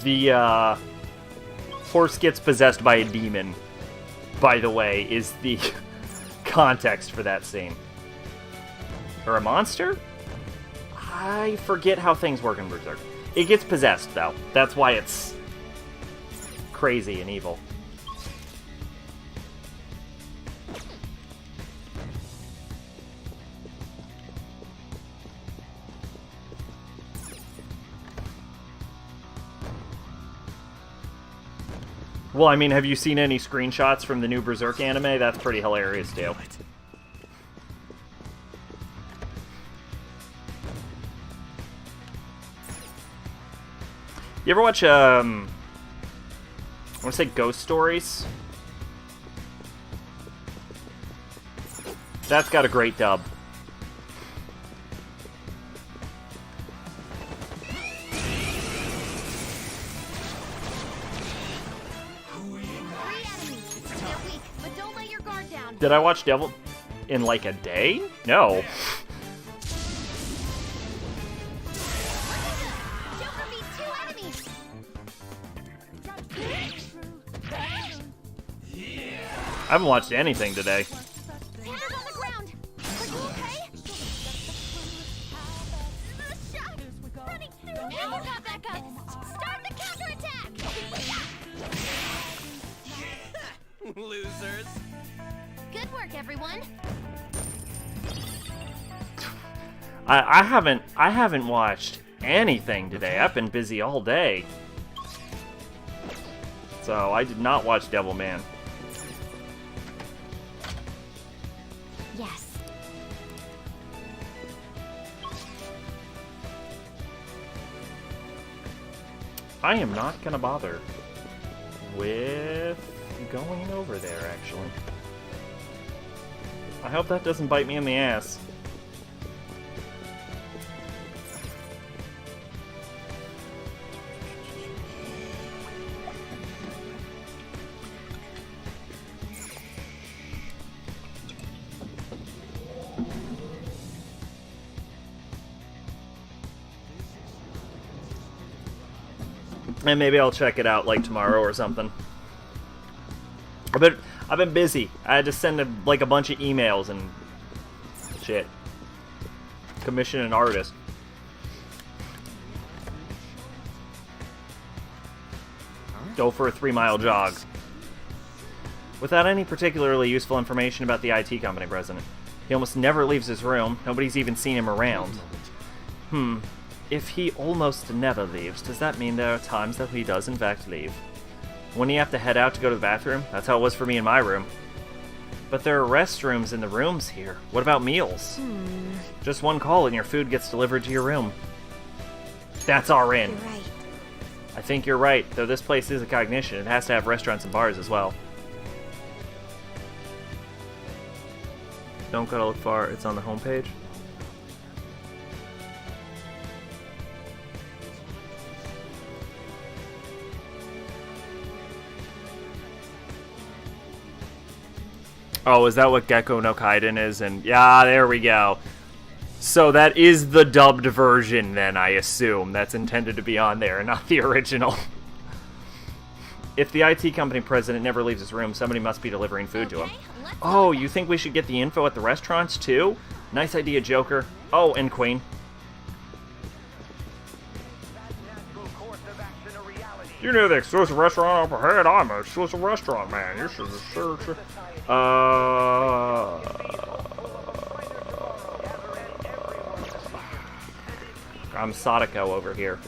The, horse gets possessed by a demon, by the way, is the context for that scene. Or a monster? I forget how things work in Berserk. It gets possessed, though. That's why it's crazy and evil. Well, I mean, have you seen any screenshots from the new Berserk anime? That's pretty hilarious, too. You ever watch, I want to say Ghost Stories? That's got a great dub. Did I watch Devil in like a day? No. I haven't watched anything today. Losers. Good work, everyone. I haven't watched anything today. I've been busy all day. So I did not watch Devilman. Yes. I am not gonna bother with going over there, actually. I hope that doesn't bite me in the ass. And maybe I'll check it out like tomorrow or something. But I've been busy. I had to send a bunch of emails and shit. Commission an artist. Go for a 3-mile jog. Without any particularly useful information about the IT company president. He almost never leaves his room. Nobody's even seen him around. If he almost never leaves, does that mean there are times that he does in fact leave? When you have to head out to go to the bathroom? That's how it was for me in my room. But there are restrooms in the rooms here. What about meals? Just one call and your food gets delivered to your room. That's our inn. You're right. I think you're right, though this place is a cognition. It has to have restaurants and bars as well. Don't gotta look far, it's on the homepage. Oh, is that what Gecko no Kaiden is? And yeah, there we go. So that is the dubbed version then, I assume. That's intended to be on there, not the original. If the IT company president never leaves his room, somebody must be delivering food to him. Oh, you think we should get the info at the restaurants too? Nice idea, Joker. Oh, and Queen. You know the exclusive restaurant up ahead? I'm an exclusive restaurant man. You should search. I'm Sadako over here.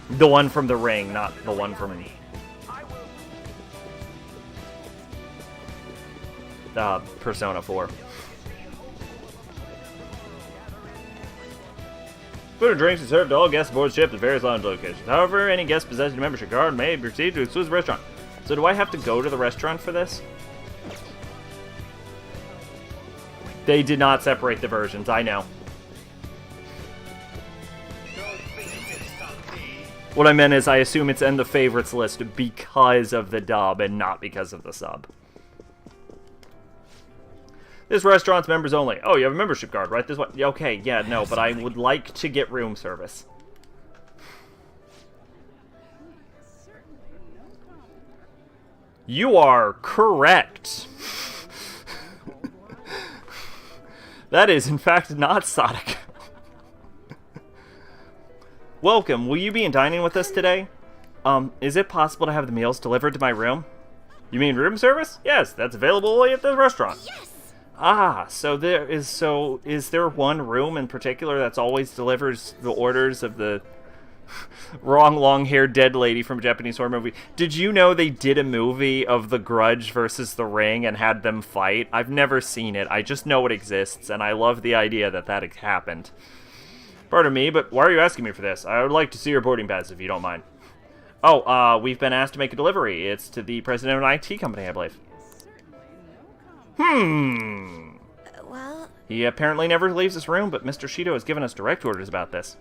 The one from The Ring, not the one from Persona 4. Food and drinks are served to all guests aboard ship at various lounge locations. However, any guest possessing a membership card may proceed to exclusive restaurant. So do I have to go to the restaurant for this? They did not separate the versions, I know. What I meant is I assume it's in the favorites list because of the dub and not because of the sub. This restaurant's members only. Oh, you have a membership card, right? This one. Okay, yeah, no, but I would like to get room service. You are correct. That is, in fact, not Sadako. Welcome. Will you be dining with us today? Is it possible to have the meals delivered to my room? You mean room service? Yes, that's available at the restaurant. Yes! Ah, is there one room in particular that's always delivers the orders of the wrong long-haired dead lady from a Japanese horror movie? Did you know they did a movie of The Grudge versus The Ring and had them fight? I've never seen it. I just know it exists, and I love the idea that that happened. Pardon me, but why are you asking me for this? I would like to see your boarding pass if you don't mind. Oh, we've been asked to make a delivery. It's to the president of an IT company, I believe. Well... He apparently never leaves his room, but Mr. Shido has given us direct orders about this.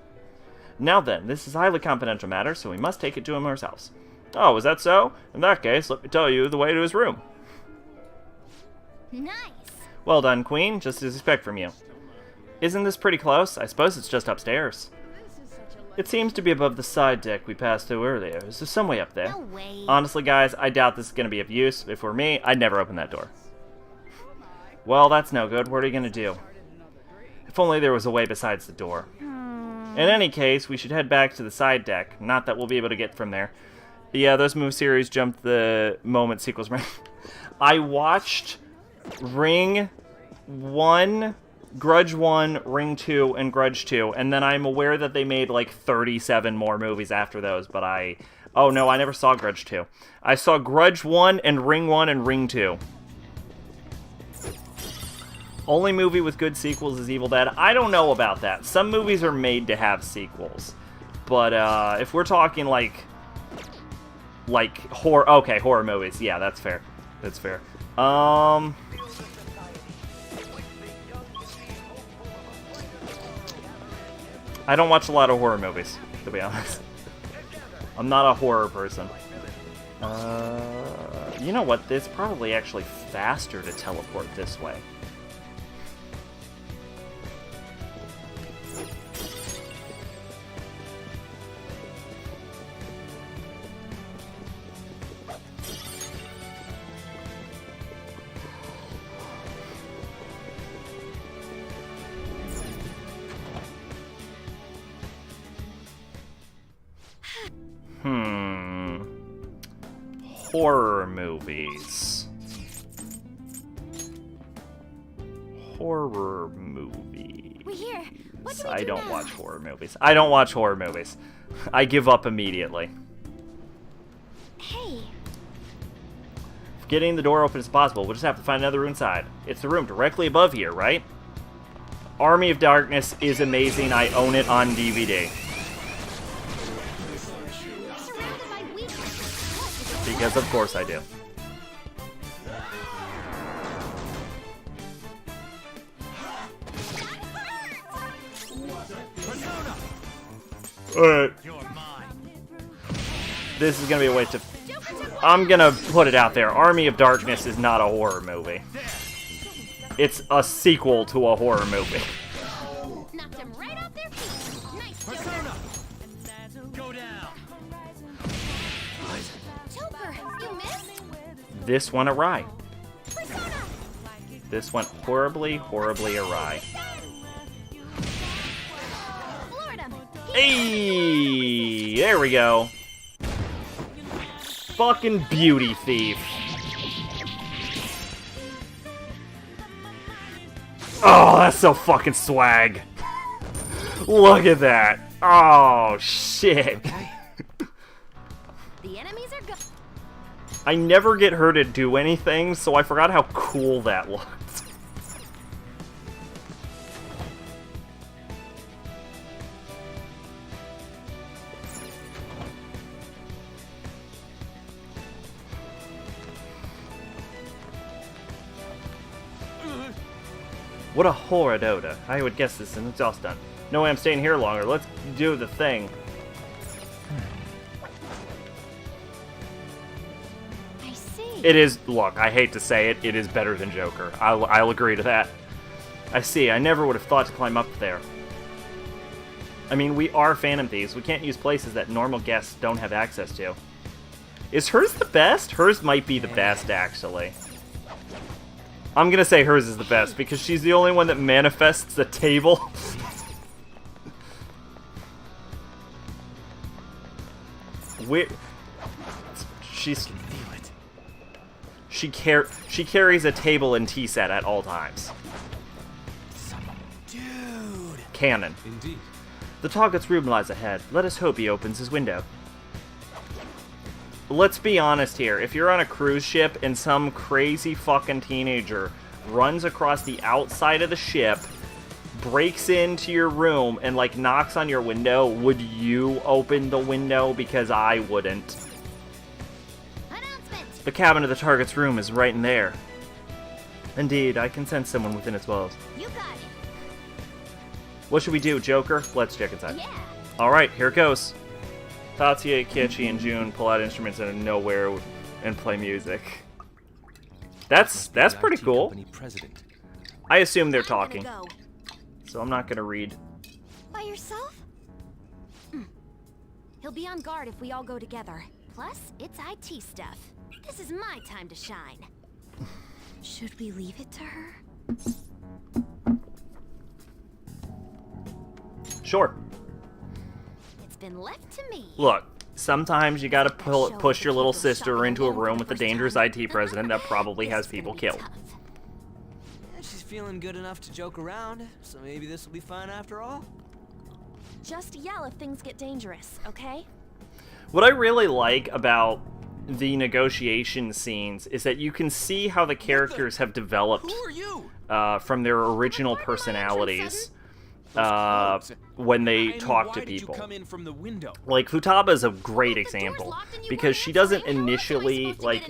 Now then, this is a highly confidential matter, so we must take it to him ourselves. Oh, is that so? In that case, let me tell you the way to his room. Nice! Well done, Queen, just as I expect from you. Isn't this pretty close? I suppose it's just upstairs. It seems to be above the side deck we passed through earlier. Is there some way up there? No way. Honestly, guys, I doubt this is going to be of use. If it were me, I'd never open that door. Well, that's no good. What are you going to do? If only there was a way besides the door. In any case, we should head back to the side deck. Not that we'll be able to get from there. Yeah, those move series jumped the moment sequels. I watched Ring 1, Grudge 1, Ring 2, and Grudge 2, and then I'm aware that they made like 37 more movies after those, but oh no, I never saw Grudge 2. I saw Grudge 1 and Ring 2. Only movie with good sequels is Evil Dead. I don't know about that. Some movies are made to have sequels. But if we're talking like horror, okay, horror movies. Yeah, that's fair. That's fair. I don't watch a lot of horror movies, to be honest. I'm not a horror person. You know what? It's probably actually faster to teleport this way. Horror movies. Horror movie. We're here. What do we I do don't now? watch horror movies. I don't watch horror movies. I give up immediately. Hey. Getting the door open as possible. We'll just have to find another room inside. It's the room directly above here, right? Army of Darkness is amazing. I own it on DVD. Because of course I do. Alright. This is gonna be a waste of... I'm gonna put it out there. Army of Darkness is not a horror movie. It's a sequel to a horror movie. Knocked him right off their feet. Nice, Joker. Go down. Joker, you missed? This went awry. Persona. This went horribly, horribly awry. Florida. Hey! There we go. fucking beauty thief. Oh, that's so fucking swag. Look at that. Oh, shit. Okay. The enemies are go- I never get her to do anything, so I forgot how cool that looked. What a horrid odor. I would guess this isn't just done. No way I'm staying here longer. Let's do the thing. I see. It is, look, I hate to say it, it is better than Joker. I'll agree to that. I see, I never would have thought to climb up there. I mean, we are Phantom Thieves. We can't use places that normal guests don't have access to. Is hers the best? Hers might be the best, actually. I'm gonna say hers is the best, because she's the only one that manifests the table. She's... She carries a table and tea set at all times. Dude. Canon. Indeed. The target's room lies ahead. Let us hope he opens his window. Let's be honest here. If you're on a cruise ship and some crazy fucking teenager runs across the outside of the ship, breaks into your room, and, like, knocks on your window, would you open the window? Because I wouldn't. Announcement. The cabin of the target's room is right in there. Indeed, I can sense someone within its walls. You got it. What should we do, Joker? Let's check inside. Yeah. Alright, here it goes. Tatsuya, Kichi, and June pull out instruments out of nowhere and play music. That's pretty cool. President. I assume they're I'm gonna talking, go. so I'm not gonna read. By yourself? He'll be on guard if we all go together. Plus, it's IT stuff. This is my time to shine. Should we leave it to her? Sure. It's been left to me. Look, sometimes you gotta push your little sister into a room with a dangerous IT president that probably has people killed. Yeah, she's feeling good enough to joke around, so maybe this will be fun after all. Just yell if things get dangerous, okay? What I really like about the negotiation scenes is that you can see how the characters have developed Who are you? from their original personalities when they talk to people. Come in from the window? Like, Futaba's a great example, because she doesn't initially, like,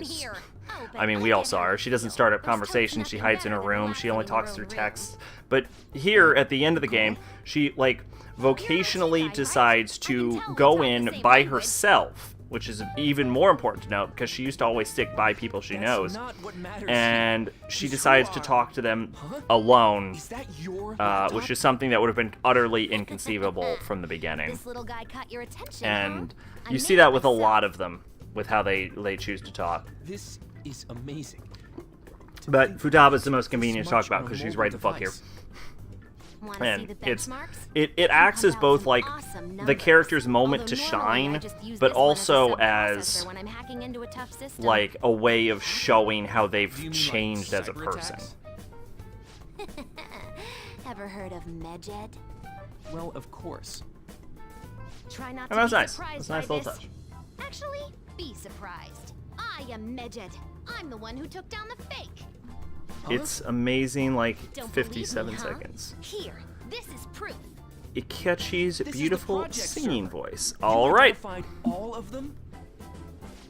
I mean, we all saw her. She doesn't start up conversations, she hides in her room, she only talks through text. But here, at the end of the game, she, like, vocationally decides to go in by herself, which is even more important to note, because she used to always stick by people she knows. And she decides to talk to them alone, which is something that would have been utterly inconceivable from the beginning. This little guy caught your attention, And huh? you see that with a lot of them, with how they choose to talk. This is amazing. But Futaba's the most convenient to talk about, because she's right the fuck here. Wanna see And the it's benchmarks? it acts as both, Some like, awesome the numbers. character's moment to Although normally I shine, just use but this one also a as, sub-processor when I'm hacking into a tough system. like, a way of showing how Do they've you mean, changed like, as a cyber person. attacks? Ever heard of Medjed? Well, of course. Try not Oh, to that's be nice. surprised That's a nice by little this. touch. Actually, be surprised. I am Medjed. I'm the one who took down the fake. It's amazing, like, Don't believe me, 57 huh? seconds. Here, this is proof. Ikechi's This is the beautiful project singing server. voice. You Alright. identified all of them?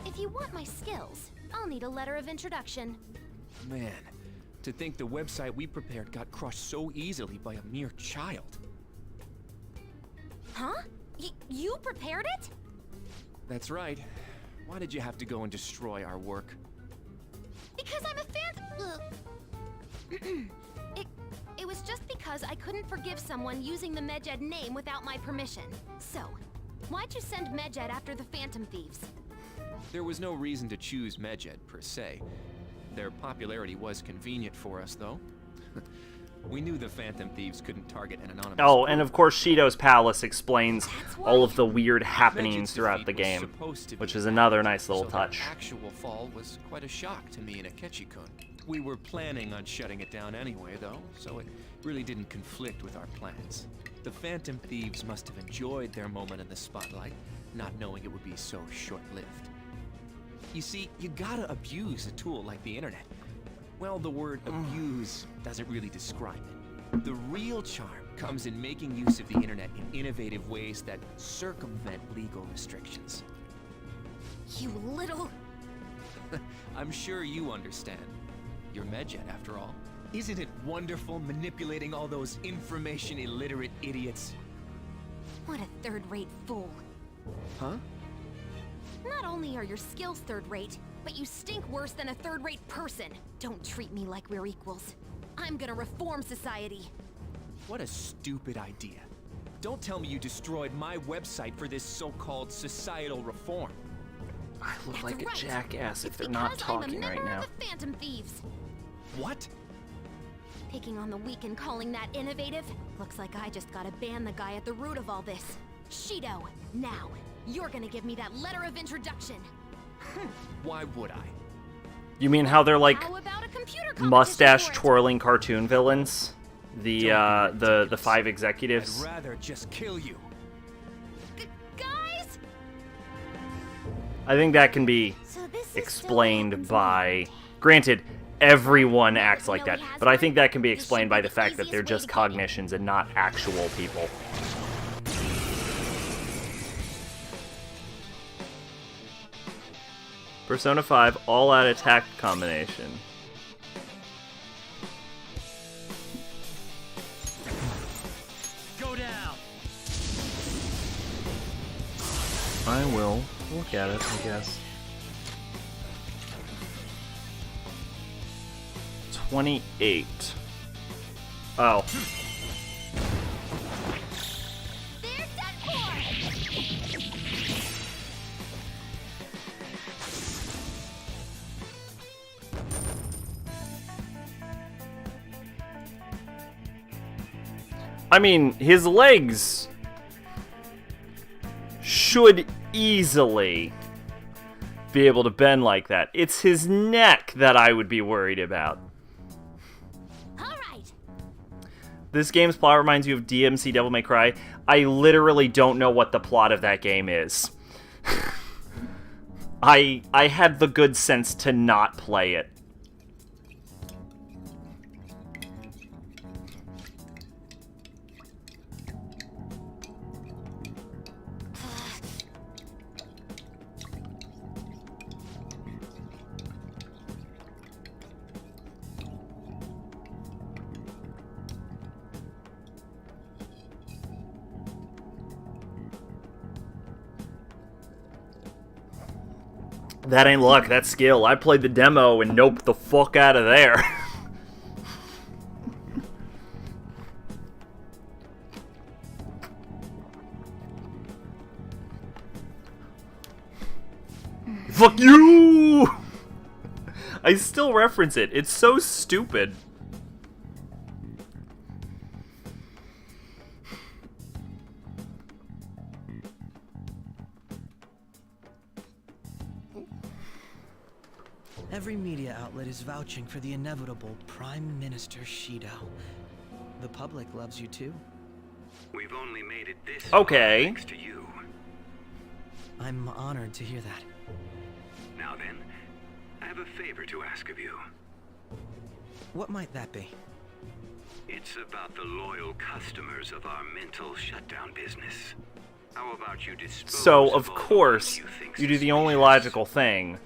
If you want my skills, I'll need a letter of introduction. Man, to think the website we prepared got crushed so easily by a mere child. Huh? You prepared it? That's right. Why did you have to go and destroy our work? Because I'm a fan. It was just because I couldn't forgive someone using the Medjed name without my permission. So, why'd you send Medjed after the Phantom Thieves? There was no reason to choose Medjed, per se. Their popularity was convenient for us, though. We knew the Phantom Thieves couldn't target an anonymous Oh, and group. of course Shido's Palace explains all of the weird Medget's happenings throughout the defeat was game, supposed to be which is that, another nice little so touch. The actual fall was quite a shock to me and Akechi-kun. We were planning on shutting it down anyway, though, so it really didn't conflict with our plans. The Phantom Thieves must have enjoyed their moment in the spotlight, not knowing it would be so short-lived. You see, you gotta abuse a tool like the internet. Well, the word abuse doesn't really describe it. The real charm comes in making use of the internet in innovative ways that circumvent legal restrictions. You little... I'm sure you understand. You're Medjet, after all. Isn't it wonderful manipulating all those information-illiterate idiots? What a third-rate fool. Huh? Not only are your skills third-rate, but you stink worse than a third-rate person. Don't treat me like we're equals. I'm gonna reform society. What a stupid idea. Don't tell me you destroyed my website for this so-called societal reform. I look That's like a right. jackass if It's they're not because I'm a talking right member now. of the Phantom Thieves. What? Picking on the weak and calling that innovative? Looks like I just gotta ban the guy at the root of all this. Shido, now, you're gonna give me that letter of introduction. Why would I? You mean how they're like How about a computer competition mustache for it? twirling cartoon villains? The 5 I'd executives. rather just kill you. Guys? I think that can be So this is still explained Ethan's by... mind. Granted, everyone acts You like know that, he has but I one? think that can be This explained should by be the the fact that easiest they're way just to get it. cognitions and not actual people. Persona 5 all-out attack combination. Go down. I will look at it, I guess. 28. Oh. There's that core! I mean, his legs should easily be able to bend like that. It's his neck that I would be worried about. Alright, This game's plot reminds you of DMC Devil May Cry. I literally don't know what the plot of that game is. I had the good sense to not play it. That ain't luck, that's skill. I played the demo and noped the fuck out of there. Fuck you! I still reference it. It's so stupid. Every media outlet is vouching for the inevitable Prime Minister Shido. The public loves you too. We've only made it this Okay. far thanks to you. I'm honored to hear that. Now then, I have a favor to ask of you. What might that be? It's about the loyal customers of our mental shutdown business. How about you dispose So, of all the course, ones you think you do the only suspicious? logical thing,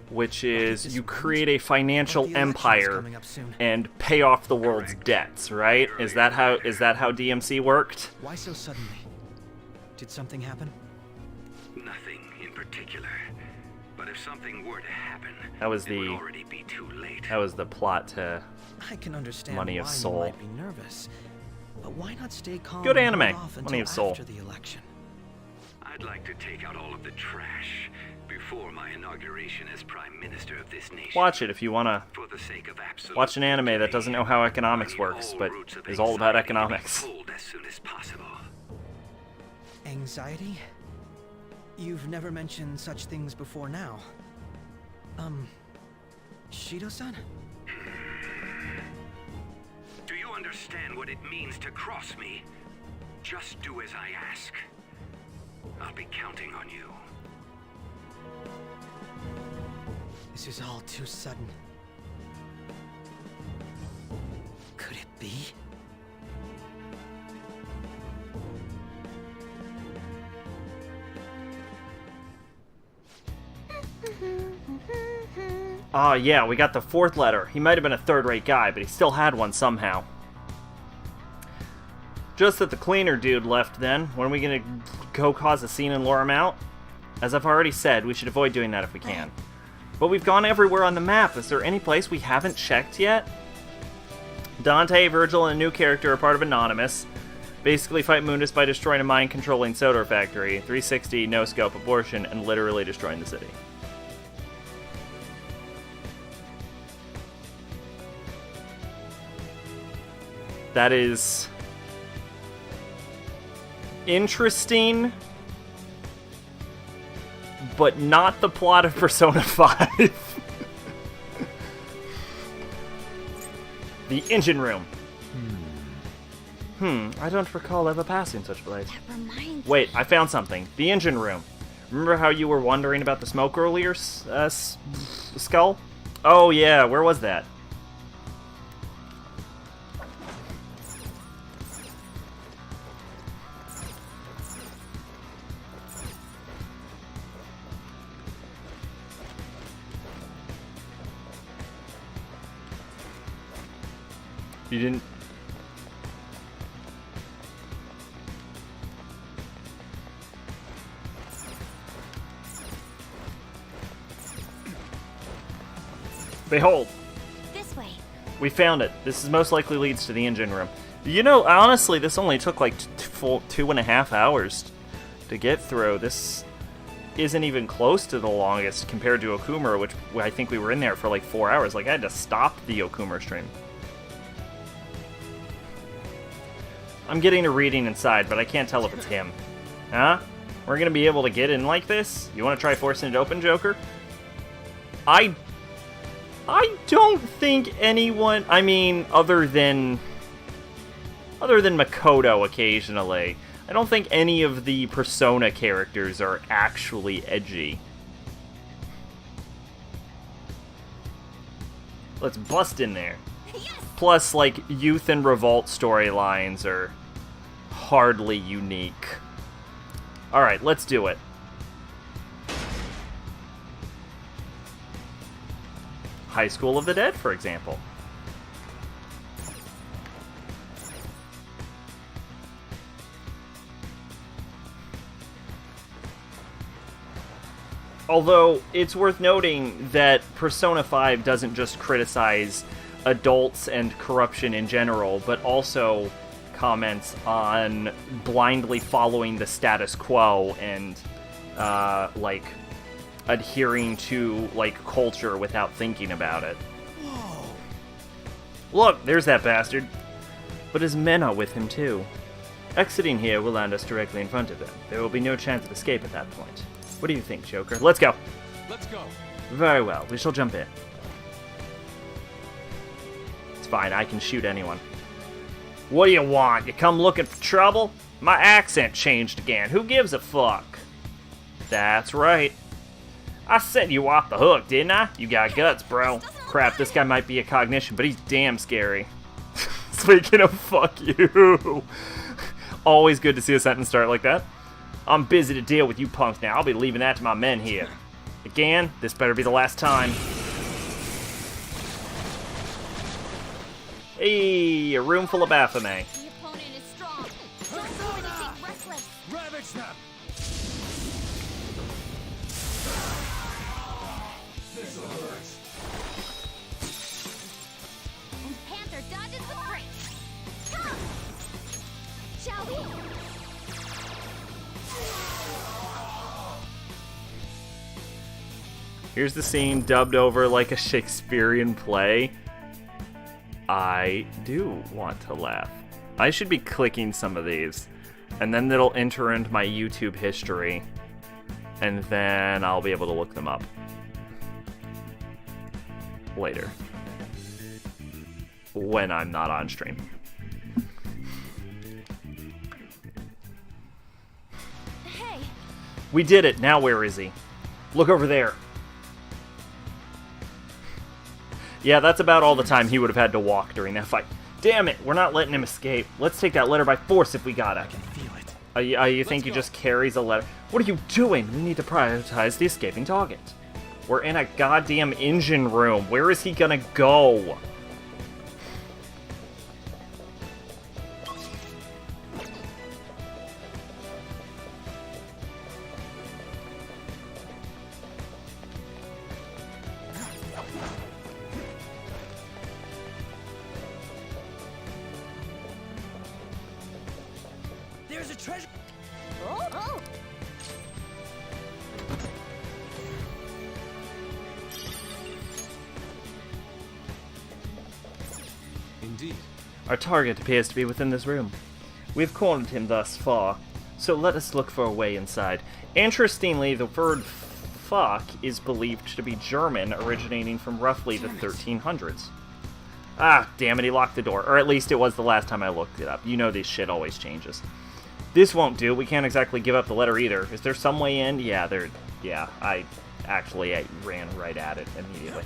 which is you create a financial But the election's empire coming up soon. and pay off the world's debts, right? Is that how DMC worked? Why so suddenly? Did something happen? Nothing in particular. But if something were to happen, That was it would the already be too late. that was the plot to I can understand Money why of you Soul. might be nervous, but why not stay calm Good and hold anime, off Money until of Soul. after the election? I'd like to take out all of the trash before my inauguration as Prime Minister of this nation. Watch it if you wanna For the sake of absolute watch an anime that doesn't know how economics works, but is all about economics. As soon as possible. Anxiety? You've never mentioned such things before now. Shido-san? Do you understand what it means to cross me? Just do as I ask. I'll be counting on you. This is all too sudden. Could it be? Ah, yeah, we got the 4th letter. He might have been a third-rate guy, but he still had one somehow. Just that the cleaner dude left then. When are we gonna go cause a scene and lure him out? As I've already said, we should avoid doing that if we can. But we've gone everywhere on the map. Is there any place we haven't checked yet? Dante, Virgil, and a new character are part of Anonymous. Basically fight Mundus by destroying a mine-controlling soda factory, 360, no-scope, abortion, and literally destroying the city. That is interesting, but not the plot of Persona 5. The engine room. I don't recall ever passing such a place. That reminds Wait, I found something. The engine room. Remember how you were wondering about the smoke earlier, Skull? Oh yeah, where was that? You didn't... Behold! this way. We found it. This is most likely leads to the engine room. You know, honestly, this only took like 2.5 hours to get through. This isn't even close to the longest compared to Okumura, which I think we were in there for like 4 hours. Like, I had to stop the Okumura stream. I'm getting a reading inside, but I can't tell if it's him. Huh? We're gonna be able to get in like this? You wanna try forcing it open, Joker? I don't think anyone... I mean, other than Makoto occasionally, I don't think any of the Persona characters are actually edgy. Let's bust in there. Plus, like, Youth and Revolt storylines are hardly unique. Alright, let's do it. High School of the Dead, for example. Although, it's worth noting that Persona 5 doesn't just criticize adults and corruption in general, but also comments on blindly following the status quo and, like, adhering to, like, culture without thinking about it. Whoa! Look, there's that bastard. But his men are with him, too. Exiting here will land us directly in front of them. There will be no chance of escape at that point. What do you think, Joker? Let's go! Let's go. Very well, we shall jump in. It's fine, I can shoot anyone. What do you want? You come looking for trouble? My accent changed again. Who gives a fuck? That's right. I set you off the hook, didn't I? You got guts, bro. Crap, this guy might be a cognition, but he's damn scary. Speaking of fuck you. Always good to see a sentence start like that. I'm busy to deal with you punks now. I'll be leaving that to my men here. Again, this better be the last time. Hey, a room full of Baphomet. The opponent is strong. Don't do anything reckless. Ravage them. And Panther dodges the break. Come! Shall we? Here's the scene dubbed over like a Shakespearean play. I do want to laugh. I should be clicking some of these, and then it'll enter into my YouTube history, and then I'll be able to look them up later when I'm not on stream. Hey, We did it. Now where is he? Look over there. Yeah, that's about all the time he would have had to walk during that fight. Damn it, we're not letting him escape. Let's take that letter by force if we gotta. I can feel it. You think he just carries a letter? What are you doing? We need to prioritize the escaping target. We're in a goddamn engine room. Where is he gonna go? There's a treasure. oh, Indeed. Our target appears to be within this room. We've cornered him thus far, so let us look for a way inside. Interestingly, the word fuck is believed to be German, originating from roughly the 1300s. Ah, damn it, he locked the door. Or at least it was the last time I looked it up. You know this shit always changes. This won't do. We can't exactly give up the letter either. Is there some way in? Yeah, I ran right at it immediately.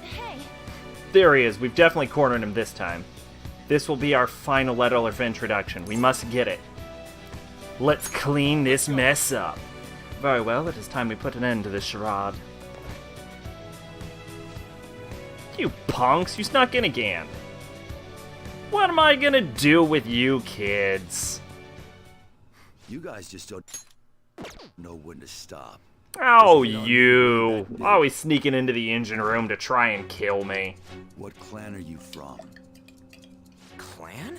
hey. There he is. We've definitely cornered him this time. This will be our final letter of introduction. We must get it. Let's clean this mess up. Very well, it is time we put an end to this charade. You punks, you snuck in again. What am I gonna do with you kids? You guys just don't know when to stop. Oh, you. Always sneaking into the engine room to try and kill me. What clan are you from? Clan?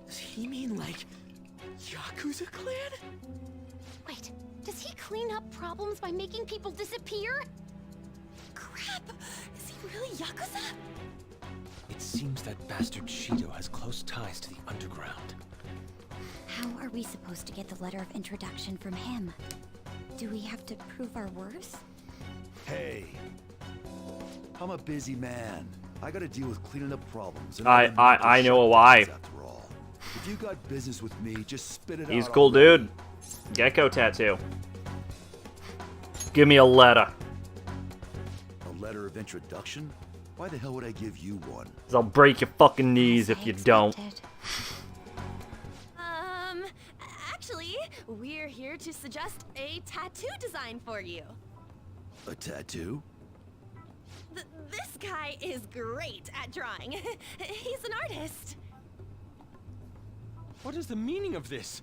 Does he mean like Yakuza clan? Wait, does he clean up problems by making people disappear? Crap! Is he really Yakuza? It seems that bastard Shido has close ties to the underground. How are we supposed to get the letter of introduction from him? Do we have to prove our worth? Hey, I'm a busy man. I gotta deal with cleaning up problems. I know why. After all, if you got business with me, just spit it out. He's a cool dude. Gecko tattoo. Give me a letter. A letter of introduction? Why the hell would I give you one? 'Cause I'll break your fucking knees if you don't. Actually, we're here to suggest a tattoo design for you. A tattoo? This guy is great at drawing. He's an artist. What is the meaning of this?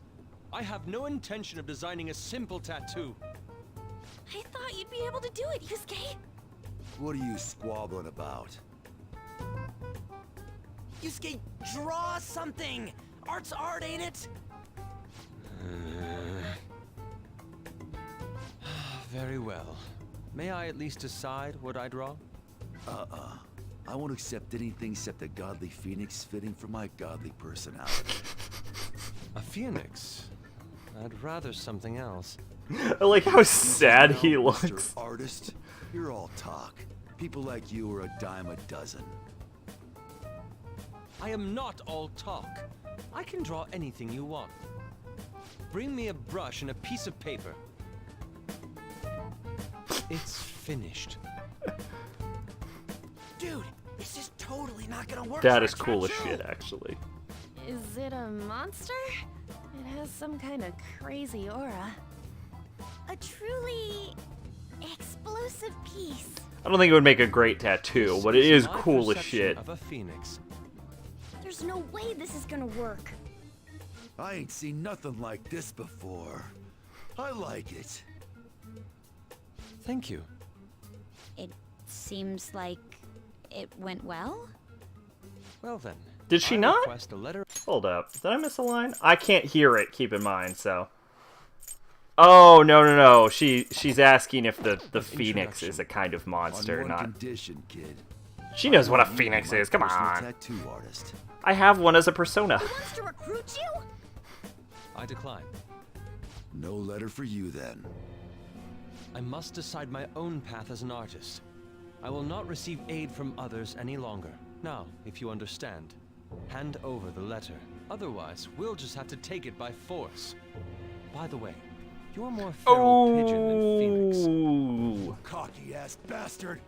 I have no intention of designing a simple tattoo. I thought you'd be able to do it, Yusuke. What are you squabbling about? Yusuke, draw something! Art's art, ain't it? Very well. May I at least decide what I draw? I won't accept anything except a godly phoenix fitting for my godly personality. A phoenix? I'd rather something else. I like how sad he Mr. looks. Artist, you're all talk. People like you are a dime a dozen. I am not all talk. I can draw anything you want. Bring me a brush and a piece of paper. It's finished. Dude, this is totally not gonna work. That for is a cool as tattoo. shit, actually. Is it a monster? It has some kind of crazy aura. A truly explosive piece. I don't think it would make a great tattoo, but it This is my cool as perception shit. Of a phoenix. There's no way this is gonna work. I ain't seen nothing like this before. I like it. Thank you. It seems like it went well? Well then. Did she I not? request a letter. Hold up. Did I miss a line? I can't hear it, keep in mind, so. Oh, no. She's asking if the phoenix is a kind of monster, On one not... condition, kid. She knows what a I want you phoenix my is, come personal on. Tattoo artist. I have one as a persona. He wants to recruit you? I decline. No letter for you then. I must decide my own path as an artist. I will not receive aid from others any longer. Now, if you understand, hand over the letter. Otherwise, we'll just have to take it by force. By the way, you're more feral pigeon than phoenix. Ooh. Cocky ass bastard!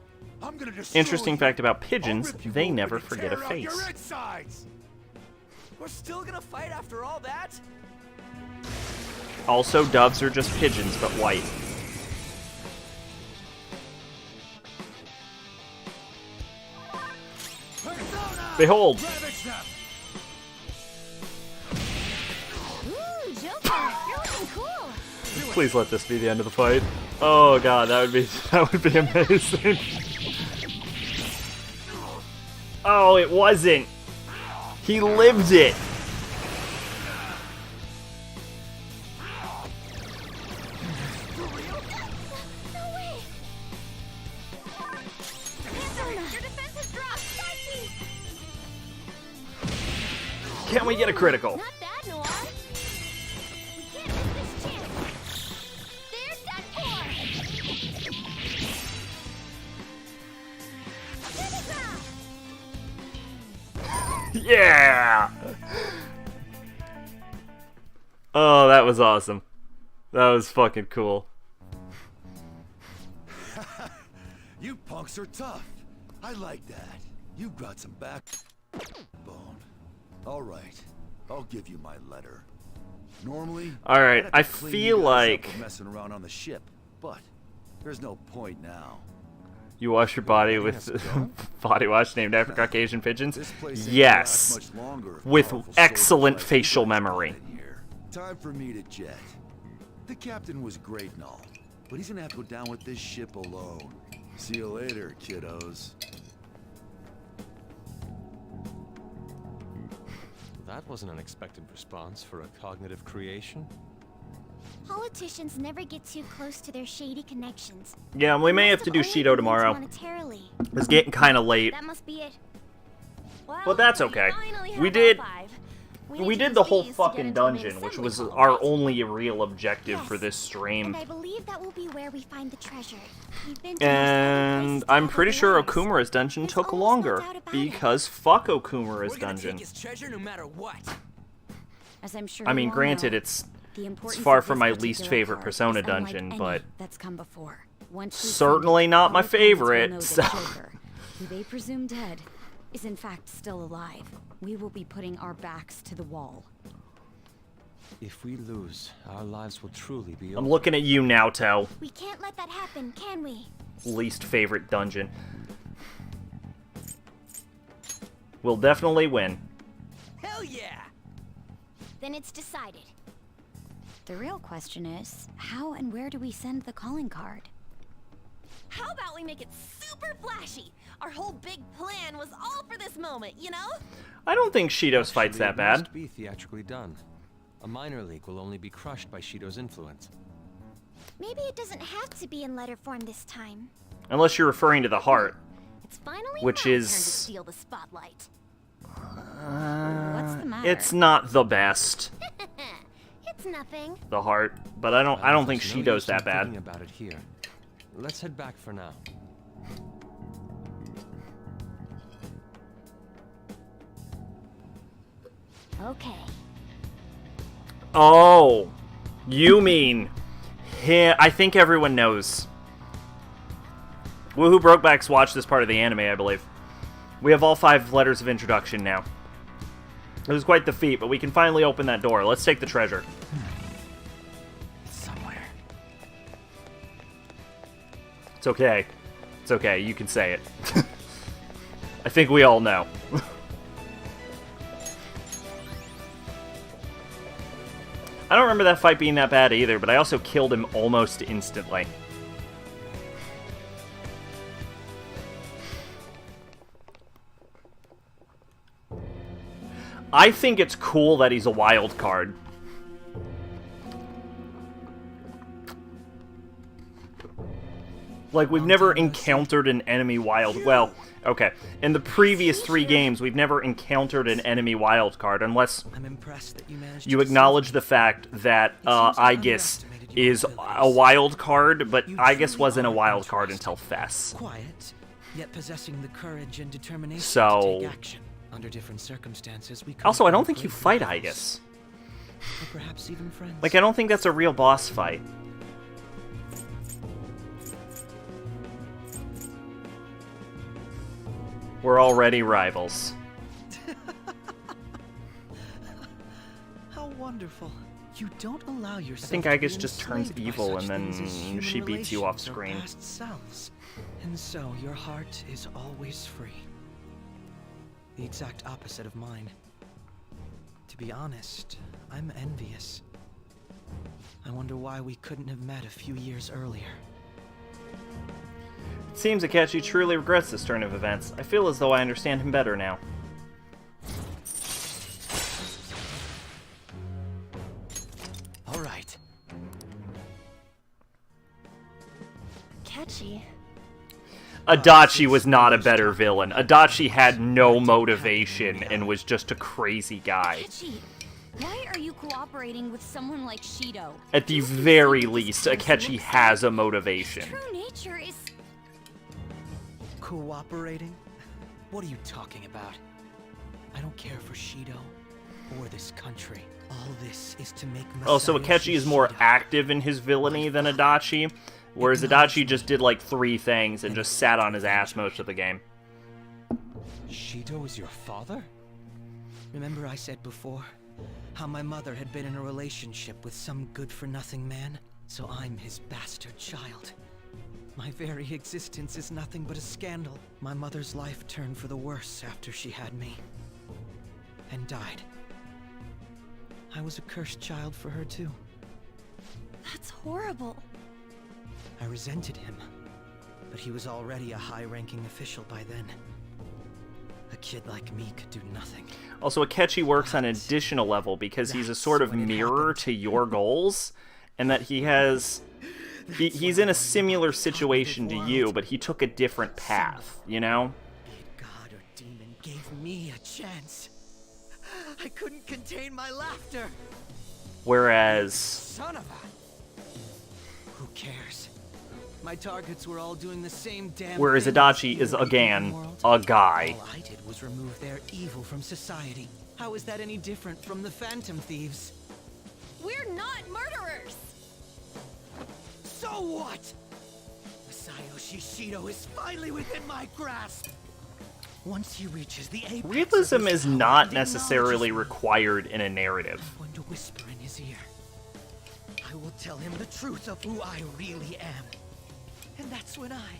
I'm gonna Interesting fact about pigeons, they never forget a Your face. insides! We're still gonna fight after all that? Also, doves are just pigeons, but white. Behold! Ooh, Joker, you're looking cool. Please let this be the end of the fight. Oh god, that would be amazing. Oh, it wasn't. He lived it. No way. Panther, your defense has dropped. Fight me. Can we get a critical? Not bad, Noir. We can't miss this chance. There's that core. Yeah! Oh, that was awesome. That was fucking cool. You punks are tough. I like that. You've got some backbone. All right, I'll give you my letter. Normally, All right, I'd have I to clean feel you guys like- up for messing around on the ship, but there's no point now. You wash your body with body wash named after Caucasian pigeons? This place ain't Yes. gonna last much longer if With powerful excellent soldiers like facial you guys memory. got in here. Time for me to jet. The captain was great and all, but he's gonna have to go down with this ship alone. See you later, kiddos. That was an unexpected response for a cognitive creation. Politicians never get too close to their shady connections. Yeah, we may have to do Shido tomorrow. It's getting kind of late. That must be it. Well, But that's we okay. finally have We all did- 5. We need to did use the whole these to get fucking into the main dungeon, which assembly was hall, our right? only real objective for Yes. this stream. And I believe that will be where we find the treasure. We've been to most every And place to I'm gather pretty the sure letters. Okumura's dungeon There's took almost no longer, doubt about it. because fuck Okumura's We're gonna dungeon. take his treasure no matter what. As I'm sure I you mean, all granted, know, it's the importance far of from this my least particular favorite part Persona is unlike dungeon, any but that's come before. Once we certainly find it, not my all fans will favorite, know that so- Joker, who they presume dead, is in fact still alive. We will be putting our backs to the wall. If we lose, our lives will truly be I'm over. looking at you, Naoto. We can't let that happen, can we? Least favorite dungeon. We'll definitely win. Hell yeah! Then it's decided. The real question is, how and where do we send the calling card? How about we make it super flashy? Our whole big plan was all for this moment, you know? I don't think Shido's fight's Actually, that bad. It must be theatrically done. A minor league will only be crushed by Shido's influence. Maybe it doesn't have to be in letter form this time. Unless you're referring to the heart. It's finally Which my turn to is- steal the spotlight. What's the matter? It's not the best, It's nothing. the heart, but I don't think There's no Shido's use in that bad. thinking about it here. Let's head back for now. Okay. Oh, you mean him? I think everyone knows. Woohoo Brokeback's watched this part of the anime, I believe. We have all 5 letters of introduction now. It was quite the feat, but we can finally open that door. Let's take the treasure. Somewhere. It's okay. It's okay, you can say it. I think we all know. I don't remember that fight being that bad either, but I also killed him almost instantly. I think it's cool that he's a wild card. Like, we've never encountered an enemy wild... Well, okay. In the previous 3 games, we've never encountered an enemy wild card, unless you acknowledge the fact that Aegis is a wild card, but Aegis wasn't a wild card until Fess. Quiet, yet possessing the courage and determination So... to take action. Under different circumstances, we Also, I don't think you fight Aegis. Or perhaps even friends. Like, I don't think that's a real boss fight. We're already rivals. How wonderful. You don't allow yourself I think to Aegis be just turns enslaved by evil such and things as then human she beats you off relations or screen. past selves. And so your heart is always free. The exact opposite of mine. To be honest, I'm envious. I wonder why we couldn't have met a few years earlier. It seems Akechi truly regrets this turn of events. I feel as though I understand him better now. All right. Catchy. Adachi was not a better villain. Adachi had no motivation and was just a crazy guy. Akechi, why are you cooperating with someone like Shido? At the very least, Akechi has a motivation. True nature is... Cooperating? What are you talking about? I don't care for Shido or this country. All this is to make Also, Masayoshi Akechi is more Shido. active in his villainy than Adachi, whereas Adachi just did like 3 things and just sat on his ass most of the game. Shido is your father? Remember I said before how my mother had been in a relationship with some good-for-nothing man? So I'm his bastard child. My very existence is nothing but a scandal. My mother's life turned for the worse after she had me. And died. I was a cursed child for her too. That's horrible. I resented him. But he was already a high-ranking official by then. A kid like me could do nothing. Also, Akechi works on an additional level because he's a sort of mirror to your goals, and that he has... He's in a similar situation to you, but he took a different path, you know? God or demon gave me a chance. I couldn't contain my laughter. Whereas... Son of a... Who cares? My targets were all doing the same damn Whereas thing. Adachi is, again, a guy. All I did was remove their evil from society. How is that any different from the Phantom Thieves? We're not murderers! So what? Masayoshi Shido is finally within my grasp. Once he reaches the apex Realism of his is power not and necessarily acknowledges me, required in a narrative. I'm going to whisper in his ear. I will tell him the truth of who I really am. And that's when I,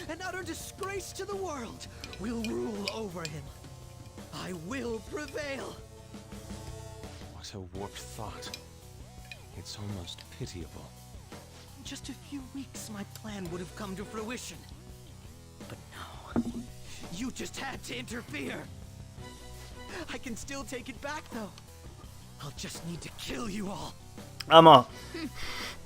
an utter disgrace to the world, will rule over him. I will prevail. What a warped thought. It's almost pitiable. In just a few weeks, my plan would have come to fruition. But no. You just had to interfere. I can still take it back, though. I'll just need to kill you all.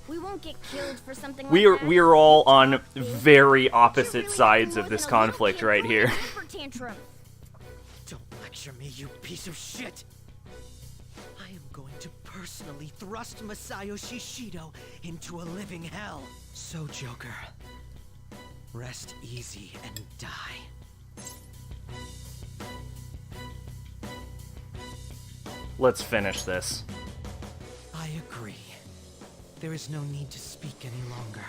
We won't get killed for something We like that. are all on very opposite sides of this conflict right here. Temper tantrum. Don't lecture me, you piece of shit. I am going to personally thrust Masayoshi Shido into a living hell. So, Joker, rest easy and die. Let's finish this. I agree. There is no need to speak any longer.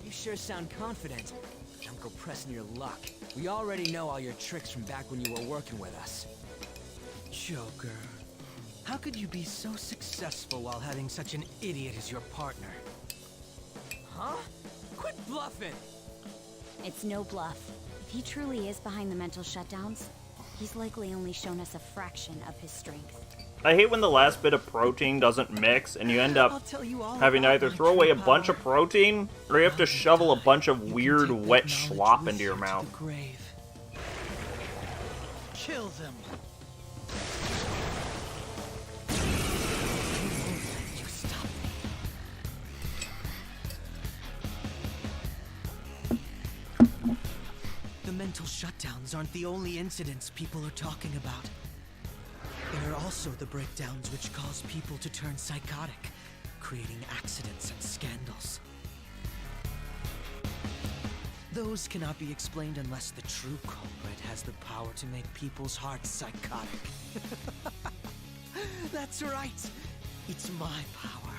You sure sound confident. Don't go pressing your luck. We already know all your tricks from back when you were working with us. Joker, how could you be so successful while having such an idiot as your partner? Huh? Quit bluffing! It's no bluff. If he truly is behind the mental shutdowns, he's likely only shown us a fraction of his strength. I hate when the last bit of protein doesn't mix and you end I'll up tell you all having to about either my throw away a true bunch of power. protein or you have to shovel a bunch of You can weird take that wet knowledge schlop with into your you to mouth. the grave. Kill them. You stop me. The mental shutdowns aren't the only incidents people are talking about. There are also the breakdowns which cause people to turn psychotic, creating accidents and scandals. Those cannot be explained unless the true culprit has the power to make people's hearts psychotic. That's right. It's my power.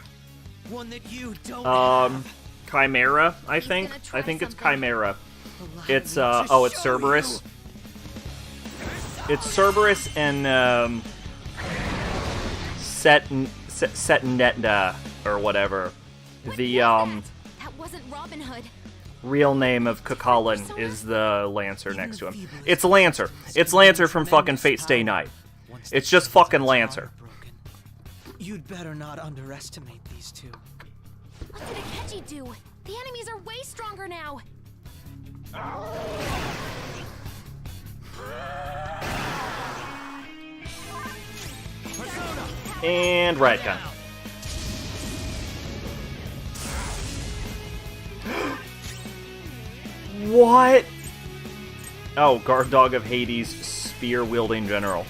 One that you don't have. Chimera, I think. I think it's Chimera. It's, it's Cerberus. It's Cerberus and, Setnetna, or whatever. The, That wasn't Robin Hood. real name of Cuchulainn is the Lancer next to him. It's Lancer. It's Lancer from fucking Fate Stay Night. It's just fucking Lancer. You'd better not underestimate these two. What did Akechi do? The enemies are way stronger now. And right gun. What? Oh, Guard Dog of Hades, spear-wielding general.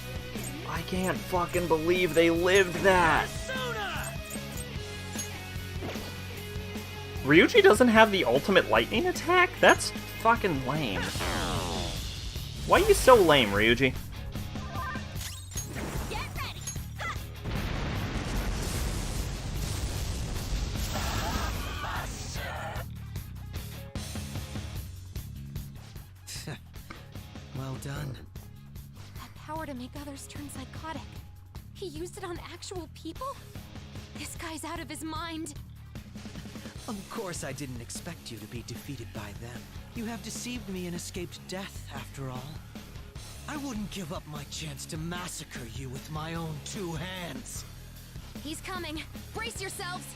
I can't fucking believe they lived that. Ryuji doesn't have the ultimate lightning attack? That's fucking lame. Why are you so lame, Ryuji? Get ready. Well done. That power to make others turn psychotic. He used it on actual people? This guy's out of his mind. Of course I didn't expect you to be defeated by them. You have deceived me and escaped death, after all. I wouldn't give up my chance to massacre you with my own 2 hands. He's coming. Brace yourselves.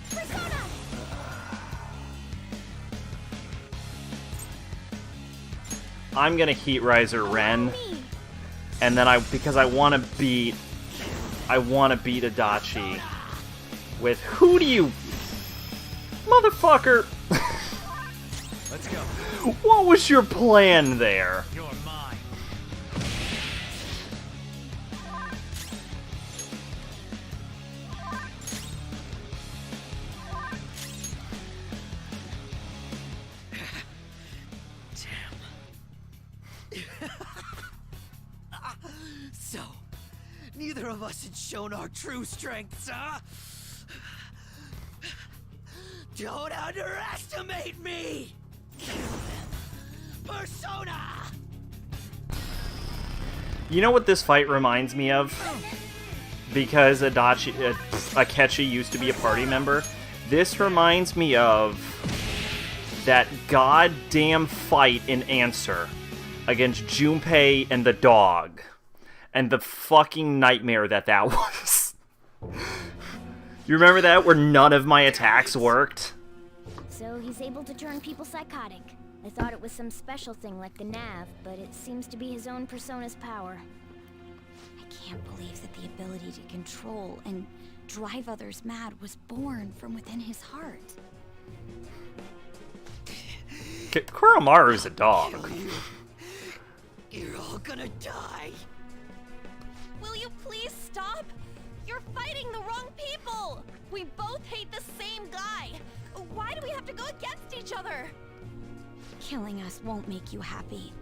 Persona! I'm gonna Heat Riser Ren, and then because I want to beat Adachi with who do you, motherfucker? Let's go. What was your plan there? You're mine. So, neither of us had shown our true strengths, huh? Don't underestimate me! Persona! You know what this fight reminds me of? Because Akechi used to be a party member. This reminds me of that goddamn fight in Answer against Junpei and the dog. And the fucking nightmare that was. You remember that, where none of my attacks worked? So he's able to turn people psychotic. I thought it was some special thing like the Nav, but it seems to be his own Persona's power. I can't believe that the ability to control and drive others mad was born from within his heart. Kuromaru's a dog. You're all gonna die. Will you please stop? You're fighting the wrong people! We both hate the same guy! Why do we have to go against each other? Killing us won't make you happy.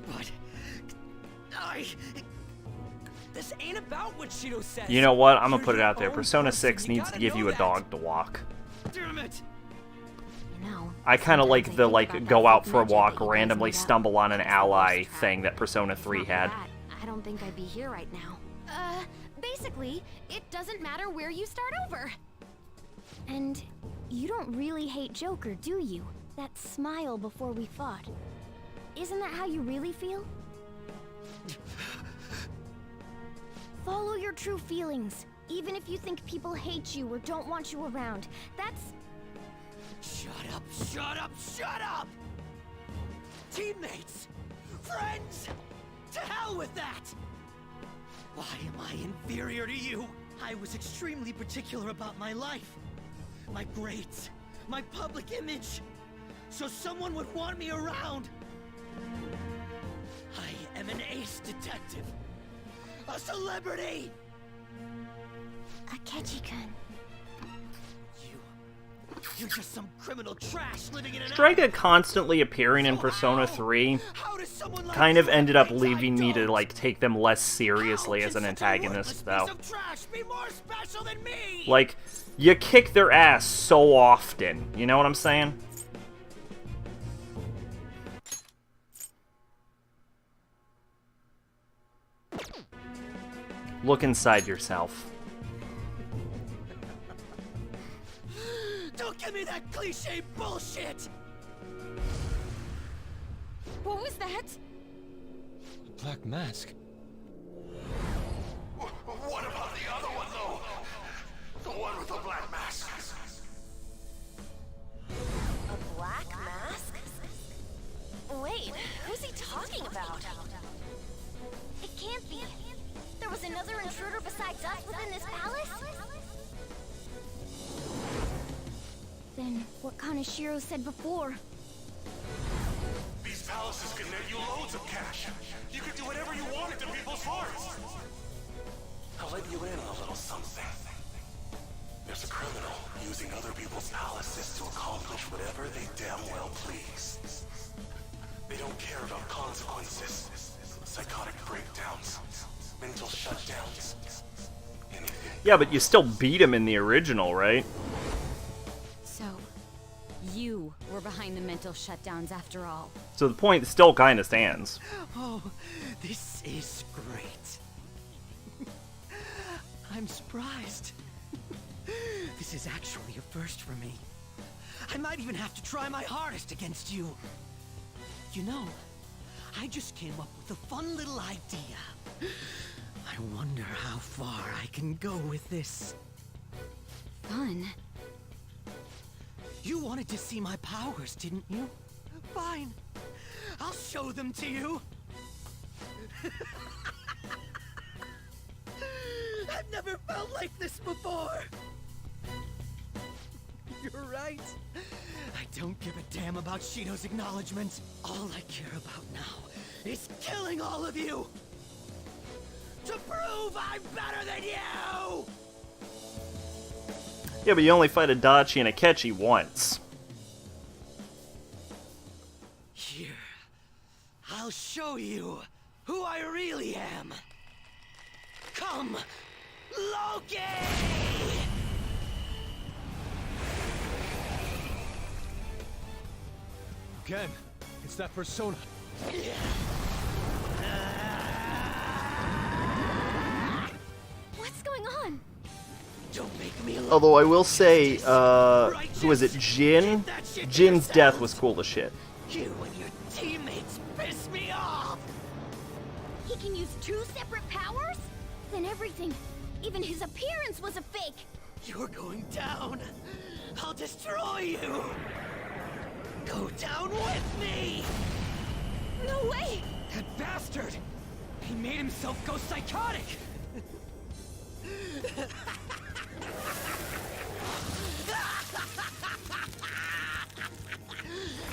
But this ain't about what Shido says. You know what? I'm gonna put it out there. Persona 6 needs to give you a dog to walk. Damn it! No. I kind of like the go out for a walk, randomly stumble on an ally thing that Persona 3 had. I don't think I'd be here right now. Basically, it doesn't matter where you start over. And you don't really hate Joker, do you? That smile before we fought. Isn't that how you really feel? Follow your true feelings, even if you think people hate you or don't want you around. That's... Shut up, shut up, shut up! Teammates! Friends! hell with that! Why am I inferior to you? I was extremely particular about my life, my grades, my public image, so someone would want me around. I am an ace detective, a celebrity! Akechi-kun. You're just some criminal trash living in an Strega constantly appearing in Persona 3 kind of ended up leaving me to, like, take them less seriously as an antagonist, though. Like, you kick their ass so often, you know what I'm saying? Look inside yourself. Don't give me that cliche bullshit! What was that? Black Mask. What about the other one, though? The one with the black mask. A black mask? Wait, who's he talking about? It can't be. There was another intruder besides us within this palace? Then what Kaneshiro said before? These palaces can net you loads of cash. You could do whatever you wanted to people's hearts. I'll let you in on a little something. There's a criminal using other people's palaces to accomplish whatever they damn well please. They don't care about consequences, psychotic breakdowns, mental shutdowns, anything. Yeah, but you still beat him in the original, right? So, you were behind the mental shutdowns after all. So the point still kind of stands. Oh, this is great. I'm surprised. This is actually a first for me. I might even have to try my hardest against you. You know, I just came up with a fun little idea. I wonder how far I can go with this. Fun? You wanted to see my powers, didn't you? Fine. I'll show them to you. I've never felt like this before. You're right. I don't give a damn about Shido's acknowledgement. All I care about now is killing all of you. To prove I'm better than you! Yeah, but you only fight Adachi and Akechi once. Here, I'll show you who I really am. Come, Loki! Ken, it's that Persona. What's going on? Don't make me look. Although I will say, who was it, Jin? Jin's death was cool as shit. You and your teammates piss me off! He can use two separate powers? Then everything, even his appearance, was a fake! You're going down! I'll destroy you! Go down with me! No way! That bastard! He made himself go psychotic!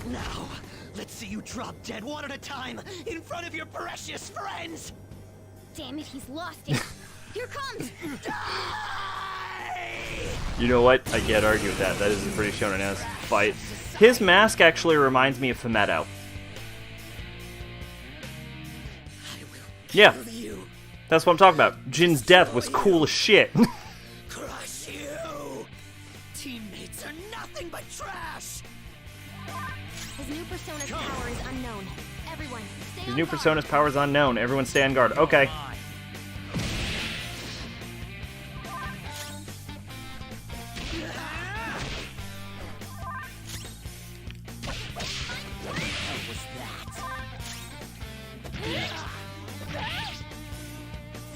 Now, let's see you drop dead one at a time in front of your precious friends! Damn it, he's lost it! Here comes! You know what? I can't argue with that. That is a pretty shonen-esque fight. His mask actually reminds me of Fumetto. Yeah. That's what I'm talking about. Jin's death was cool as shit. Crush you! Teammates are nothing but trash! His new persona's power is unknown. Everyone, stay His on new guard. persona's power is unknown. Everyone stay on guard. Okay.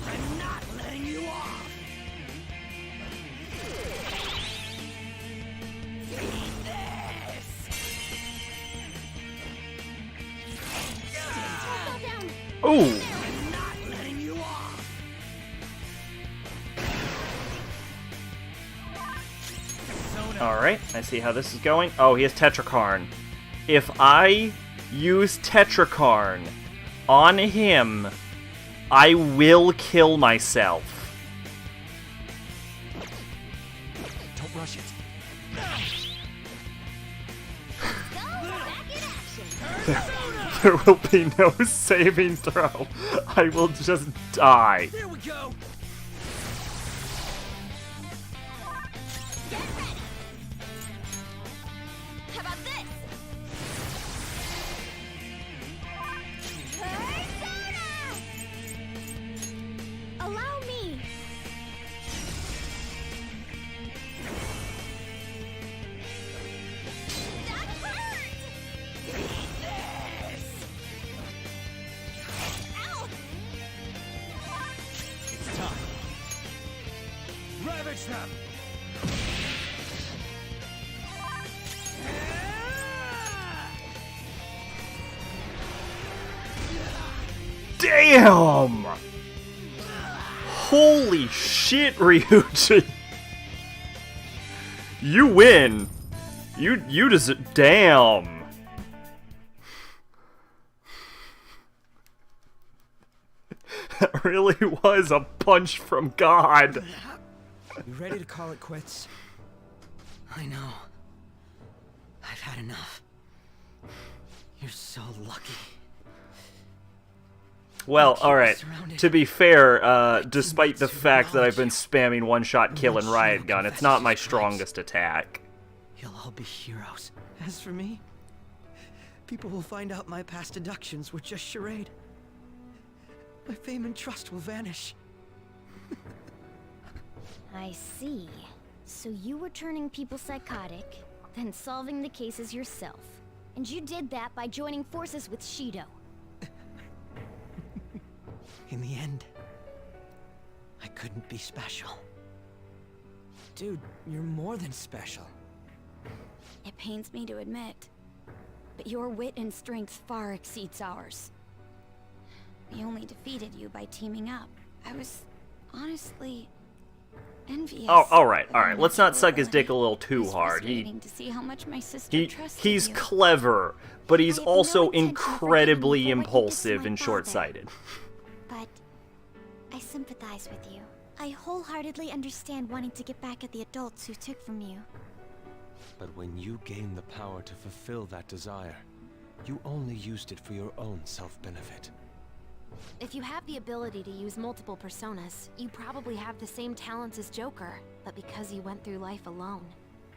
I'm not letting you off! Eat this! Fall down. Ooh. I'm I see how this is going. Oh, he has Tetrakarn. If I use Tetrakarn on him, I will kill myself. Don't rush it. There will be no saving throw. I will just die. Here we go. How about this? Allow me. That hurt. Ow! It's time. Ravage them. Damn! Holy shit, Ryuji! You win! You deserve. Damn! That really was a punch from God. You ready to call it quits? I know. I've had enough. You're so lucky. Well, alright. To be fair, despite the fact that I've been spamming one-shot kill and riot gun, it's not my strongest attack. You'll all be heroes. As for me, people will find out my past deductions were just charade. My fame and trust will vanish. I see. So you were turning people psychotic, then solving the cases yourself. And you did that by joining forces with Shido. In the end, I couldn't be special. Dude, you're more than special. It pains me to admit, but your wit and strength far exceeds ours. We only defeated you by teaming up. I was honestly envious. Oh, alright. Let's not suck his dick a little too hard. To see how much my sister trusted He's you. clever, but he's I had no also intention of forgiving incredibly you for what you did to impulsive my and father. short-sighted. But I sympathize with you. I wholeheartedly understand wanting to get back at the adults who took from you. But when you gained the power to fulfill that desire, you only used it for your own self-benefit. If you have the ability to use multiple personas, you probably have the same talents as Joker. But because you went through life alone,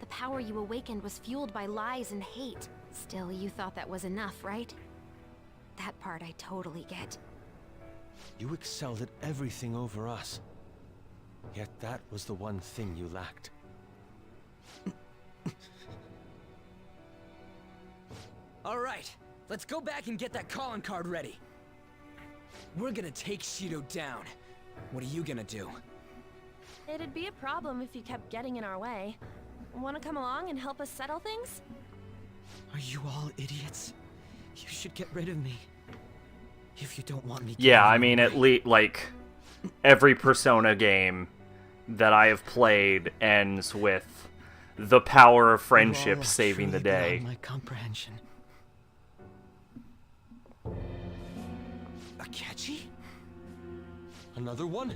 the power you awakened was fueled by lies and hate. Still, you thought that was enough, right? That part I totally get. You excelled at everything over us. Yet that was the one thing you lacked. All right, let's go back and get that calling card ready. We're gonna take Shido down. What are you gonna do? It'd be a problem if you kept getting in our way. Want to come along and help us settle things? Are you all idiots? You should get rid of me. If you don't want me to. Yeah, I mean, at least, like, every Persona game that I have played ends with the power of friendship saving the day. My comprehension. Akechi? Another one?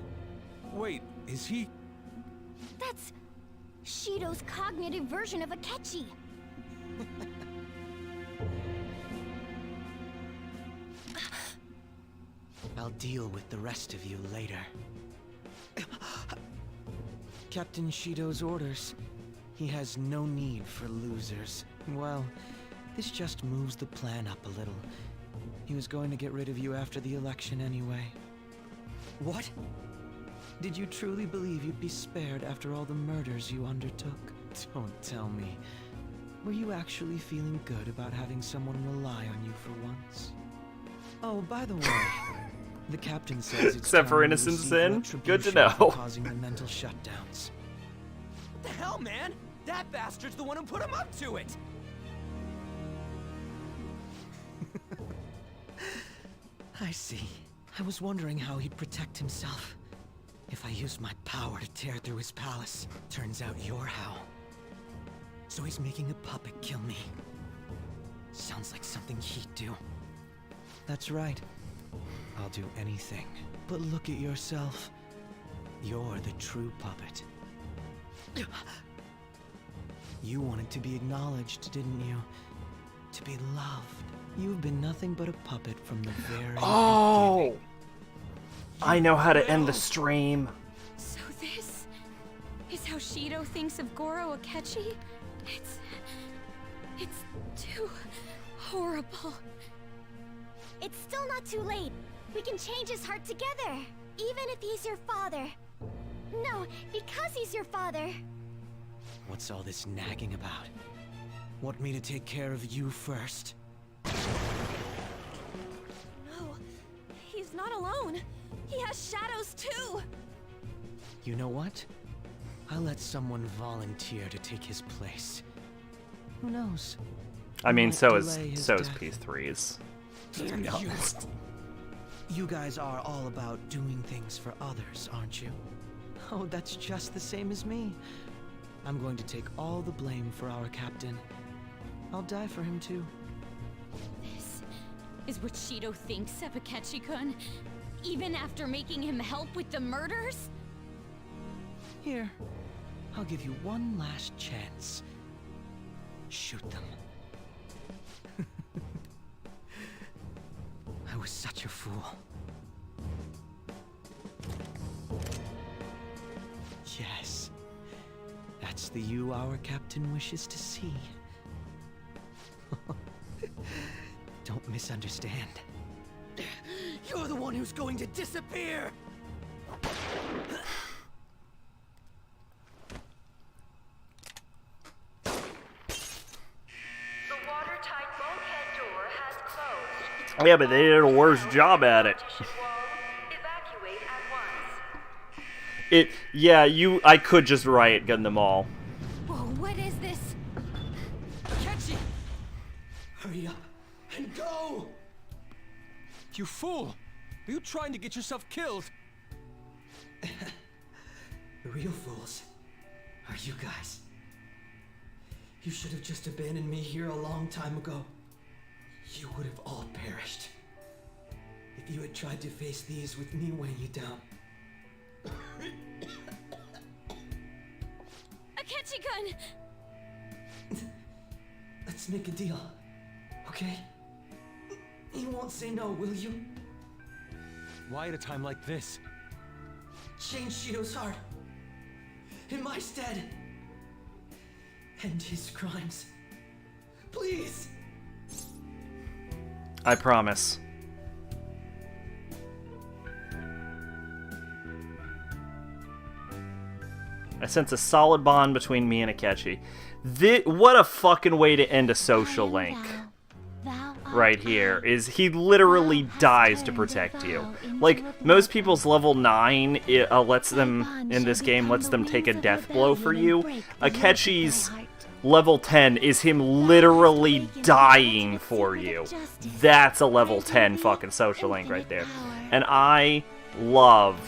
Wait, is he... That's Shido's cognitive version of Akechi. I'll deal with the rest of you later. Captain Shido's orders. He has no need for losers. Well, this just moves the plan up a little. He was going to get rid of you after the election anyway. What? Did you truly believe you'd be spared after all the murders you undertook? Don't tell me. Were you actually feeling good about having someone rely on you for once? Oh, by the way, the captain says it's Except for time you innocent receive sin? Good to retribution for know. causing the mental shutdowns. What the hell, man? That bastard's the one who put him up to it! I see. I was wondering how he'd protect himself. If I used my power to tear through his palace, turns out you're how. So he's making a puppet kill me. Sounds like something he'd do. That's right. I'll do anything. But look at yourself. You're the true puppet. You wanted to be acknowledged, didn't you? To be loved. You've been nothing but a puppet from the very Oh! I know how to end the stream. So this is how Shido thinks of Goro Akechi? It's too horrible. It's still not too late. We can change his heart together. Even if he's your father. No, because he's your father. What's all this nagging about? Want me to take care of you first? No, he's not alone. He has shadows too. You know what? I'll let someone volunteer to take his place. Who knows? I mean, Might so is delay his so is death. P3's. To be honest. You guys are all about doing things for others, aren't you? Oh, that's just the same as me. I'm going to take all the blame for our captain. I'll die for him too. This is what Shido thinks of Akechi-kun? Even after making him help with the murders? Here, I'll give you one last chance. Shoot them. I was such a fool. Yes. That's the you our captain wishes to see. Don't misunderstand. You're the one who's going to disappear! Yeah, but they did a worse job at it. I could just riot gun them all. Whoa, what is this? Akechi! Hurry up and go! You fool! Are you trying to get yourself killed? The real fools are you guys. You should have just abandoned me here a long time ago. You would have all perished. If you had tried to face these with me weighing you down. Akechi-kun! Let's make a deal, okay? You won't say no, will you? Why at a time like this? Change Shido's heart. In my stead. End his crimes. Please! I promise. I sense a solid bond between me and Akechi. What a fucking way to end a social link. Right here is he literally dies to protect you. Like, most people's level 9 lets them, in this game, lets them take a death blow for you. Akechi's level 10 is him literally dying for you. That's a level 10 fucking social link right there. And I love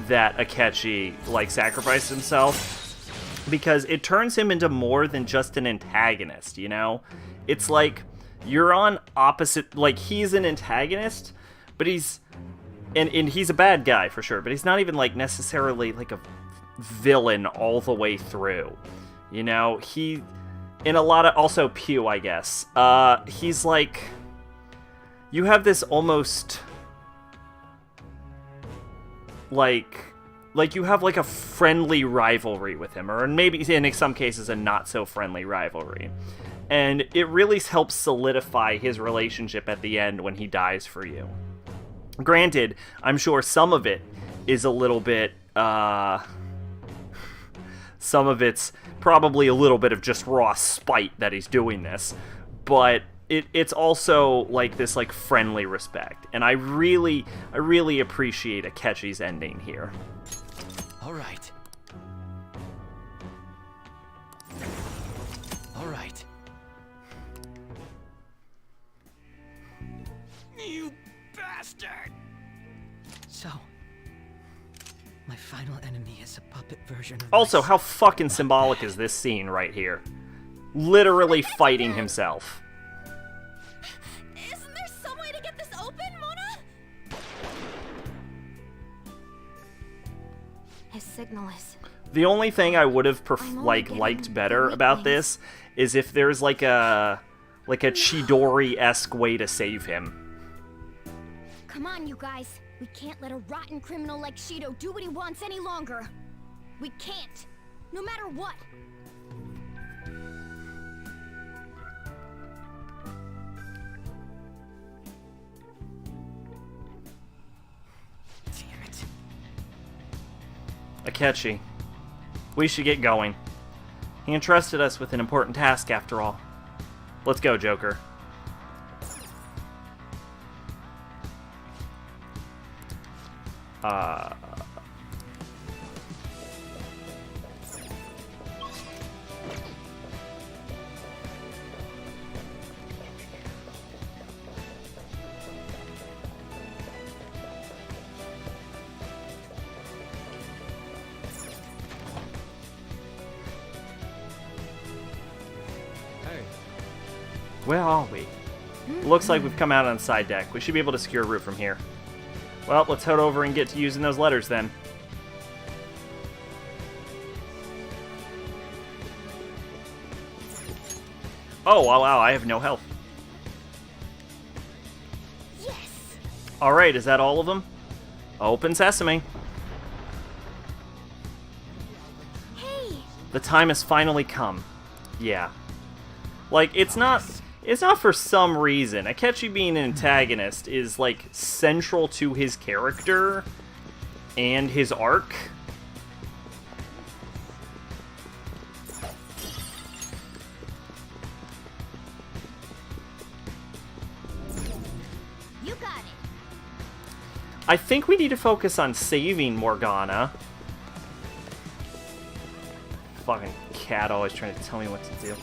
that Akechi, like, sacrificed himself, because it turns him into more than just an antagonist, you know? It's like, you're on opposite, like, he's an antagonist, but he's, and he's a bad guy for sure, but he's not even, like, necessarily, like, a villain all the way through. You know, he, in a lot of, also Pew, I guess, he's like, you have this almost, like you have, like, a friendly rivalry with him, or maybe, in some cases, a not-so-friendly rivalry. And it really helps solidify his relationship at the end when he dies for you. Granted, I'm sure some of it is a little bit, some of it's probably a little bit of just raw spite that he's doing this, but it's also, like, this, like, friendly respect. And I really appreciate Akechi's ending here. All right. All right. You bastard! So, my final enemy is a puppet version of Also, how fucking symbolic is this scene right here? Literally fighting himself. Isn't there some way to get this open, Mona? His signal is... The only thing I would have liked better about this is if there's like a Chidori-esque way to save him. Come on, you guys. We can't let a rotten criminal like Shido do what he wants any longer. We can't. No matter what. Damn it. Akechi. We should get going. He entrusted us with an important task after all. Let's go, Joker. Where are we? Looks like we've come out on the side deck. We should be able to secure a route from here. Well, let's head over and get to using those letters then. Oh, wow, I have no health. Yes. Alright, is that all of them? Open sesame. Hey. The time has finally come. Yeah. Like, it's not for some reason. Akechi being an antagonist is, like, central to his character and his arc. You got it. I think we need to focus on saving Morgana. Fucking cat always trying to tell me what to do.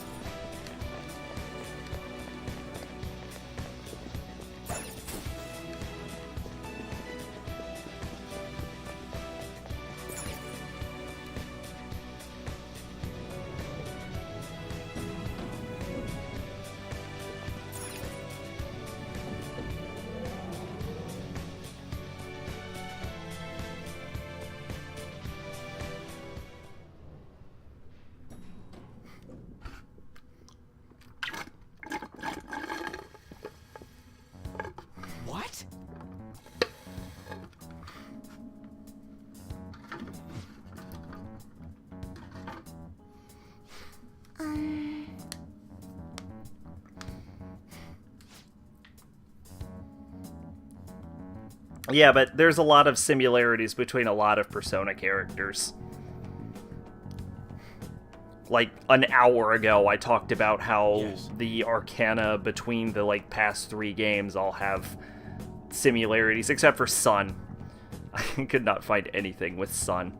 What? Yeah, but there's a lot of similarities between a lot of Persona characters. Like, an hour ago, I talked about how the arcana between the, like, past 3 games all have similarities, except for Sun. I could not find anything with Sun.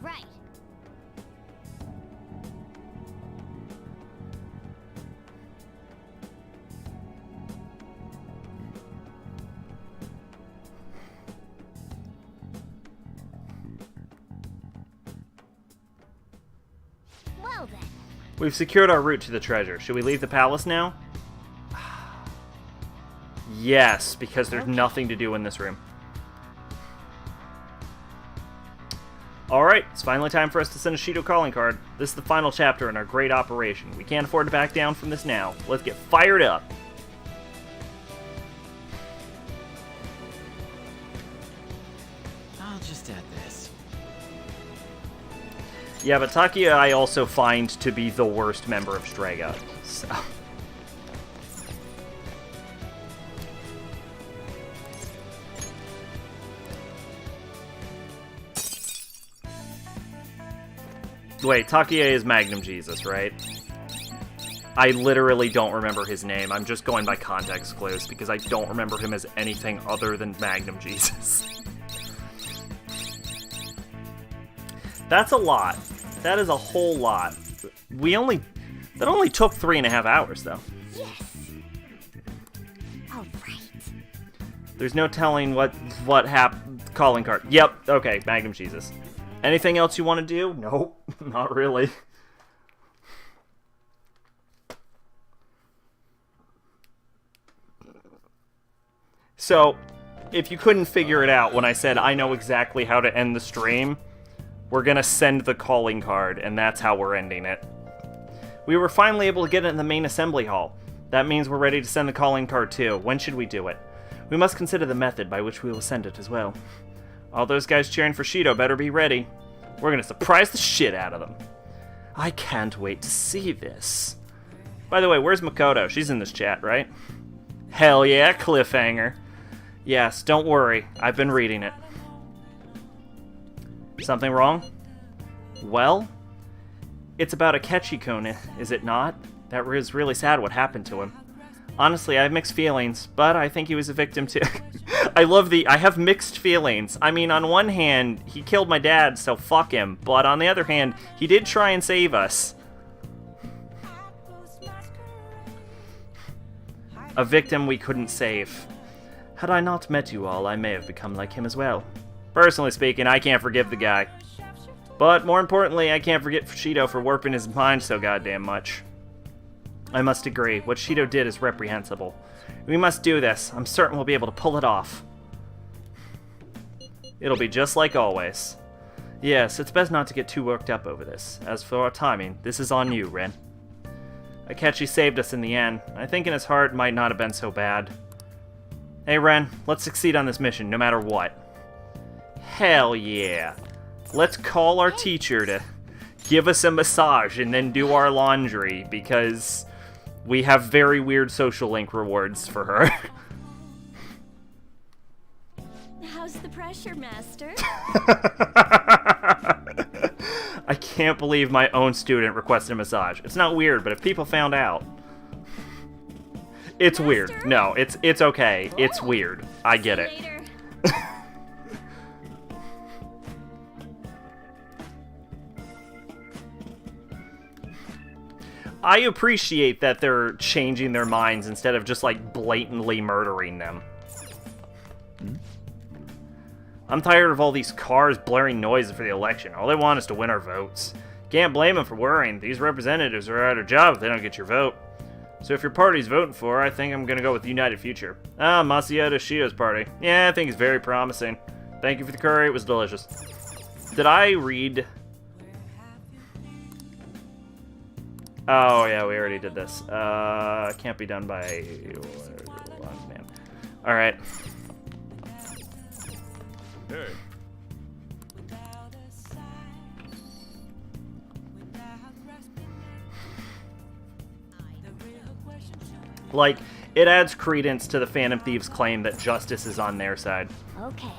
Right. Well then. We've secured our route to the treasure. Should we leave the palace now? Yes, because there's nothing to do in this room. Alright, it's finally time for us to send a Shido calling card. This is the final chapter in our great operation. We can't afford to back down from this now. Let's get fired up. I'll just add this. Yeah, but Takia I also find to be the worst member of Strega, so... Wait, Takia is Magnum Jesus, right? I literally don't remember his name. I'm just going by context clues, because I don't remember him as anything other than Magnum Jesus. That's a lot. That is a whole lot. That only took 3.5 hours, though. Yes. There's no telling what happened. Calling card. Yep. Okay. Magnum cheeses. Anything else you want to do? Nope. Not really. So, if you couldn't figure it out when I said I know exactly how to end the stream, we're gonna send the calling card, and that's how we're ending it. We were finally able to get it in the main assembly hall. That means we're ready to send the calling card too. When should we do it? We must consider the method by which we will send it as well. All those guys cheering for Shido better be ready. We're gonna surprise the shit out of them. I can't wait to see this. By the way, where's Makoto? She's in this chat, right? Hell yeah, cliffhanger. Yes, don't worry. I've been reading it. Something wrong? Well, it's about Akechi-kun, is it not? That was really sad what happened to him. Honestly, I have mixed feelings, but I think he was a victim too. I have mixed feelings. I mean, on one hand, he killed my dad, so fuck him. But on the other hand, he did try and save us. A victim we couldn't save. Had I not met you all, I may have become like him as well. Personally speaking, I can't forgive the guy. But more importantly, I can't forget Shido for warping his mind so goddamn much. I must agree, what Shido did is reprehensible. We must do this. I'm certain we'll be able to pull it off. It'll be just like always. Yes, it's best not to get too worked up over this. As for our timing, this is on you, Ren. Akechi saved us in the end. I think in his heart it might not have been so bad. Hey Ren, let's succeed on this mission, no matter what. Hell yeah. Let's call our teacher to give us a massage and then do our laundry, because we have very weird social link rewards for her. How's the pressure, Master? I can't believe my own student requested a massage. It's not weird, but if people found out... It's weird. No, it's okay. It's weird. I get it. I appreciate that they're changing their minds instead of just, like, blatantly murdering them. I'm tired of all these cars blaring noises for the election. All they want is to win our votes. Can't blame them for worrying. These representatives are out of job if they don't get your vote. So if your party's voting for, I think I'm gonna go with United Future. Ah, Masayota Shido's party. Yeah, I think it's very promising. Thank you for the curry, it was delicious. Did I read... Oh, yeah, we already did this. Can't be done by... man. Alright. Hey. Like, it adds credence to the Phantom Thieves' claim that justice is on their side. Okay.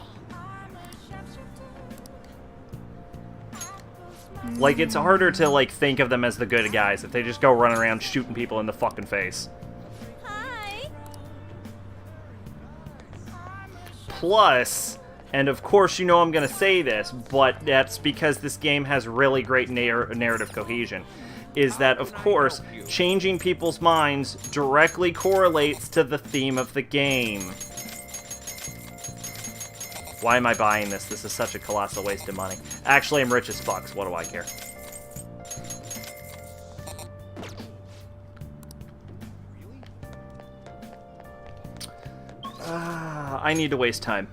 Like, it's harder to, like, think of them as the good guys if they just go running around shooting people in the fucking face. Hi. Plus, and of course you know I'm gonna say this, but that's because this game has really great narrative cohesion, is that, of course, changing people's minds directly correlates to the theme of the game. Why am I buying this? This is such a colossal waste of money. Actually, I'm rich as fuck, so what do I care? I need to waste time.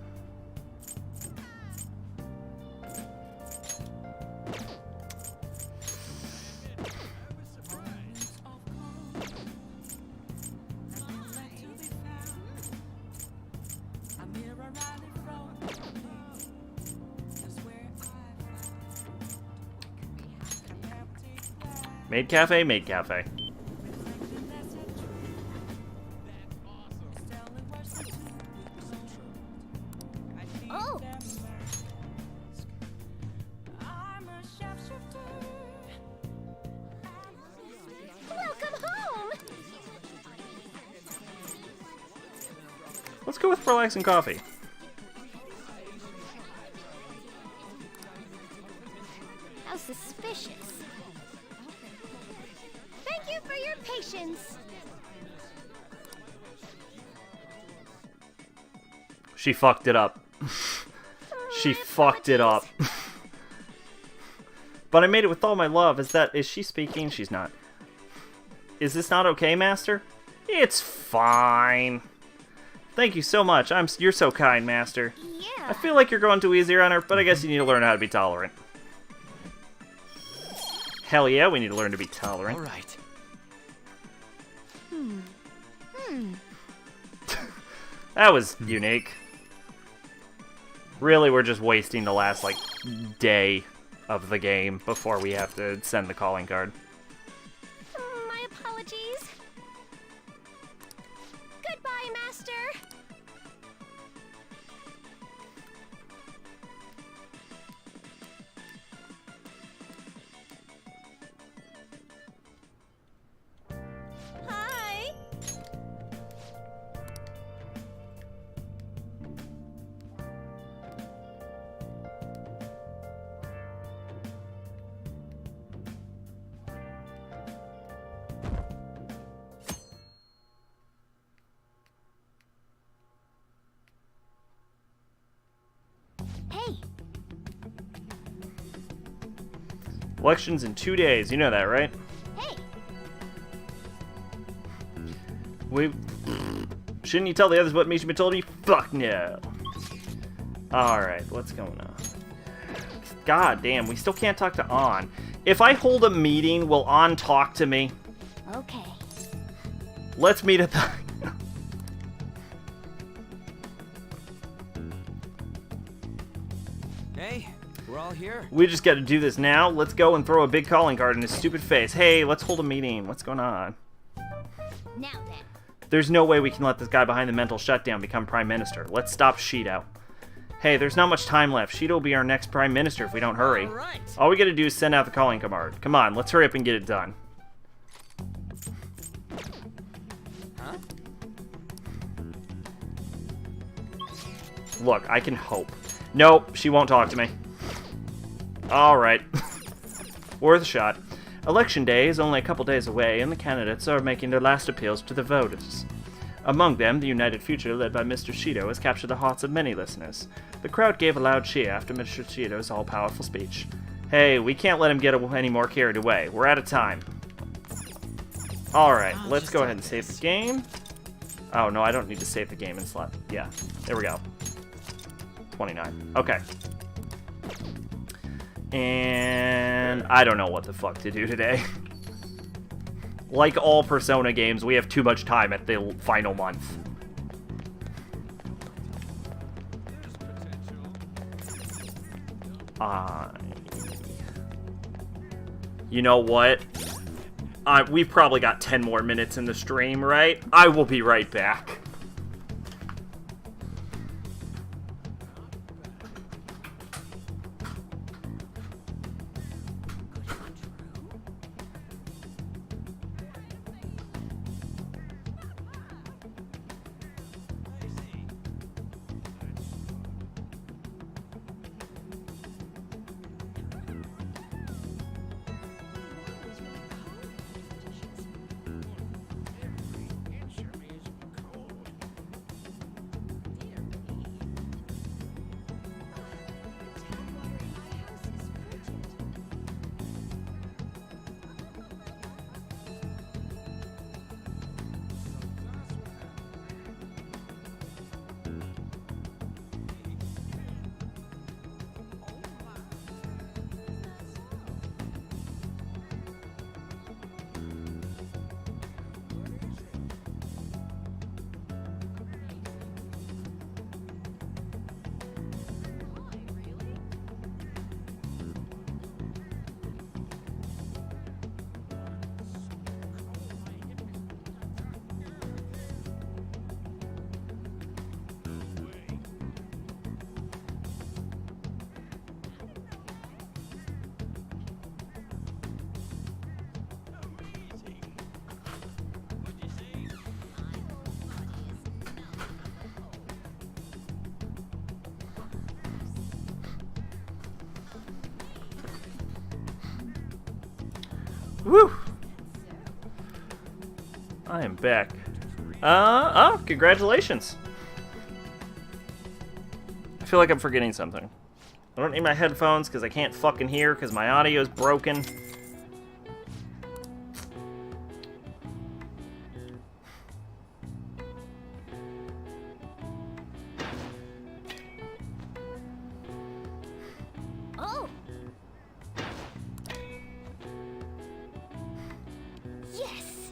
Maid Cafe, Maid Cafe. Oh! Welcome home! Let's go with relaxing coffee. How suspicious. Thank you for your patience. She fucked it up. She fucked it up. But I made it with all my love. Is she speaking? She's not. Is this not okay, Master? It's fine. Thank you so much. You're so kind, Master. Yeah. I feel like you're going too easy on her, but I guess you need to learn how to be tolerant. Hell yeah, we need to learn to be tolerant. All right. That was unique. Really, we're just wasting the last, like, day of the game before we have to send the calling card. My apologies. Goodbye, Master. Hi. Hey. Elections in 2 days. You know that, right? Hey. Shouldn't you tell the others what Mishima told you? Fuck no. Alright, what's going on? God damn, we still can't talk to An. If I hold a meeting, will An talk to me? Okay. Let's meet at the... Hey, we're all here. We just gotta do this now. Let's go and throw a big calling card in his stupid face. Hey, let's hold a meeting. What's going on? Now then. There's no way we can let this guy behind the mental shutdown become Prime Minister. Let's stop Shido. Hey, there's not much time left. Shido will be our next Prime Minister if we don't hurry. All right. All we gotta do is send out the calling card. Come on, let's hurry up and get it done. Huh? Look, I can hope. Nope, she won't talk to me. Alright. Worth a shot. Election day is only a couple days away, and the candidates are making their last appeals to the voters. Among them, the United Future, led by Mr. Shido, has captured the hearts of many listeners. The crowd gave a loud cheer after Mr. Shido's all-powerful speech. Hey, we can't let him get any more carried away. We're out of time. Alright, let's go ahead and save the game. Oh, no, I don't need to save the game in slot. Yeah, there we go. 29. Okay. And I don't know what the fuck to do today. Like all Persona games, we have too much time at the final month. You know what? We've probably got 10 more minutes in the stream, right? I will be right back. Woo! I am back. Congratulations. feel like I'm forgetting something. I don't need my headphones because I can't fucking hear because my audio is broken. Oh! Yes!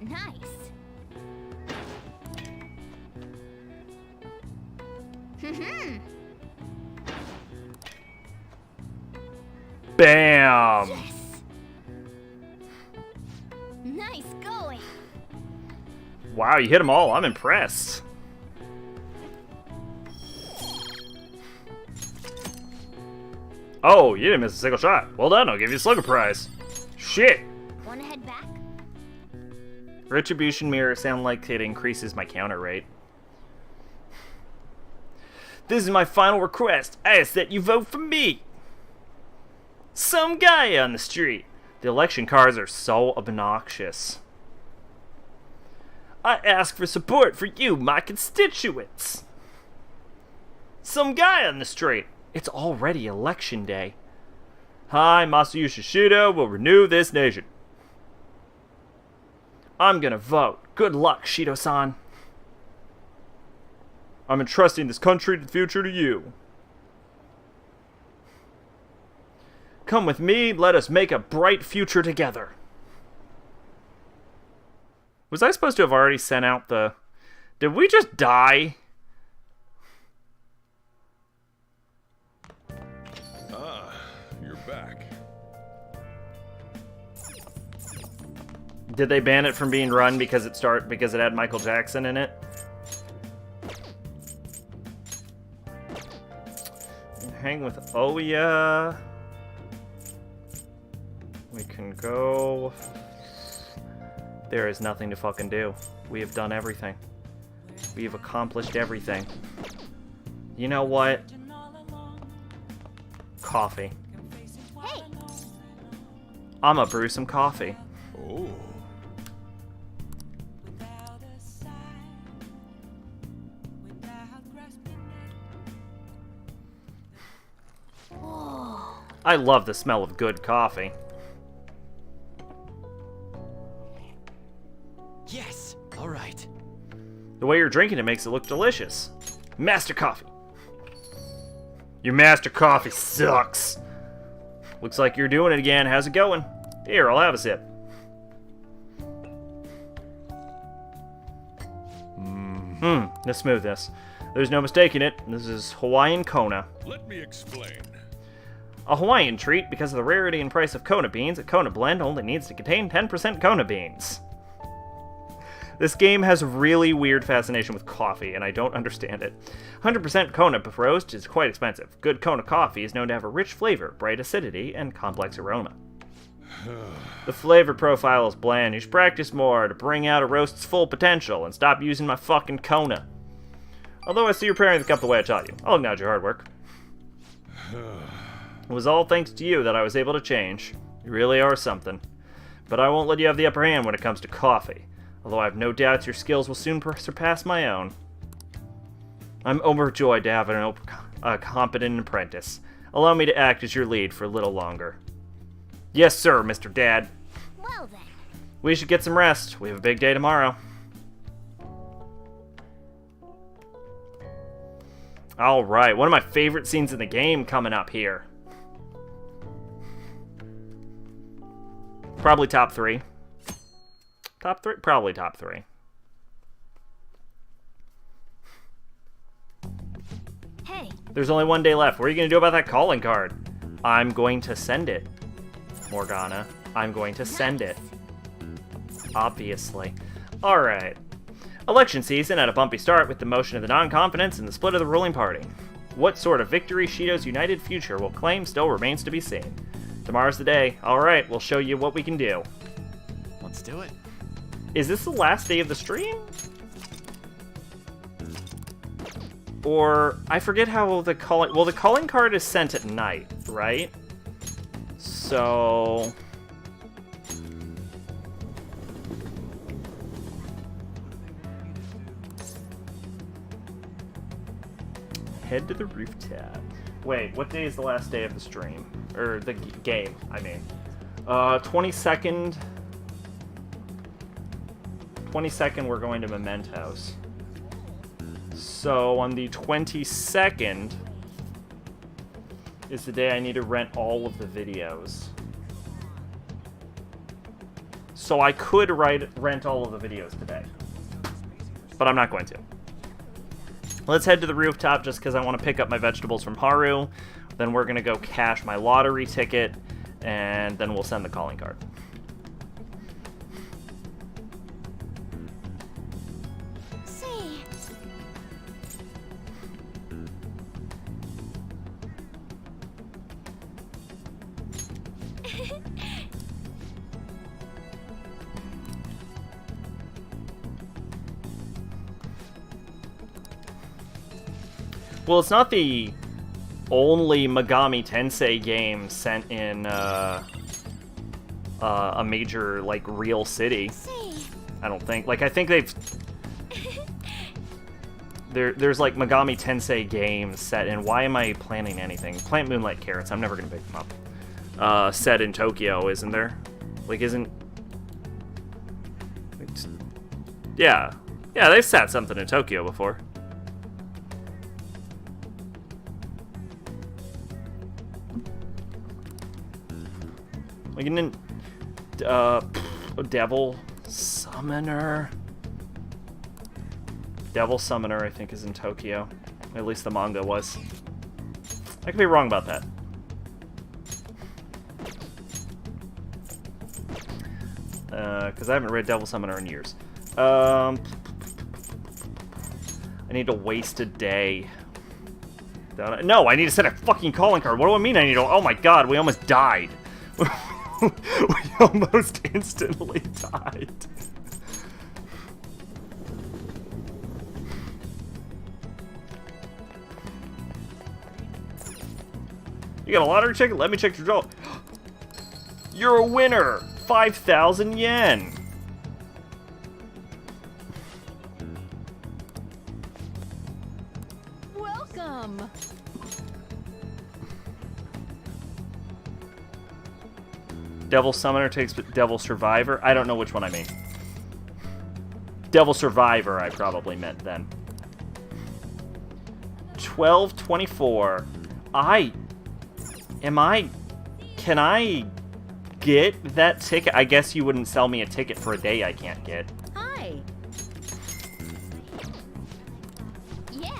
Nice. Bam! Yes! Nice going! Wow, you hit them all. I'm impressed. Oh, you didn't miss a single shot. Well done, I'll give you a Slugger prize. Shit! Wanna head back? Retribution mirror sound like it increases my counter rate. This is my final request. I ask that you vote for me. Some guy on the street. The election cards are so obnoxious. I ask for support for you, my constituents. Some guy on the street. It's already election day. I, Masayushi Shido, will renew this nation. I'm gonna vote. Good luck, Shido-san. I'm entrusting this country to the future to you. Come with me, let us make a bright future together. Was I supposed to have already sent out the... Did we just die? Ah, you're back. Did they ban it from being run because it had Michael Jackson in it? Hang with Ouya. We can go. There is nothing to fucking do. We have done everything. We have accomplished everything. You know what? Coffee. Hey! I'ma brew some coffee. Oh. I love the smell of good coffee. Yes! Alright. The way you're drinking it makes it look delicious. Master Coffee. Your Master Coffee sucks. Looks like you're doing it again. How's it going? Here, I'll have a sip. The smoothness. There's no mistaking it. This is Hawaiian Kona. Let me explain. A Hawaiian treat because of the rarity and price of Kona beans. A Kona blend only needs to contain 10% Kona beans. This game has a really weird fascination with coffee, and I don't understand it. 100% Kona roast is quite expensive. Good Kona coffee is known to have a rich flavor, bright acidity, and complex aroma. The flavor profile is bland. You should practice more to bring out a roast's full potential and stop using my fucking Kona. Although I see you're preparing the cup the way I taught you. I'll acknowledge your hard work. It was all thanks to you that I was able to change. You really are something. But I won't let you have the upper hand when it comes to coffee. Although I have no doubts your skills will soon surpass my own. I'm overjoyed to have a competent apprentice. Allow me to act as your lead for a little longer. Yes, sir, Mr. Dad. Well then. We should get some rest. We have a big day tomorrow. Alright, one of my favorite scenes in the game coming up here. Probably top 3. Top 3? Probably top 3. Hey. There's only one day left. What are you going to do about that calling card? I'm going to send it, Morgana. I'm going to send it. Obviously. Alright. Election season had a bumpy start with the motion of the non-confidence and the split of the ruling party. What sort of victory Shido's united future will claim still remains to be seen. Tomorrow's the day. Alright, we'll show you what we can do. Let's do it. Is this the last day of the stream? Or, I forget how the calling... Well, the calling card is sent at night, right? So... Head to the rooftop. Wait, what day is the last day of the stream? Or the game, I mean. 22nd. 22nd, we're going to Mementos. So on the 22nd is the day I need to rent all of the videos. So I could rent all of the videos today. But I'm not going to. Let's head to the rooftop just because I want to pick up my vegetables from Haru. Then we're going to go cash my lottery ticket. And then we'll send the calling card. See. Well, it's not the only Megami Tensei game sent in a major, like, real city. I don't think. Like, I think they've... There's, like, Megami Tensei games set in... Why am I planning anything? Plant Moonlight Carrots. I'm never going to pick them up. Set in Tokyo, isn't there? Like, isn't... Yeah. Yeah, they've set something in Tokyo before. Like, Devil Summoner. Devil Summoner, I think, is in Tokyo. At least the manga was. I could be wrong about that. Because I haven't read Devil Summoner in years. I need to waste a day. No, I need to set a fucking calling card. What do I mean I need to... Oh my god, we almost died. We almost instantly died. You got a lottery ticket? Let me check your draw. You're a winner! 5,000 yen! Welcome! Devil Summoner takes Devil Survivor. I don't know which one I mean. Devil Survivor, I probably meant then. 1224. Can I get that ticket? I guess you wouldn't sell me a ticket for a day I can't get. Hi. Yeah.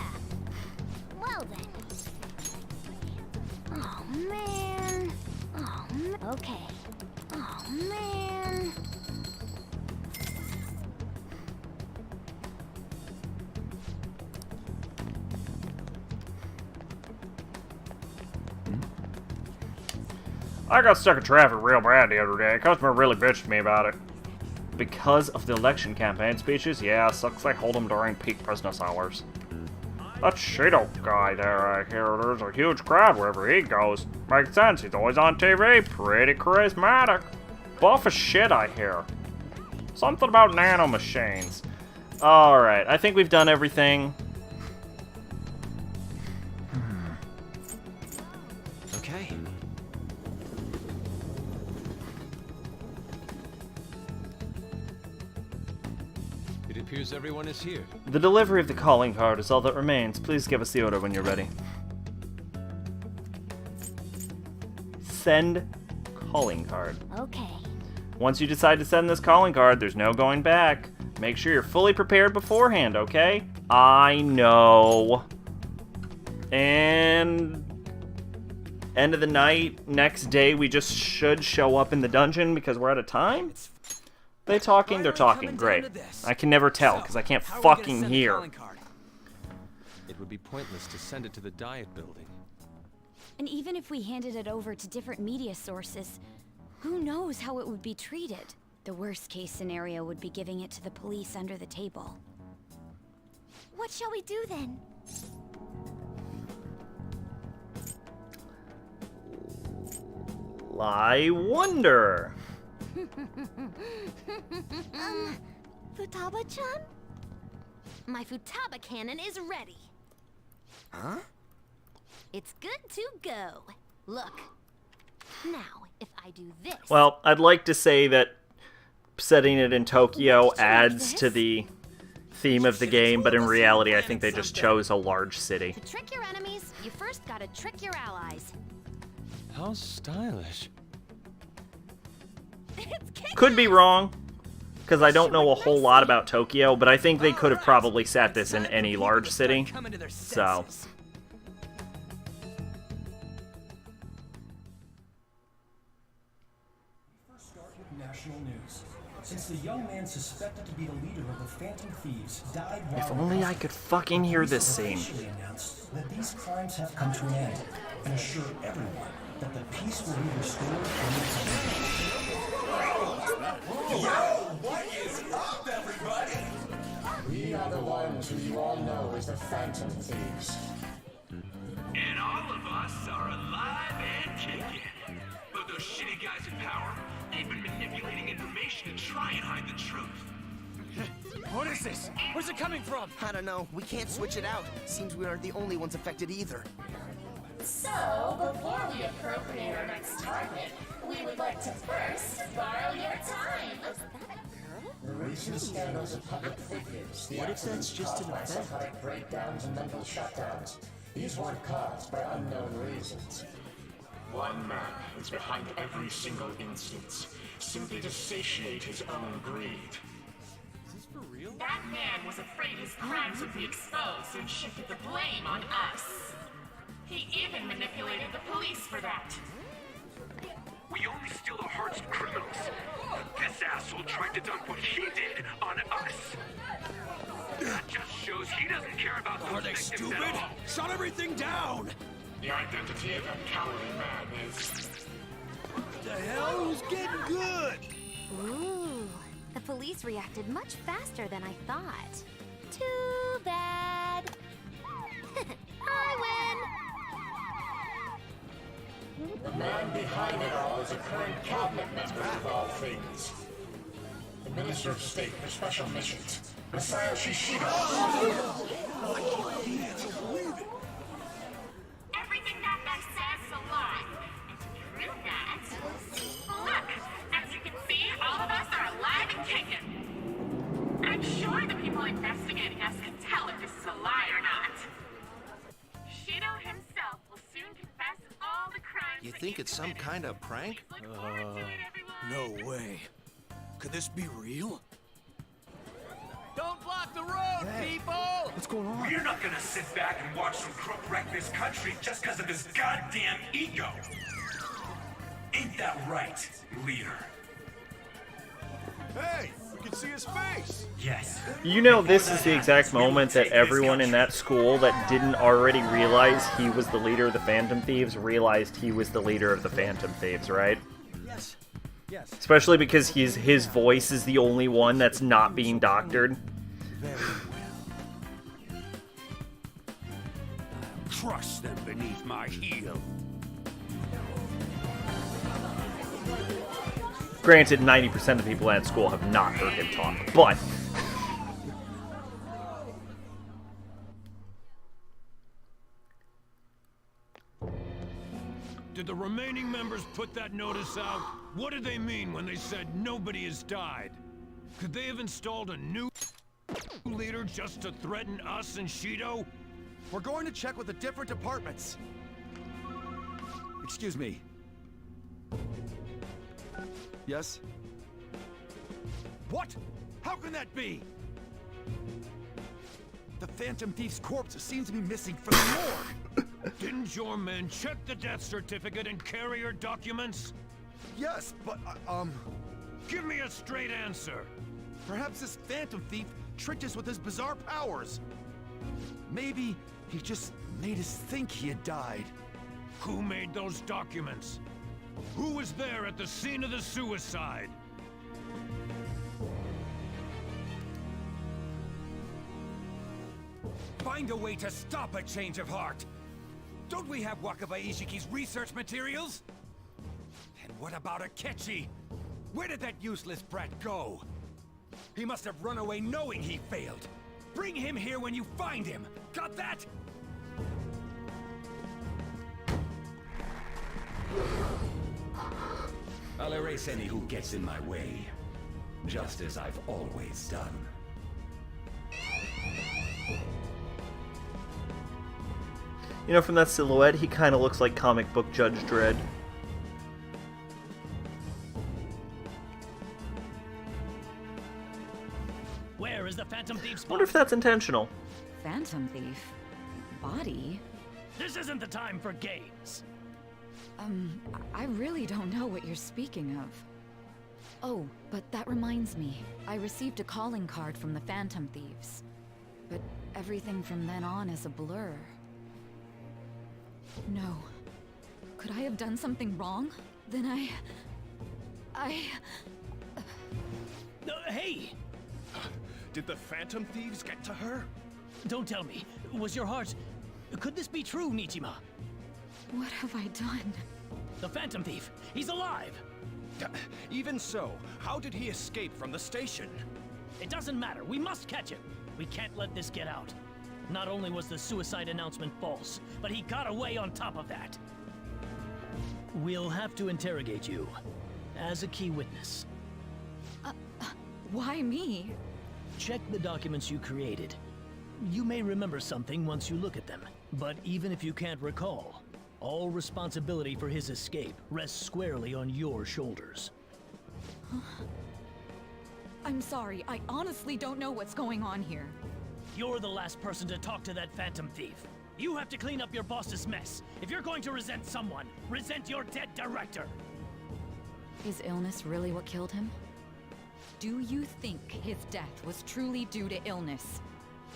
Well then. Oh man. Oh man. Okay. Oh man. I got stuck in traffic real bad the other day. A customer really bitched to me about it. Because of the election campaign speeches? Yeah, sucks they hold them during peak business hours. That Shido guy there, I hear there's a huge crowd wherever he goes. Makes sense, he's always on TV, pretty charismatic. Buff as shit, I hear. Something about nanomachines. Alright, I think we've done everything. Okay. It appears everyone is here. The delivery of the calling card is all that remains. Please give us the order when you're ready. Send calling card. Okay. Once you decide to send this calling card, there's no going back. Make sure you're fully prepared beforehand, okay? I know. And... end of the night, next day, we just should show up in the dungeon because we're out of time? They talking? They're talking. Great. I can never tell because I can't fucking hear. It would be pointless to send it to the Diet Building. And even if we handed it over to different media sources, who knows how it would be treated? The worst case scenario would be giving it to the police under the table. What shall we do then? I wonder. Futaba-chan? My Futaba cannon is ready. Huh? It's good to go. Look. Now, if I do this... Well, I'd like to say that setting it in Tokyo adds to the theme of the game, but in reality, I think they just chose a large city. To trick your enemies, you first gotta trick your allies. How stylish. Could be wrong, because I don't know a whole lot about Tokyo, but I think they could have probably set this in any large city. So... National news. Since the young man suspected to be the leader of the Phantom Thieves died while If only I could fucking hear this scene. officially announced that these crimes have come to an end and assure everyone that the peace will be restored in the community. Yo, what is up, everybody? We are the ones who you all know as the Phantom Thieves. And all of us are alive and kicking. But those shitty guys in power, they've been manipulating information to try and hide the truth. What is this? Where's it coming from? I don't know. We can't switch it out. Seems we aren't the only ones affected either. So, before we appropriate our next target, we would like to first borrow your time. The recent scandals of public figures, the accidents caused by psychotic breakdowns and mental shutdowns, these weren't caused by unknown reasons. One man is behind every single instance, simply to satiate his own greed. Is this for real? That man was afraid his crimes would be exposed and shifted the blame on us. He even manipulated the police for that. We only steal the hearts of criminals. This asshole tried to dump what he did on us. That just shows he doesn't care about those victims at all. Are they stupid? Shut everything down! The identity of that cowardly man is... What the hell? Who's getting good? Ooh, the police reacted much faster than I thought. Too bad. I win! The man behind it all is a current cabinet member of all things. The Minister of State for Special Missions, Masayo Shishido. I can't believe it. Everything that guy says is a lie. And to prove that, look, as you can see, all of us are alive and kicking. I'm sure the people investigating us can tell if this is a lie or not. Shido himself will soon confess all the crimes. You think it's some kind of prank? No way. Could this be real? Don't block the road, people! What's going on? We're not gonna sit back and watch some crook wreck this country just because of his goddamn ego. Ain't that right, leader? Hey, we can see his face. Yes. You know, this is the exact moment that everyone in that school that didn't already realize he was the leader of the Phantom Thieves realized he was the leader of the Phantom Thieves, right? Yes. Yes. Especially because his voice is the only one that's not being doctored. Very well. Crush them beneath my heel. Granted, 90% of the people at school have not heard him talk, but... Did the remaining members put that notice out? What did they mean when they said nobody has died? Could they have installed a new leader just to threaten us and Shido? We're going to check with the different departments. Excuse me. Yes? What? How can that be? The Phantom Thief's corpse seems to be missing from the morgue. Didn't your men check the death certificate and carrier documents? Yes, but, Give me a straight answer. Perhaps this Phantom Thief tricked us with his bizarre powers. Maybe he just made us think he had died. Who made those documents? Who was there at the scene of the suicide? Find a way to stop a change of heart. Don't we have Wakaba Ishiki's research materials? And what about Akechi? Where did that useless brat go? He must have run away knowing he failed. Bring him here when you find him. Got that? I'll erase any who gets in my way, just as I've always done. You know, from that silhouette, he kind of looks like comic book Judge Dredd. Where is the Phantom Thief's I wonder if that's intentional. Phantom Thief? Body? This isn't the time for games. I really don't know what you're speaking of. Oh, but that reminds me. I received a calling card from the Phantom Thieves. But everything from then on is a blur. No. Could I have done something wrong? Then Hey! Did the Phantom Thieves get to her? Don't tell me. Was your heart... Could this be true, Nichima? What have I done? The Phantom Thief! He's alive! Even so, how did he escape from the station? It doesn't matter. We must catch him. We can't let this get out. Not only was the suicide announcement false, but he got away on top of that. We'll have to interrogate you as a key witness. Why me? Check the documents you created. You may remember something once you look at them, but even if you can't recall, all responsibility for his escape rests squarely on your shoulders. I'm sorry, I honestly don't know what's going on here. You're the last person to talk to that Phantom Thief. You have to clean up your boss's mess. If you're going to resent someone, resent your dead director. Is illness really what killed him? Do you think his death was truly due to illness?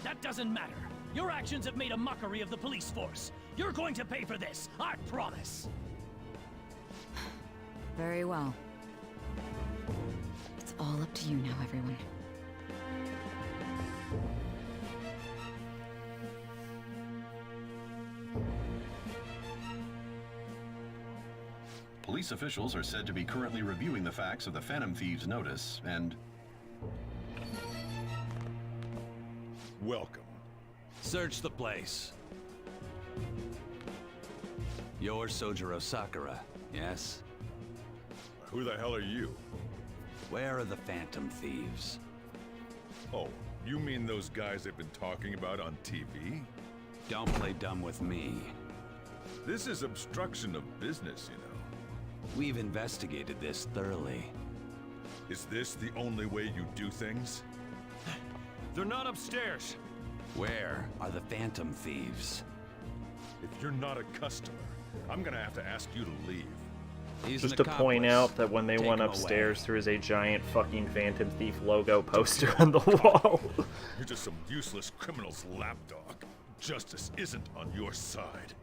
That doesn't matter. Your actions have made a mockery of the police force. You're going to pay for this, I promise. Very well. It's all up to you now, everyone. Police officials are said to be currently reviewing the facts of the Phantom Thieves' notice, and... Welcome. Search the place. You're Sojiro Sakura, yes? Who the hell are you? Where are the Phantom Thieves? Oh, you mean those guys they've been talking about on TV? Don't play dumb with me. This is obstruction of business, you know. We've investigated this thoroughly. Is this the only way you do things? They're not upstairs. Where are the Phantom Thieves? If you're not a customer, I'm gonna have to ask you to leave. He's Just to point out that when they went upstairs, there is a giant fucking Phantom Thief logo poster on the wall. You're just some useless criminal's lapdog. Justice isn't on your side.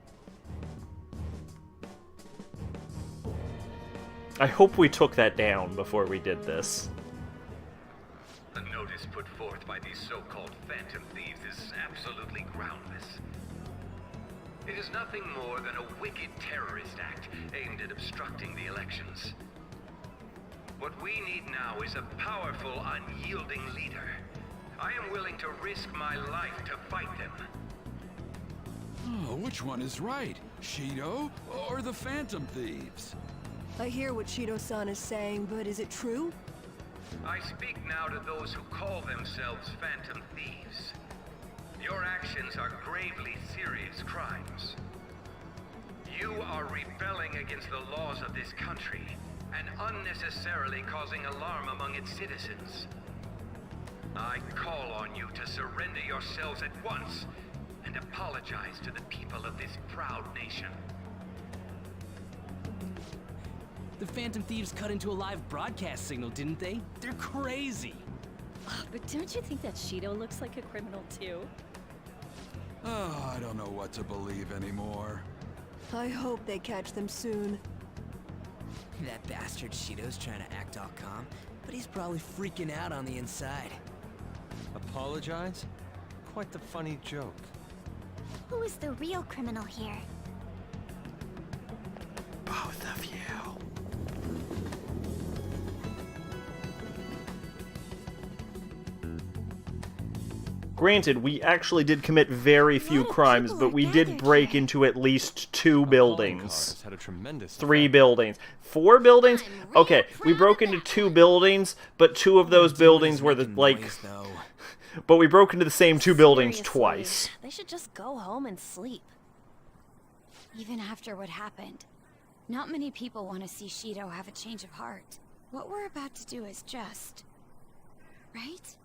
I hope we took that down before we did this. The notice put forth by these so-called Phantom Thieves is absolutely groundless. It is nothing more than a wicked terrorist act aimed at obstructing the elections. What we need now is a powerful, unyielding leader. I am willing to risk my life to fight them. Oh, which one is right? Shido or the Phantom Thieves? I hear what Shido-san is saying, but is it true? I speak now to those who call themselves Phantom Thieves. Your actions are gravely serious crimes. You are rebelling against the laws of this country and unnecessarily causing alarm among its citizens. I call on you to surrender yourselves at once and apologize to the people of this proud nation. The Phantom Thieves cut into a live broadcast signal, didn't they? They're crazy! But don't you think that Shido looks like a criminal too? Oh, I don't know what to believe anymore. I hope they catch them soon. That bastard Shido's trying to act all calm, but he's probably freaking out on the inside. Apologize? Quite the funny joke. Who is the real criminal here? Both of you. Granted, we actually did commit very few crimes, but we did break into at least 2 buildings. Had a tremendous 3 buildings. 4 buildings? Okay, we broke into 2 buildings, but 2 of those buildings were the, like... But we broke into the same 2 buildings twice. They should just go home and sleep. Even after what happened, not many people want to see Shido have a change of heart. What we're about to do is just... right?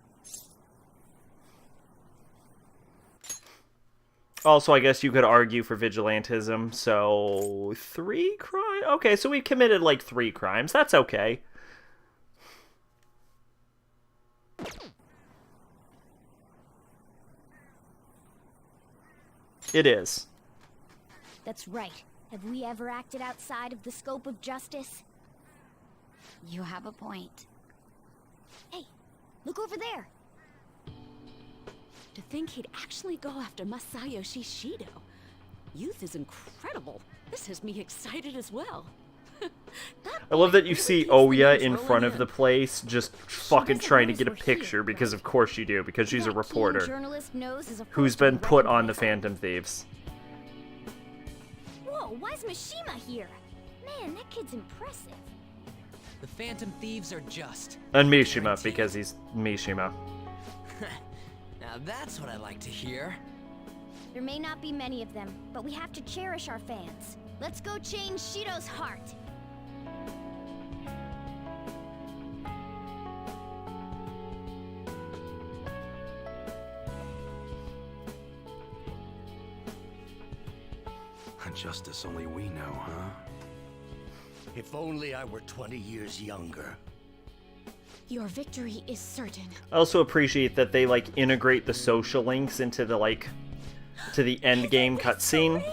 Also, I guess you could argue for vigilantism, so 3 crimes? Okay, so we committed like 3 crimes. That's okay. It is. That's right. Have we ever acted outside of the scope of justice? You have a point. Hey, look over there. To think he'd actually go after Masayoshi Shido. Youth is incredible. This has me excited as well. I love that you see Oya in front of the place, just fucking trying to get a picture, because of course you do, because she's a reporter who's been put on the Phantom Thieves. Whoa, why's Mishima here? Man, that kid's impressive. The Phantom Thieves are just... And Mishima, because he's Mishima. Now that's what I like to hear. There may not be many of them, but we have to cherish our fans. Let's go change Shido's heart. A justice only we know, huh? If only I were 20 years younger. Your victory is certain. I also appreciate that they, like, integrate the social links into the, like, to the end game cutscene.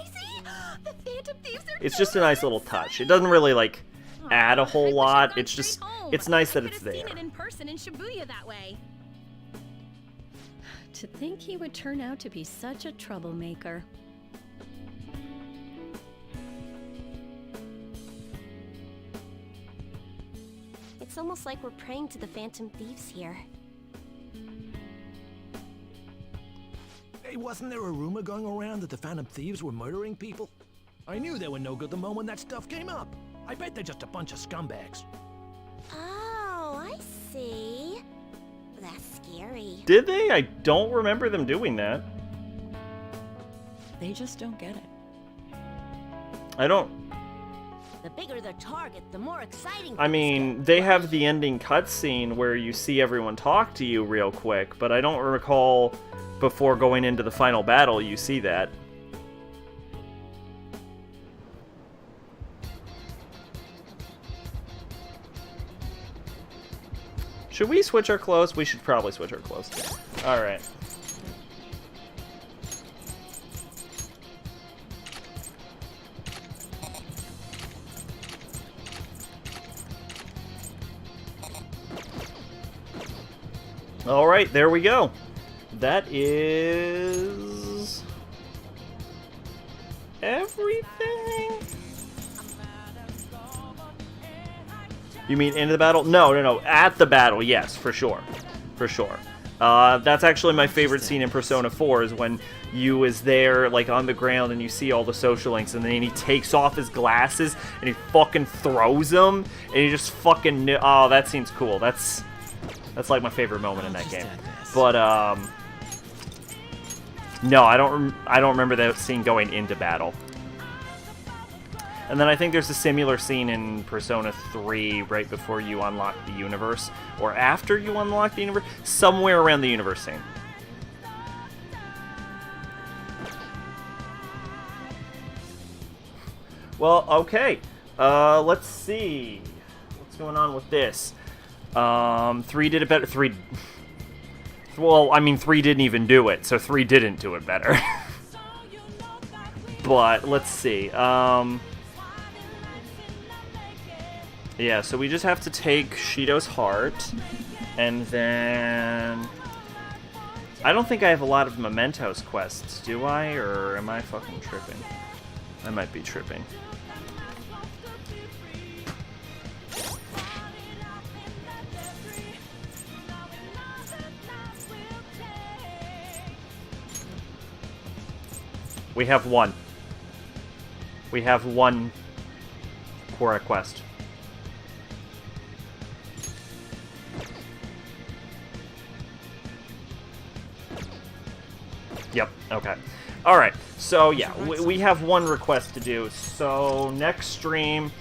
It's just a nice little touch. It doesn't really, like, add a whole lot. It's just, it's nice that it's there. Seen it in person in Shibuya that way. To think he would turn out to be such a troublemaker. It's almost like we're praying to the Phantom Thieves here. Hey, wasn't there a rumor going around that the Phantom Thieves were murdering people? I knew they were no good the moment that stuff came up. I bet they're just a bunch of scumbags. Oh, I see. That's scary. Did they? I don't remember them doing that. They just don't get it. I don't... The bigger the target, the more exciting. I mean, they have the ending cutscene where you see everyone talk to you real quick, but I don't recall before going into the final battle you see that. Should we switch our clothes? We should probably switch our clothes. Alright. Alright, there we go. That is... everything? You mean into the battle? No. At the battle, yes, for sure. For sure. That's actually my favorite scene in Persona 4, is when you is there, like, on the ground and you see all the social links, and then he takes off his glasses and he fucking throws them, and he just fucking... Oh, that scene's cool. That's like my favorite moment in that game. But, no, I don't remember that scene going into battle. And then I think there's a similar scene in Persona 3 right before you unlock the universe, or after you unlock the universe, somewhere around the universe scene. Well, okay. Let's see. What's going on with this? 3 did it better. 3... Well, I mean, 3 didn't even do it, so 3 didn't do it better. But, let's see. Yeah, so we just have to take Shido's heart, and then... I don't think I have a lot of Mementos quests, do I? Or am I fucking tripping? I might be tripping. We have one. We have one Quora quest. Yep, okay. Alright, so yeah, we have one request to do. So next stream,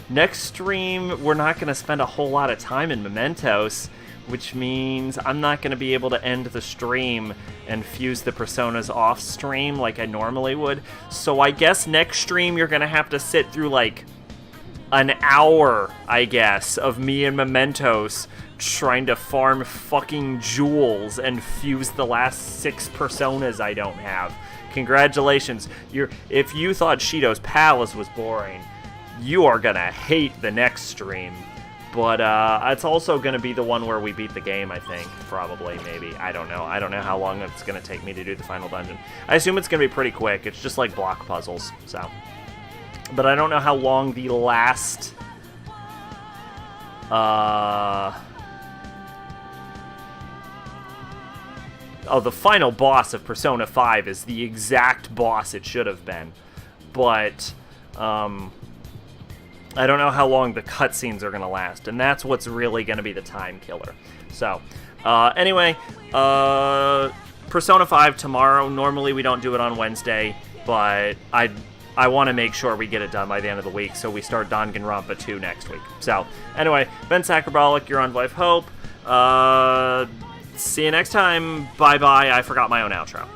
we're not going to spend a whole lot of time in Mementos, which means I'm not going to be able to end the stream and fuse the personas off stream like I normally would. So I guess next stream you're going to have to sit through like an hour, I guess, of me and Mementos trying to farm fucking jewels and fuse the last 6 personas I don't have. Congratulations. If you thought Shido's Palace was boring, you are gonna hate the next stream. But it's also gonna be the one where we beat the game, I think. Probably, maybe. I don't know. I don't know how long it's gonna take me to do the final dungeon. I assume it's gonna be pretty quick. It's just like block puzzles, so. But I don't know how long the last... Oh, the final boss of Persona 5 is the exact boss it should have been. But, I don't know how long the cutscenes are going to last. And that's what's really going to be the time killer. So, anyway, Persona 5 tomorrow. Normally we don't do it on Wednesday, but I want to make sure we get it done by the end of the week, so we start Danganronpa 2 next week. So, anyway, Ben Sacrobolic, you're on Life Hope. See you next time. Bye-bye. I forgot my own outro.